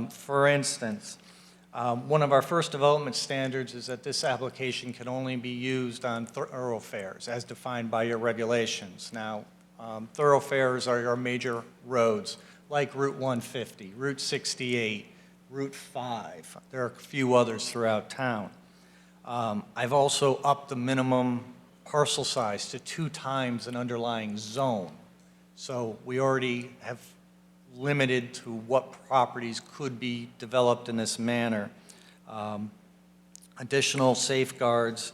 For instance, one of our first development standards is that this application can only be used on thoroughfares as defined by your regulations. Now, thoroughfares are your major roads like Route 150, Route 68, Route 5. There are a few others throughout town. I've also upped the minimum parcel size to 2 times an underlying zone. So we already have limited to what properties could be developed in this manner. Additional safeguards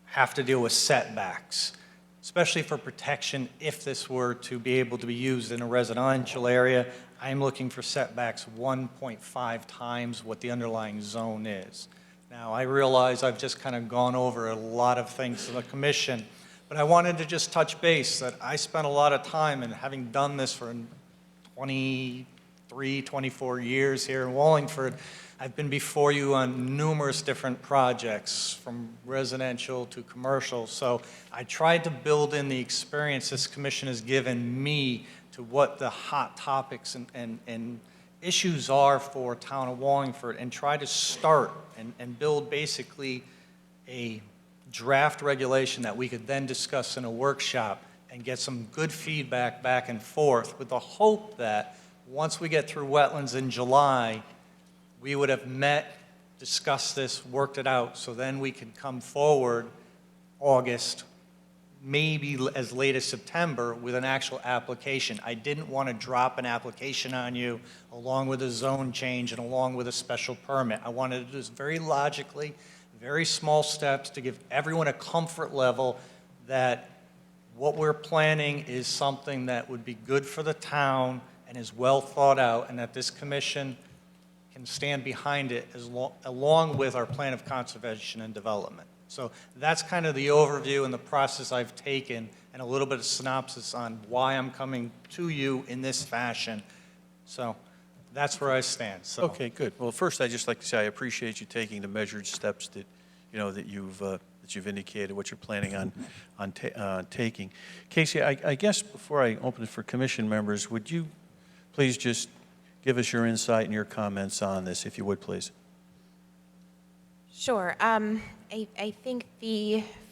have to deal with setbacks, especially for protection if this were to be able to be used in a residential area. I'm looking for setbacks 1.5 times what the underlying zone is. Now, I realize I've just kind of gone over a lot of things to the commission, but I wanted to just touch base that I spent a lot of time, and having done this for 23, 24 years here in Wallingford, I've been before you on numerous different projects, from residential to commercial. So I tried to build in the experience this commission has given me to what the hot topics and issues are for town of Wallingford, and try to start and build basically a draft regulation that we could then discuss in a workshop and get some good feedback back and forth, with the hope that once we get through wetlands in July, we would have met, discussed this, worked it out, so then we could come forward August, maybe as late as September, with an actual application. I didn't want to drop an application on you along with a zone change and along with a special permit. I wanted to do this very logically, very small steps to give everyone a comfort level that what we're planning is something that would be good for the town and is well thought out, and that this commission can stand behind it along with our plan of conservation and development. So that's kind of the overview and the process I've taken, and a little bit of synopsis on why I'm coming to you in this fashion. So that's where I stand. So. Okay, good. Well, first, I'd just like to say I appreciate you taking the measured steps that, that you've indicated what you're planning on taking. Casey, I guess before I open it for commission members, would you please just give us your insight and your comments on this, if you would, please? Sure. I think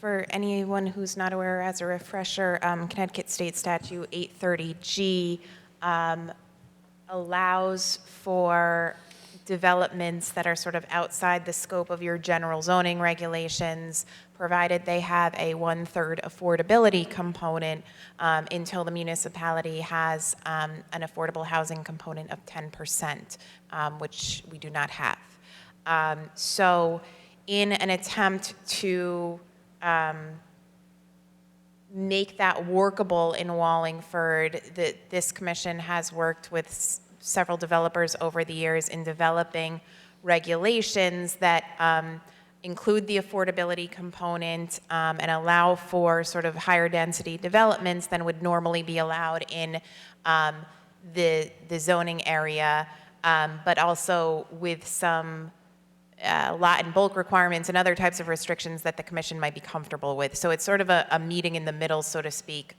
for anyone who's not aware, as a refresher, Connecticut State Statute 830G allows for developments that are sort of outside the scope of your general zoning regulations, provided they have a 1/3 affordability component, until the municipality has an affordable housing component of 10%, which we do not have. So in an attempt to make that workable in Wallingford, this commission has worked with several developers over the years in developing regulations that include the affordability component and allow for sort of higher density developments than would normally be allowed in the zoning area, but also with some lot and bulk requirements and other types of restrictions that the commission might be comfortable with. So it's sort of a meeting in the middle, so to speak.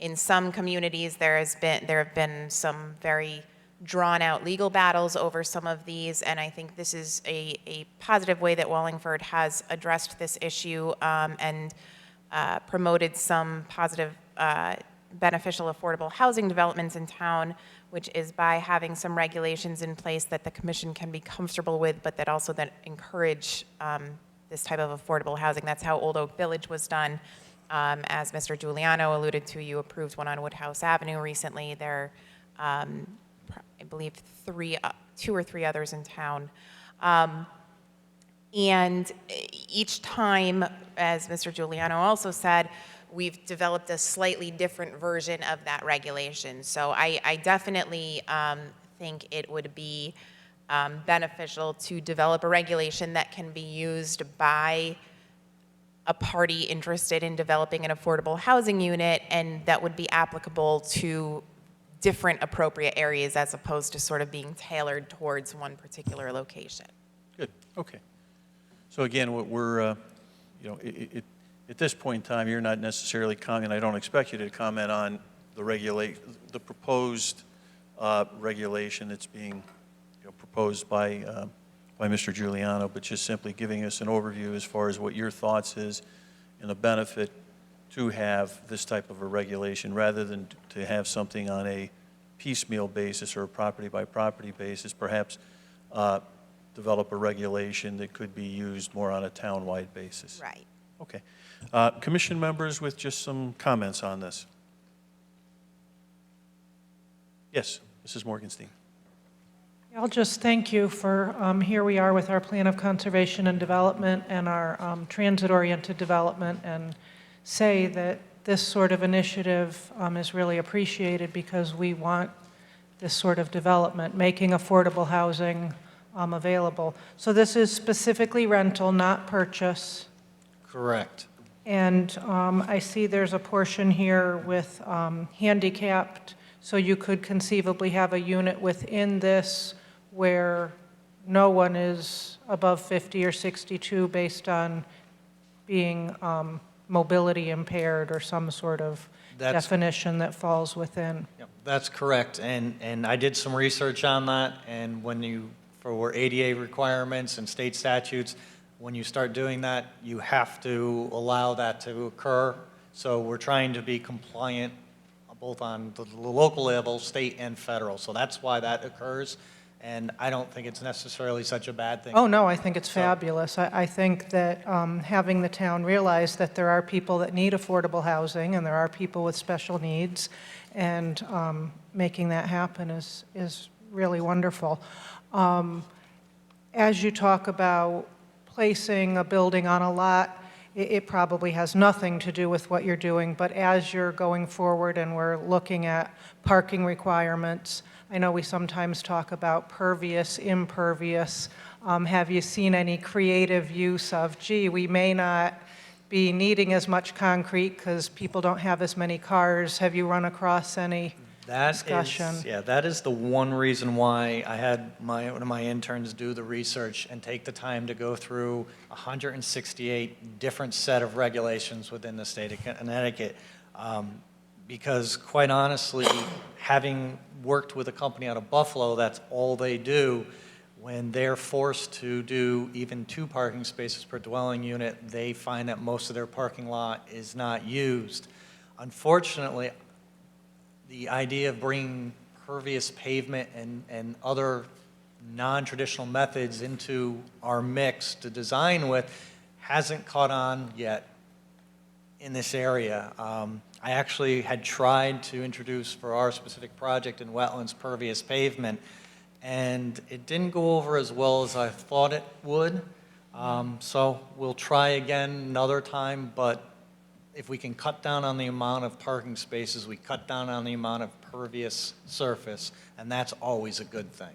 In some communities, there have been some very drawn-out legal battles over some of these, and I think this is a positive way that Wallingford has addressed this issue and promoted some positive, beneficial, affordable housing developments in town, which is by having some regulations in place that the commission can be comfortable with, but that also then encourage this type of affordable housing. That's how Old Oak Village was done. As Mr. Giuliano alluded to, you approved one on Woodhouse Avenue recently. There are, I believe, 2 or 3 others in town. And each time, as Mr. Giuliano also said, we've developed a slightly different version of that regulation. So I definitely think it would be beneficial to develop a regulation that can be used by a party interested in developing an affordable housing unit, and that would be applicable to different appropriate areas as opposed to sort of being tailored towards one particular location. Good, okay. So again, what we're, at this point in time, you're not necessarily commenting, I don't expect you to comment on the proposed regulation that's being proposed by Mr. Giuliano, but just simply giving us an overview as far as what your thoughts is and the benefit to have this type of a regulation rather than to have something on a piecemeal basis or a property-by-property basis, perhaps develop a regulation that could be used more on a town-wide basis. Right. Okay. Commission members with just some comments on this. Yes, Mrs. Morgenstein. I'll just thank you for, here we are with our plan of conservation and development and our transit-oriented development, and say that this sort of initiative is really appreciated because we want this sort of development, making affordable housing available. So this is specifically rental, not purchase. Correct. And I see there's a portion here with handicapped, so you could conceivably have a unit within this where no one is above 50 or 62 based on being mobility impaired or some sort of definition that falls within. Yep, that's correct, and I did some research on that, and for ADA requirements and state statutes, when you start doing that, you have to allow that to occur. So we're trying to be compliant both on the local level, state and federal. So that's why that occurs, and I don't think it's necessarily such a bad thing. Oh, no, I think it's fabulous. I think that having the town realize that there are people that need affordable housing and there are people with special needs, and making that happen is really wonderful. As you talk about placing a building on a lot, it probably has nothing to do with what you're doing, but as you're going forward and we're looking at parking requirements, I know we sometimes talk about pervious, impervious. Have you seen any creative use of, gee, we may not be needing as much concrete because people don't have as many cars? Have you run across any discussion? That is the one reason why I had one of my interns do the research and take the time to go through 168 different set of regulations within the state of Connecticut. Because quite honestly, having worked with a company out of Buffalo, that's all they do. When they're forced to do even 2 parking spaces per dwelling unit, they find that most of their parking lot is not used. Unfortunately, the idea of bringing pervious pavement and other non-traditional methods into our mix to design with hasn't caught on yet in this area. I actually had tried to introduce for our specific project in wetlands pervious pavement, and it didn't go over as well as I thought it would. So we'll try again another time, but if we can cut down on the amount of parking spaces, we cut down on the amount of pervious surface, and that's always a good thing.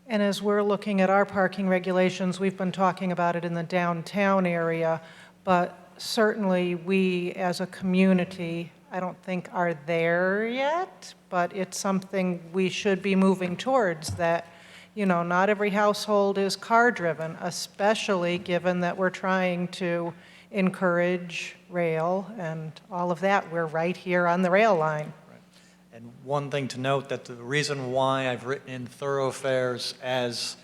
And as we're looking at our parking regulations, we've been talking about it in the downtown area, but certainly we as a community, I don't think are there yet, but it's something we should be moving towards, that, you know, not every household is car-driven, especially given that we're trying to encourage rail and all of that. We're right here on the rail line. And one thing to note, that the reason why I've written in thoroughfares as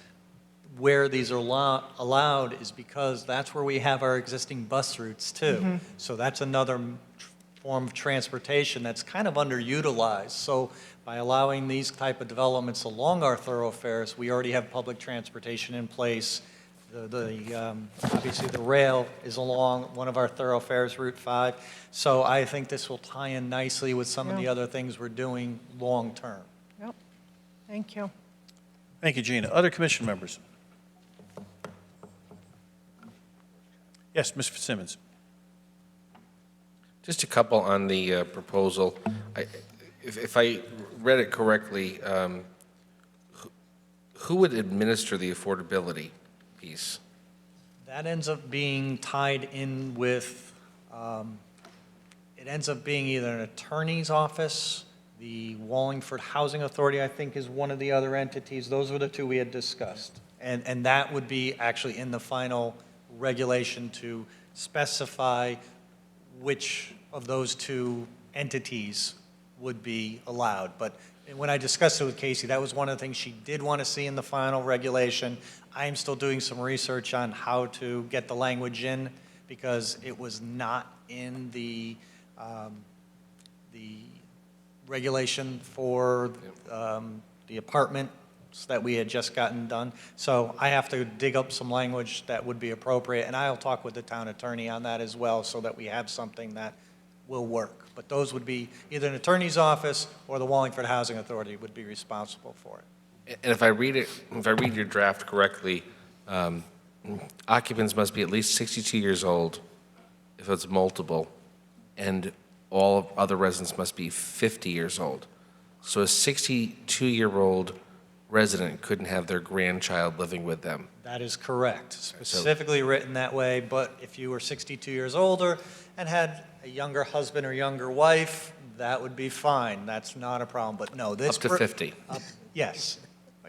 where these are allowed is because that's where we have our existing bus routes too. Mhm. So that's another form of transportation that's kind of underutilized. So by allowing these type of developments along our thoroughfares, we already have public transportation in place. Obviously the rail is along one of our thoroughfares, Route 5. So I think this will tie in nicely with some of the other things we're doing long term. Yep. Thank you. Thank you, Gina. Other commission members? Yes, Mr. FITZSIMMONS. Just a couple on the proposal. If I read it correctly, who would administer the affordability piece? That ends up being tied in with, it ends up being either an attorney's office, the Wallingford Housing Authority, I think, is one of the other entities. Those were the 2 we had discussed. And that would be actually in the final regulation to specify which of those 2 entities would be allowed. But when I discussed it with Casey, that was one of the things she did want to see in the final regulation. I am still doing some research on how to get the language in, because it was not in the regulation for the apartments that we had just gotten done. So I have to dig up some language that would be appropriate, and I'll talk with the town attorney on that as well, so that we have something that will work. But those would be either an attorney's office or the Wallingford Housing Authority would be responsible for it. And if I read your draft correctly, occupants must be at least 62 years old if it's multiple, and all other residents must be 50 years old. So a 62-year-old resident couldn't have their grandchild living with them. That is correct, specifically written that way, but if you were 62 years older and had a younger husband or younger wife, that would be fine. That's not a problem, but no, this... Up to 50. Yes,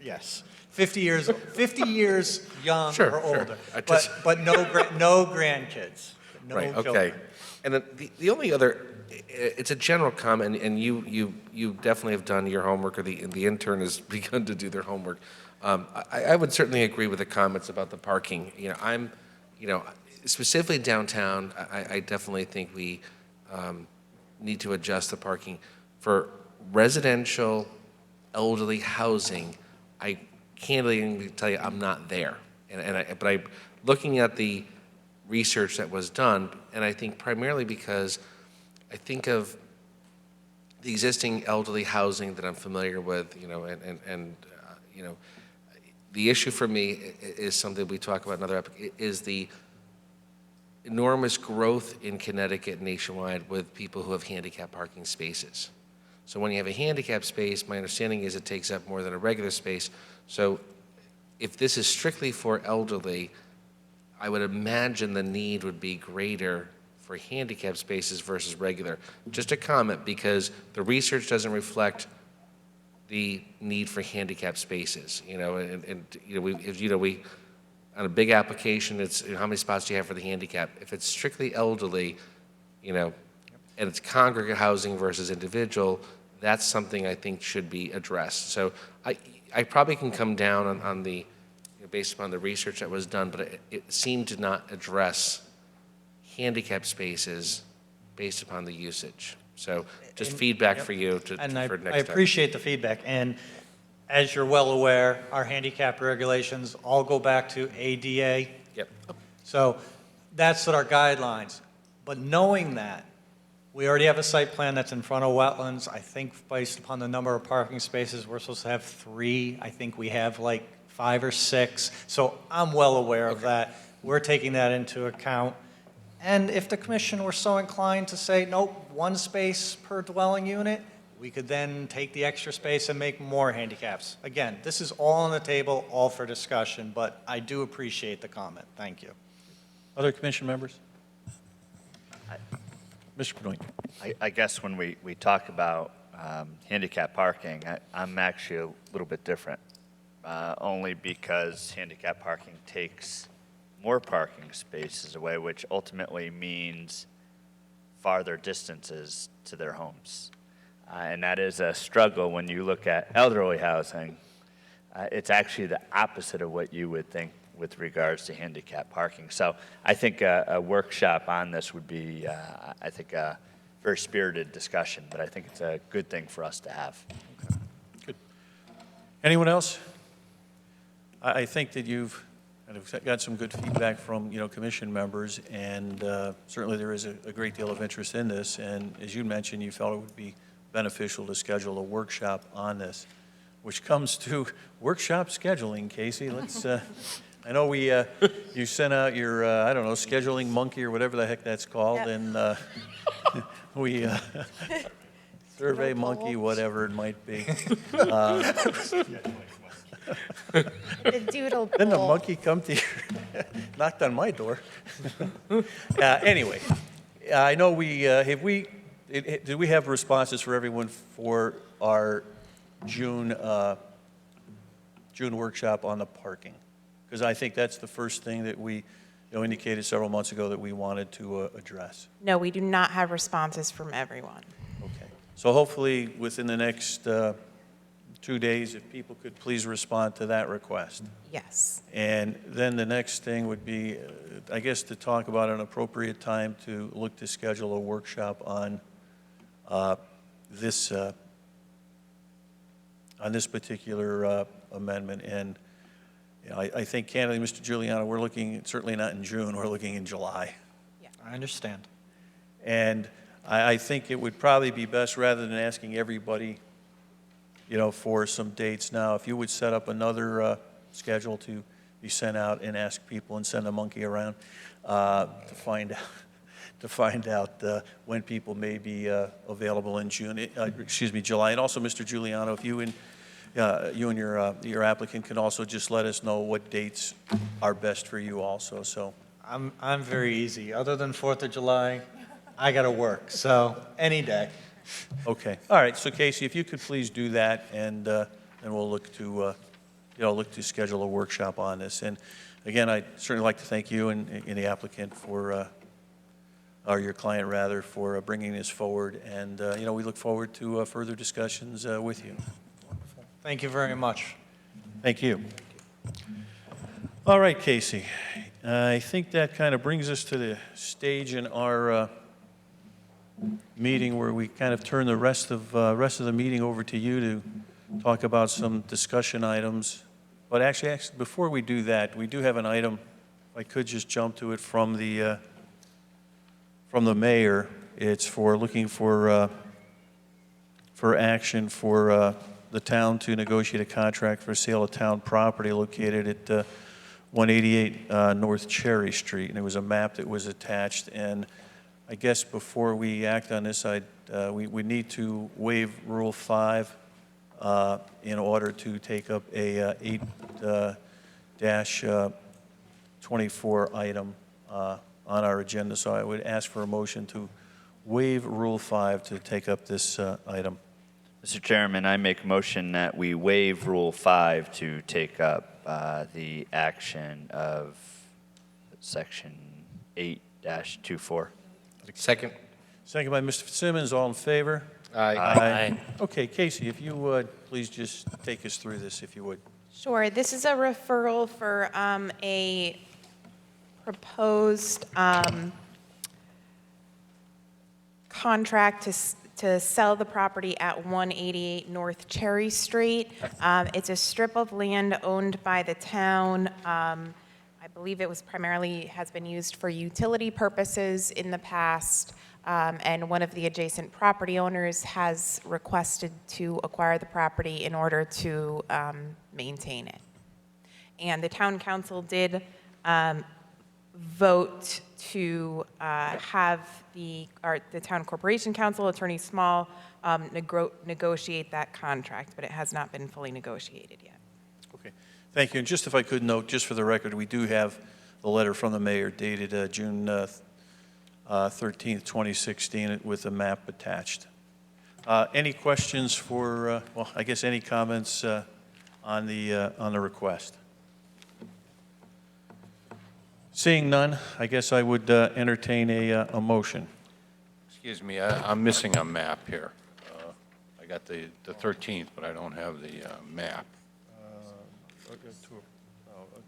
yes. 50 years young Sure, or older, sure. but no grandkids, no Right, children. okay. And then the only other, it's a general comment, and you definitely have done your homework, or the intern has begun to do their homework. I would certainly agree with the comments about the parking. Specifically downtown, I definitely think we need to adjust the parking. For residential elderly housing, I can't really tell you I'm not there. But I'm looking at the research that was done, and I think primarily because I think of the existing elderly housing that I'm familiar with, the issue for me is something we talk about in other is the enormous growth in Connecticut nationwide with people who have handicap parking spaces. So when you have a handicap space, my understanding is it takes up more than a regular space. So if this is strictly for elderly, I would imagine the need would be greater for handicap spaces versus regular. Just a comment, because the research doesn't reflect the need for handicap spaces, you know, and we on a big application, it's how many spots do you have for the handicap? If it's strictly elderly, you know, and it's congregate housing versus individual, that's something I think should be addressed. So I probably can come down on the, based upon the research that was done, but it seemed to not address handicap spaces based upon the usage. So just feedback for you for next time. I appreciate the feedback. And as you're well aware, our handicap regulations all go back to ADA. Yep. So that's what our guidelines. But knowing that, we already have a site plan that's in front of wetlands. I think based upon the number of parking spaces, we're supposed to have 3. I think we have like 5 or 6. So I'm well aware of that. We're taking that into account. And if the commission were so inclined to say, nope, 1 space per dwelling unit, we could then take the extra space and make more handicaps. Again, this is all on the table, all for discussion, but I do appreciate the comment. Thank you. Other commission members? Mr. Benoit. I guess when we talk about handicap parking, I'm actually a little bit different, only because handicap parking takes more parking spaces away, which ultimately means farther distances to their homes. And that is a struggle when you look at elderly housing. It's actually the opposite of what you would think with regards to handicap parking. So I think a workshop on this would be, I think, a very spirited discussion, but I think it's a good thing for us to have. Okay. Good. Anyone else? I think that you've kind of got some good feedback from, commission members, and certainly there is a great deal of interest in this. And as you mentioned, you felt it would be beneficial to schedule a workshop on this, which comes to workshop scheduling. Casey, let's. I know you sent out your I don't know, scheduling monkey or whatever the heck that's called, and we survey monkey, whatever it might be. The doodle poll. Then the monkey come to you, knocked on my door. Anyway, I know did we have responses for everyone for our June workshop on the parking? Because I think that's the first thing that we indicated several months ago that we wanted to address. No, we do not have responses from everyone. Okay. So hopefully within the next 2 days, if people could please respond to that request. Yes. And then the next thing would be, I guess, to talk about an appropriate time to look to schedule a workshop on this particular amendment. And I think, candidly, Mr. Giuliano, we're looking certainly not in June. We're looking in July. Yeah. I understand. And I think it would probably be best, rather than asking everybody, for some dates now, if you would set up another schedule to be sent out and ask people and send a monkey around to find out when people may be available in July. And also, Mr. Giuliano, if you and your applicant can also just let us know what dates are best for you also. So I'm very easy. Other than 4th of July, I got to work. So any day. Okay. All right. So Casey, if you could please do that, and we'll look to schedule a workshop on this. And again, I'd certainly like to thank you and the applicant or your client rather, for bringing this forward. And we look forward to further discussions with you. Thank you very much. Thank you. All right, Casey. I think that kind of brings us to the stage in our meeting where we kind of turn the rest of the meeting over to you to talk about some discussion items. But actually, before we do that, we do have an item. If I could just jump to it from the mayor. It's for looking for action for the town to negotiate a contract for sale of town property located at 188 North Cherry Street, and there was a map that was attached. And I guess before we act on this, we need to waive Rule 5 in order to take up a 8-24 item on our agenda. So I would ask for a motion to waive Rule 5 to take up this item. Mr. Chairman, I make a motion that we waive Rule 5 to take up the action of Section 8-24. Second. Second by Mr. Fitzsimmons. All in favor? Aye. Aye. Okay, Casey, if you would, please just take us through this, if you would. Sure. This is a referral for a proposed contract to sell the property at 188 North Cherry Street. It's a strip of land owned by the town. I believe it was has been used for utility purposes in the past, and one of the adjacent property owners has requested to acquire the property in order to maintain it. And the town council did vote to have the town corporation council, Attorney Small, negotiate that contract, but it has not been fully negotiated yet. Okay, thank you. And just if I could note, just for the record, we do have the letter from the mayor dated June 13th, 2016, with a map attached. Any questions for, well, I guess any comments on the request? Seeing none, I guess I would entertain a motion. Excuse me, I'm missing a map here. I got the 13th, but I don't have the map. I'd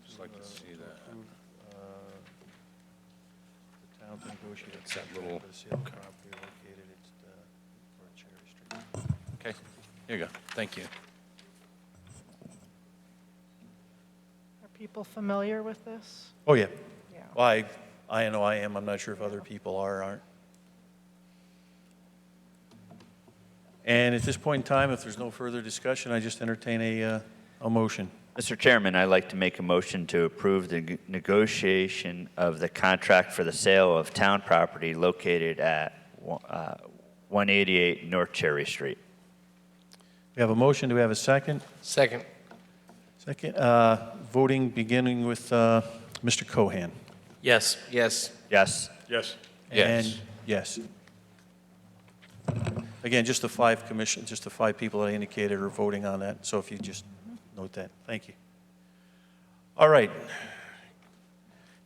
just like to see that. The town to negotiate It's that little, okay. property located at Cherry Street. Okay, here you go. Thank you. Are people familiar with this? Oh, yeah. Yeah. Well, I know I am. I'm not sure if other people are or aren't. And at this point in time, if there's no further discussion, I just entertain a motion. Mr. Chairman, I'd like to make a motion to approve the negotiation of the contract for the sale of town property located at 188 North Cherry Street. We have a motion. Do we have a second? Second. Second. Voting beginning with Mr. Cohan. Yes. Yes. Yes. Yes. And yes. Again, just the 5 people that I indicated are voting on that. So if you just note that. Thank you. All right.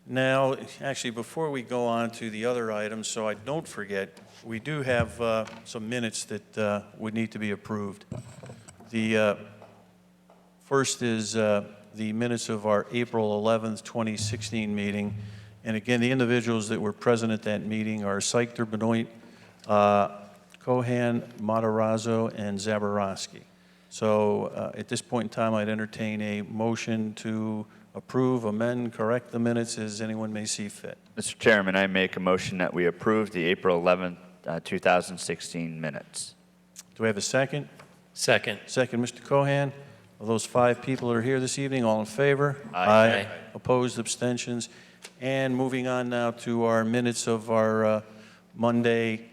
Now, actually, before we go on to the other items, so I don't forget, we do have some minutes that would need to be approved. The first is the minutes of our April 11th, 2016 meeting. And again, the individuals that were present at that meeting are Seichter, Benoit, Kohan, Matarazzo, and Zaborowski. So at this point in time, I'd entertain a motion to approve, amend, correct the minutes as anyone may see fit. Mr. Chairman, I make a motion that we approve the April 11th, 2016 minutes. Do we have a second? Second. Second, Mr. Cohan. Of those 5 people that are here this evening, all in favor? Aye. Opposed, abstentions? And moving on now to our minutes of our Monday,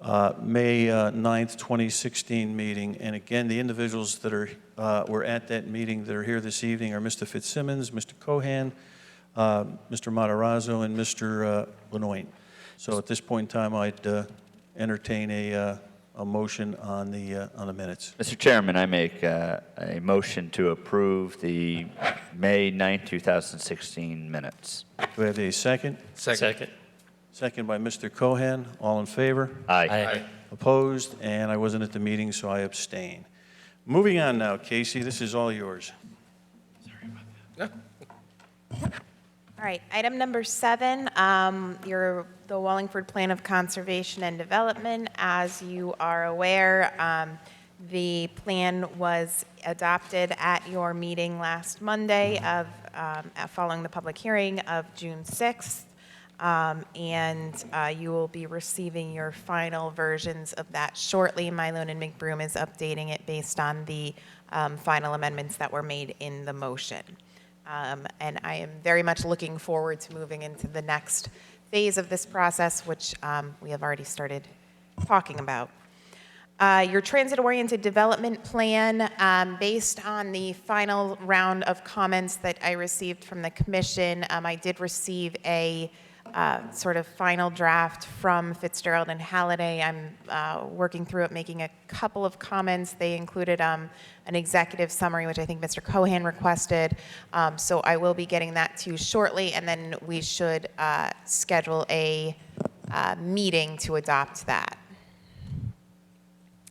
May 9th, 2016 meeting. And again, the individuals that were at that meeting that are here this evening are Mr. Fitzsimmons, Mr. Cohan, Mr. Matarazzo, and Mr. Benoit. So at this point in time, I'd entertain a motion on the minutes. Mr. Chairman, I make a motion to approve the May 9th, 2016 minutes. Do we have a second? Second. Second by Mr. Cohan. All in favor? Aye. Aye. Opposed? And I wasn't at the meeting, so I abstain. Moving on now, Casey, this is all yours. All right, item number 7, the Wallingford Plan of Conservation and Development. As you are aware, the plan was adopted at your meeting last Monday following the public hearing of June 6th. And you will be receiving your final versions of that shortly. Mylone and McBroom is updating it based on the final amendments that were made in the motion. And I am very much looking forward to moving into the next phase of this process, which we have already started talking about. Your transit-oriented development plan, based on the final round of comments that I received from the commission, I did receive a sort of final draft from Fitzgerald and Halliday. I'm working through it, making a couple of comments. They included an executive summary, which I think Mr. Cohan requested. So I will be getting that to you shortly, and then we should schedule a meeting to adopt that.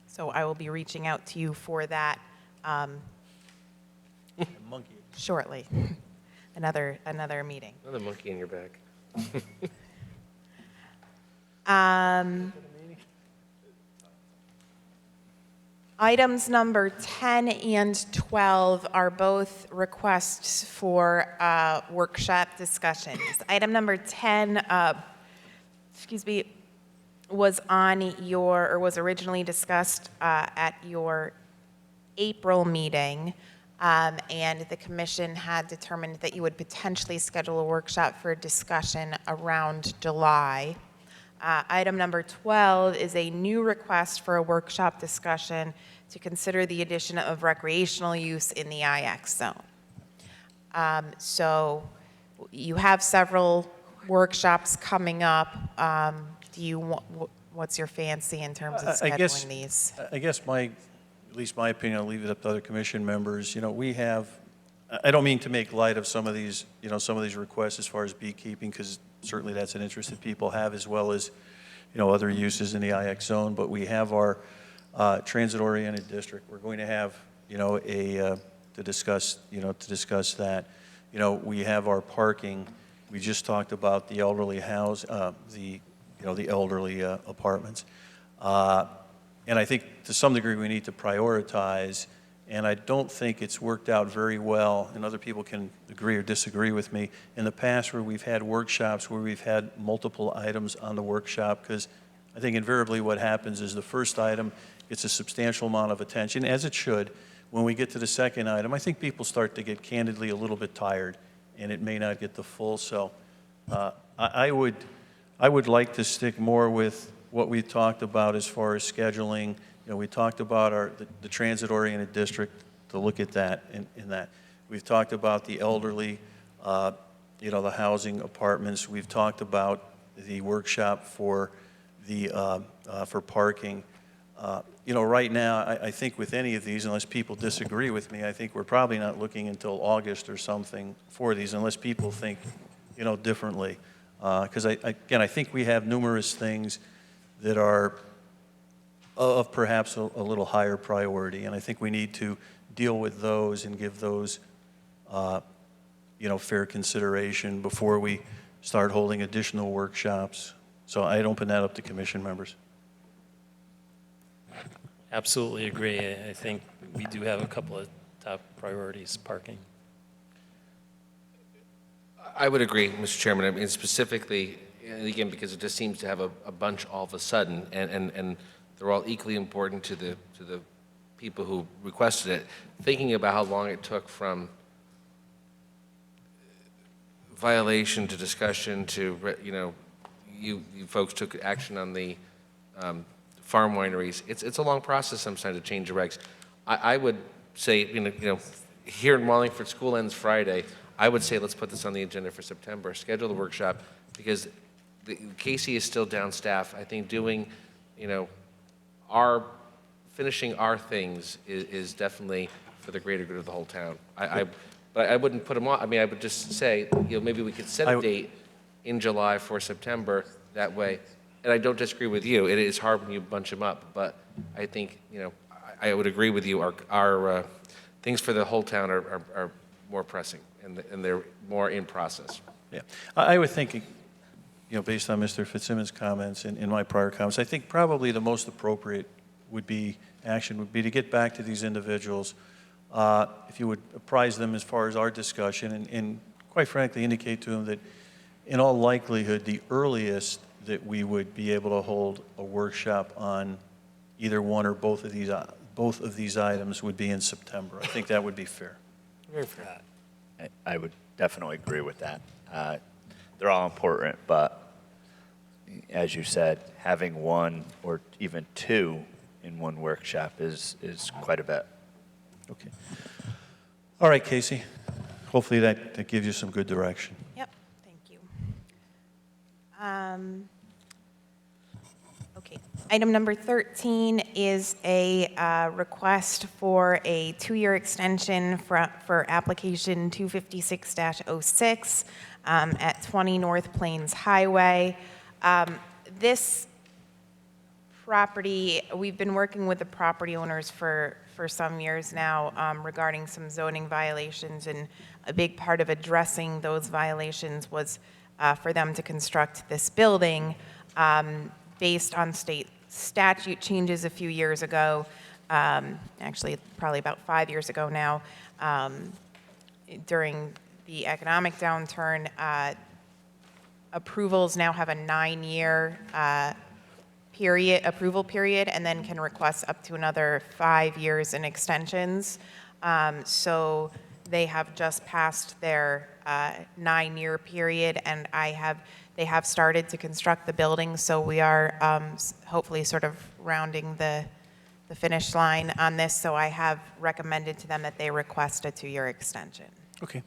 So I will be reaching out to you for that shortly. Another meeting. Another monkey in your bag. Items number 10 and 12 are both requests for workshop discussions. Item number 10, was on your, or was originally discussed at your April meeting, and the commission had determined that you would potentially schedule a workshop for discussion around July. Item number 12 is a new request for a workshop discussion to consider the addition of recreational use in the IX zone. So you have several workshops coming up. Do you want, what's your fancy in terms of scheduling these? I guess at least my opinion, I'll leave it up to other commission members. You know, we have, I don't mean to make light of some of these, some of these requests as far as beekeeping, because certainly that's an interest that people have, as well as, other uses in the IX zone. But we have our transit-oriented district. We're going to have, to discuss that. We have our parking. We just talked about the elderly house, the elderly apartments. And I think to some degree we need to prioritize, and I don't think it's worked out very well, and other people can agree or disagree with me, in the past where we've had workshops where we've had multiple items on the workshop, because I think invariably what happens is the first item gets a substantial amount of attention, as it should. When we get to the second item, I think people start to get candidly a little bit tired, and it may not get the full. So I would like to stick more with what we talked about as far as scheduling. We talked about the transit-oriented district, to look at that in that. We've talked about the elderly, the housing apartments. We've talked about the workshop for parking. Right now, I think with any of these, unless people disagree with me, I think we're probably not looking until August or something for these, unless people think, differently. Because I think we have numerous things that are of perhaps a little higher priority, and I think we need to deal with those and give those, fair consideration before we start holding additional workshops. So I'd open that up to commission members. Absolutely agree. I think we do have a couple of top priorities, parking. I would agree, Mr. Chairman. I mean, specifically, and again, because it just seems to have a bunch all of a sudden, and they're all equally important to the people who requested it. Thinking about how long it took from violation to discussion to, you folks took action on the farm wineries. It's a long process sometimes to change the regs. I would say, here in Wallingford, school ends Friday. I would say let's put this on the agenda for September, schedule the workshop, because Casey is still down staff. I think doing, finishing our things is definitely for the greater good of the whole town. But I wouldn't put them on. I mean, I would just say, maybe we could set a date in July for September that way. And I don't disagree with you. It is hard when you bunch them up, but I think, I would agree with you. Our things for the whole town are more pressing, and they're more in process. Yeah, I would think, based on Mr. Fitzsimmons' comments and my prior comments, I think probably the most appropriate action would be to get back to these individuals. If you would apprise them as far as our discussion, and quite frankly indicate to them that in all likelihood the earliest that we would be able to hold a workshop on either one or both of these items would be in September. I think that would be fair. Very fair. I would definitely agree with that. They're all important, but as you said, having one or even two in one workshop is quite a bit. Okay. All right, Casey. Hopefully that gives you some good direction. Yep, thank you. Okay, item number 13 is a request for a 2-year extension for application 256-06 at 20 North Plains Highway. This property, we've been working with the property owners for some years now regarding some zoning violations, and a big part of addressing those violations was for them to construct this building based on state statute changes a few years ago, actually probably about 5 years ago now, during the economic downturn. Approvals now have a 9-year approval period, and then can request up to another 5 years in extensions. So they have just passed their 9-year period, and they have started to construct the building. So we are hopefully sort of rounding the finish line on this. So I have recommended to them that they request a 2-year extension. Okay.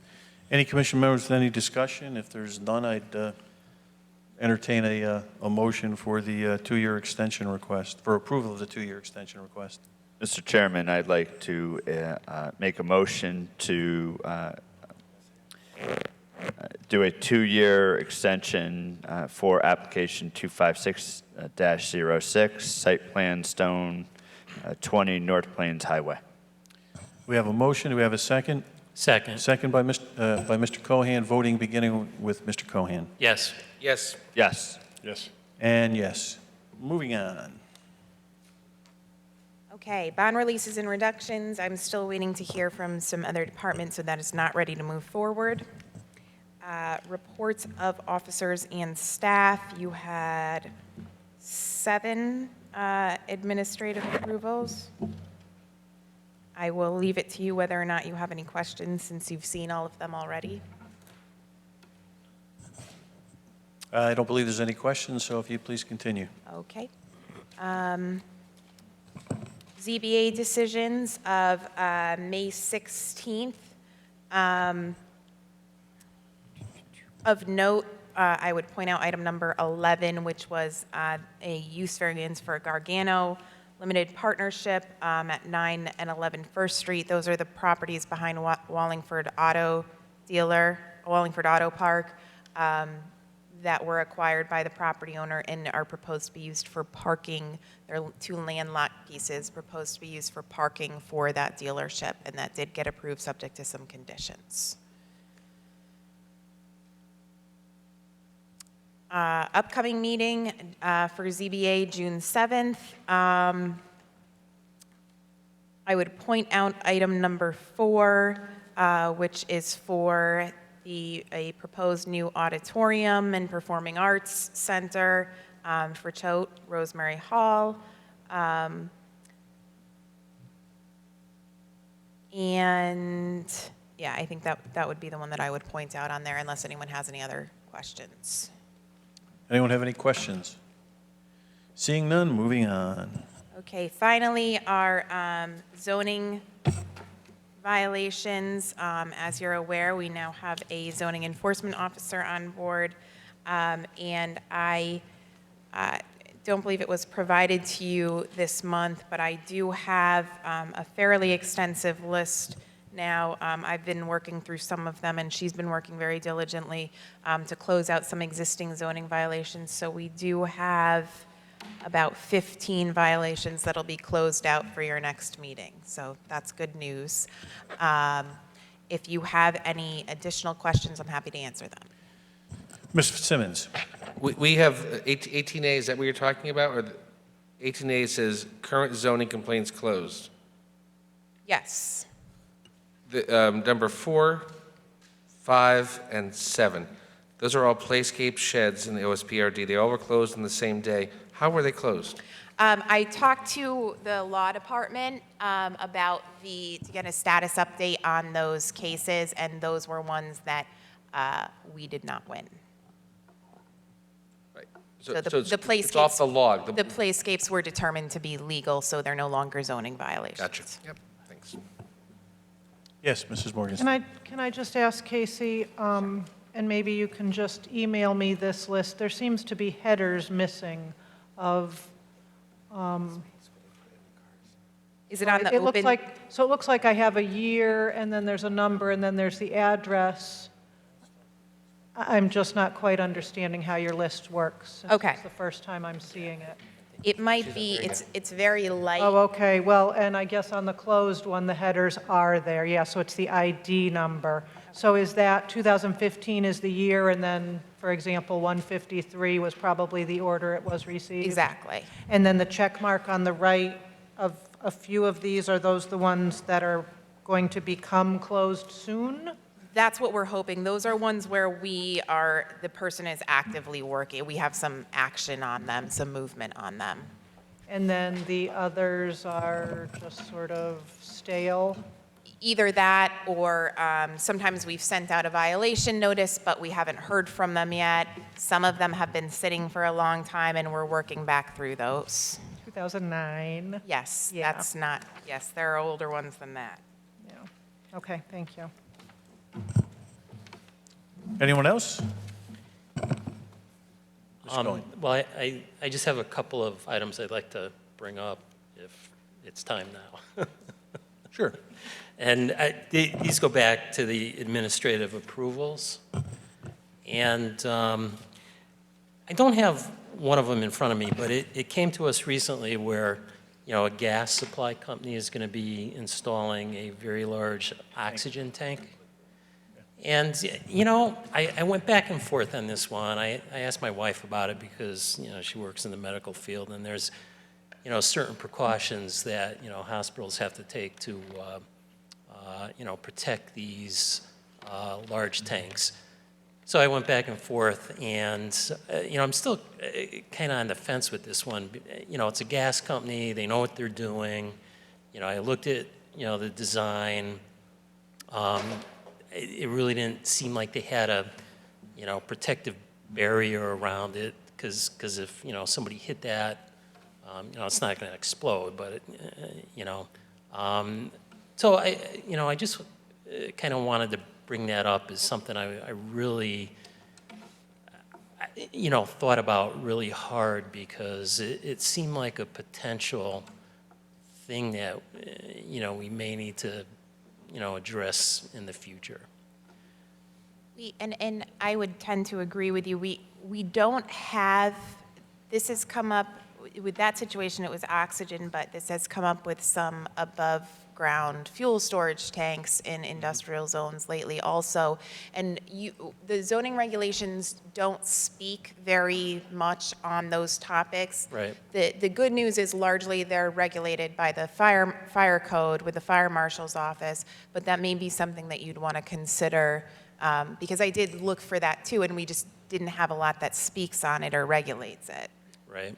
Any commission members with any discussion? If there's none, I'd entertain a motion for the 2-year extension request, for approval of the 2-year extension request. Mr. Chairman, I'd like to make a motion to do a 2-year extension for application 256-06, site plan Stone 20 North Plains Highway. We have a motion. Do we have a second? Second. Second by Mr. Cohan, voting beginning with Mr. Cohan. Yes. Yes. Yes. Yes. And yes. Moving on. Okay, bond releases and reductions. I'm still waiting to hear from some other departments, so that is not ready to move forward. Reports of officers and staff. You had 7 administrative approvals. I will leave it to you whether or not you have any questions, since you've seen all of them already. I don't believe there's any questions, so if you please continue. Okay. ZBA decisions of May 16th. Of note, I would point out item number 11, which was a use variance for a Gargano Limited Partnership at 9 and 11 First Street. Those are the properties behind Wallingford Auto Park that were acquired by the property owner and are proposed to be used for parking. They're 2 landlocked pieces proposed to be used for parking for that dealership, and that did get approved subject to some conditions. Upcoming meeting for ZBA, June 7th. I would point out item number 4, which is for a proposed new auditorium and performing arts center for Choate, Rosemary Hall. And yeah, I think that would be the one that I would point out on there, unless anyone has any other questions. Anyone have any questions? Seeing none, moving on. Okay, finally, our zoning violations. As you're aware, we now have a zoning enforcement officer on board, and I don't believe it was provided to you this month, but I do have a fairly extensive list now. I've been working through some of them, and she's been working very diligently to close out some existing zoning violations. So we do have about 15 violations that'll be closed out for your next meeting. So that's good news. If you have any additional questions, I'm happy to answer them. Ms. Fitzsimmons. We have 18A, is that what you're talking about? Or 18A says current zoning complaints closed. Yes. The number 4, 5, and 7. Those are all playscape sheds in the OSPRD. They all were closed on the same day. How were they closed? I talked to the law department about to get a status update on those cases, and those were ones that we did not win. Right. So So the it's off the log. The playscapes were determined to be legal, so they're no longer zoning violations. Gotcha. Yep, thanks. Yes, Mrs. Morgan. Can I just ask Casey, and maybe you can just email me this list, there seems to be headers missing of, Is it on the it looks open? like, so it looks like I have a year, and then there's a number, and then there's the address. I'm just not quite understanding how your list works. Since Okay. It's the first time I'm seeing it. It might be, it's very light. Oh, okay, well, and I guess on the closed one, the headers are there, yeah, so it's the ID number. So is that 2015 is the year, and then, for example, 153 was probably the order it was received? Exactly. And then the check mark on the right of a few of these, are those the ones that are going to become closed soon? That's what we're hoping. Those are ones where the person is actively working. We have some action on them, some movement on them. And then the others are just sort of stale? Either that, or sometimes we've sent out a violation notice, but we haven't heard from them yet. Some of them have been sitting for a long time, and we're working back through those. 2009? Yes, Yeah. that's not, yes, there are older ones than that. Yeah. Okay, thank you. Anyone else? Mr. Cohen. Well, I just have a couple of items I'd like to bring up if it's time now. Sure. And these go back to the administrative approvals. And I don't have one of them in front of me, but it came to us recently where, a gas supply company is going to be installing a very large oxygen tank. And, I went back and forth on this one. I asked my wife about it because, she works in the medical field, and there's, certain precautions that, hospitals have to take to, protect these large tanks. So I went back and forth, and, I'm still kind of on the fence with this one. It's a gas company. They know what they're doing. I looked at, the design. It really didn't seem like they had a, protective barrier around it, because if, somebody hit that, it's not going to explode, but, so I just kind of wanted to bring that up as something I really, thought about really hard, because it seemed like a potential thing that, we may need to, address in the future. And I would tend to agree with you. We don't have, this has come up, with that situation it was oxygen, but this has come up with some above-ground fuel storage tanks in industrial zones lately also. And the zoning regulations don't speak very much on those topics. Right. The good news is largely they're regulated by the fire code with the fire marshal's office, but that may be something that you'd want to consider, because I did look for that too, and we just didn't have a lot that speaks on it or regulates it. Right.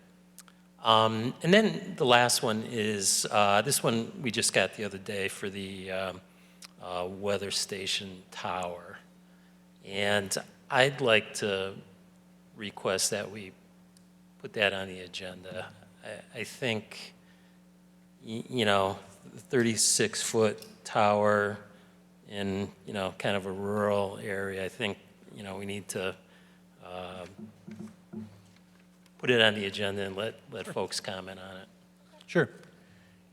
And then the last one is, this one we just got the other day for the weather station tower. And I'd like to request that we put that on the agenda. I think, 36-foot tower in, kind of a rural area, I think, we need to put it on the agenda and let folks comment on it. Sure.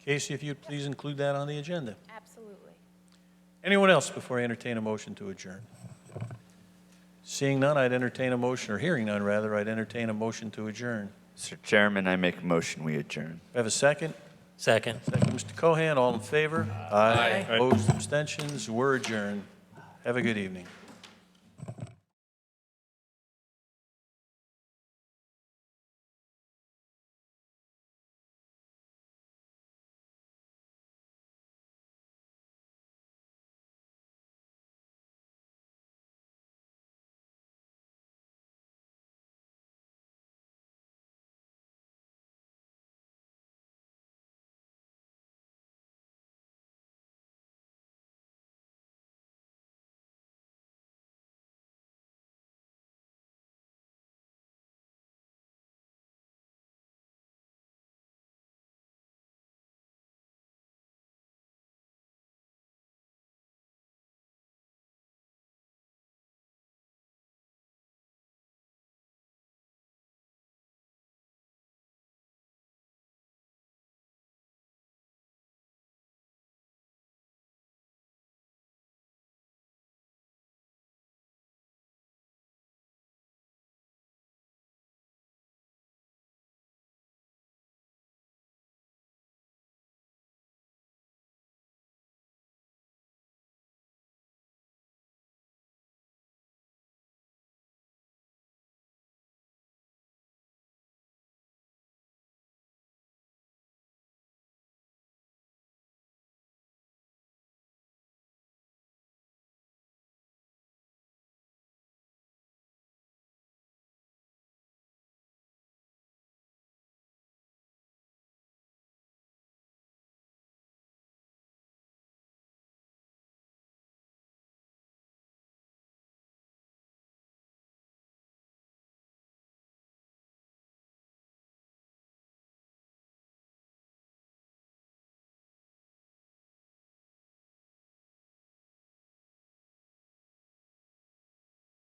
Casey, if you'd please include that on the agenda. Absolutely. Anyone else before I entertain a motion to adjourn? Seeing none, I'd entertain a motion, or hearing none, rather, I'd entertain a motion to adjourn. Mr. Chairman, I make a motion we adjourn. I have a second? Second. Second, Mr. Cohan, all in favor? Aye. Opposed, abstentions, we're adjourned. Have a good evening.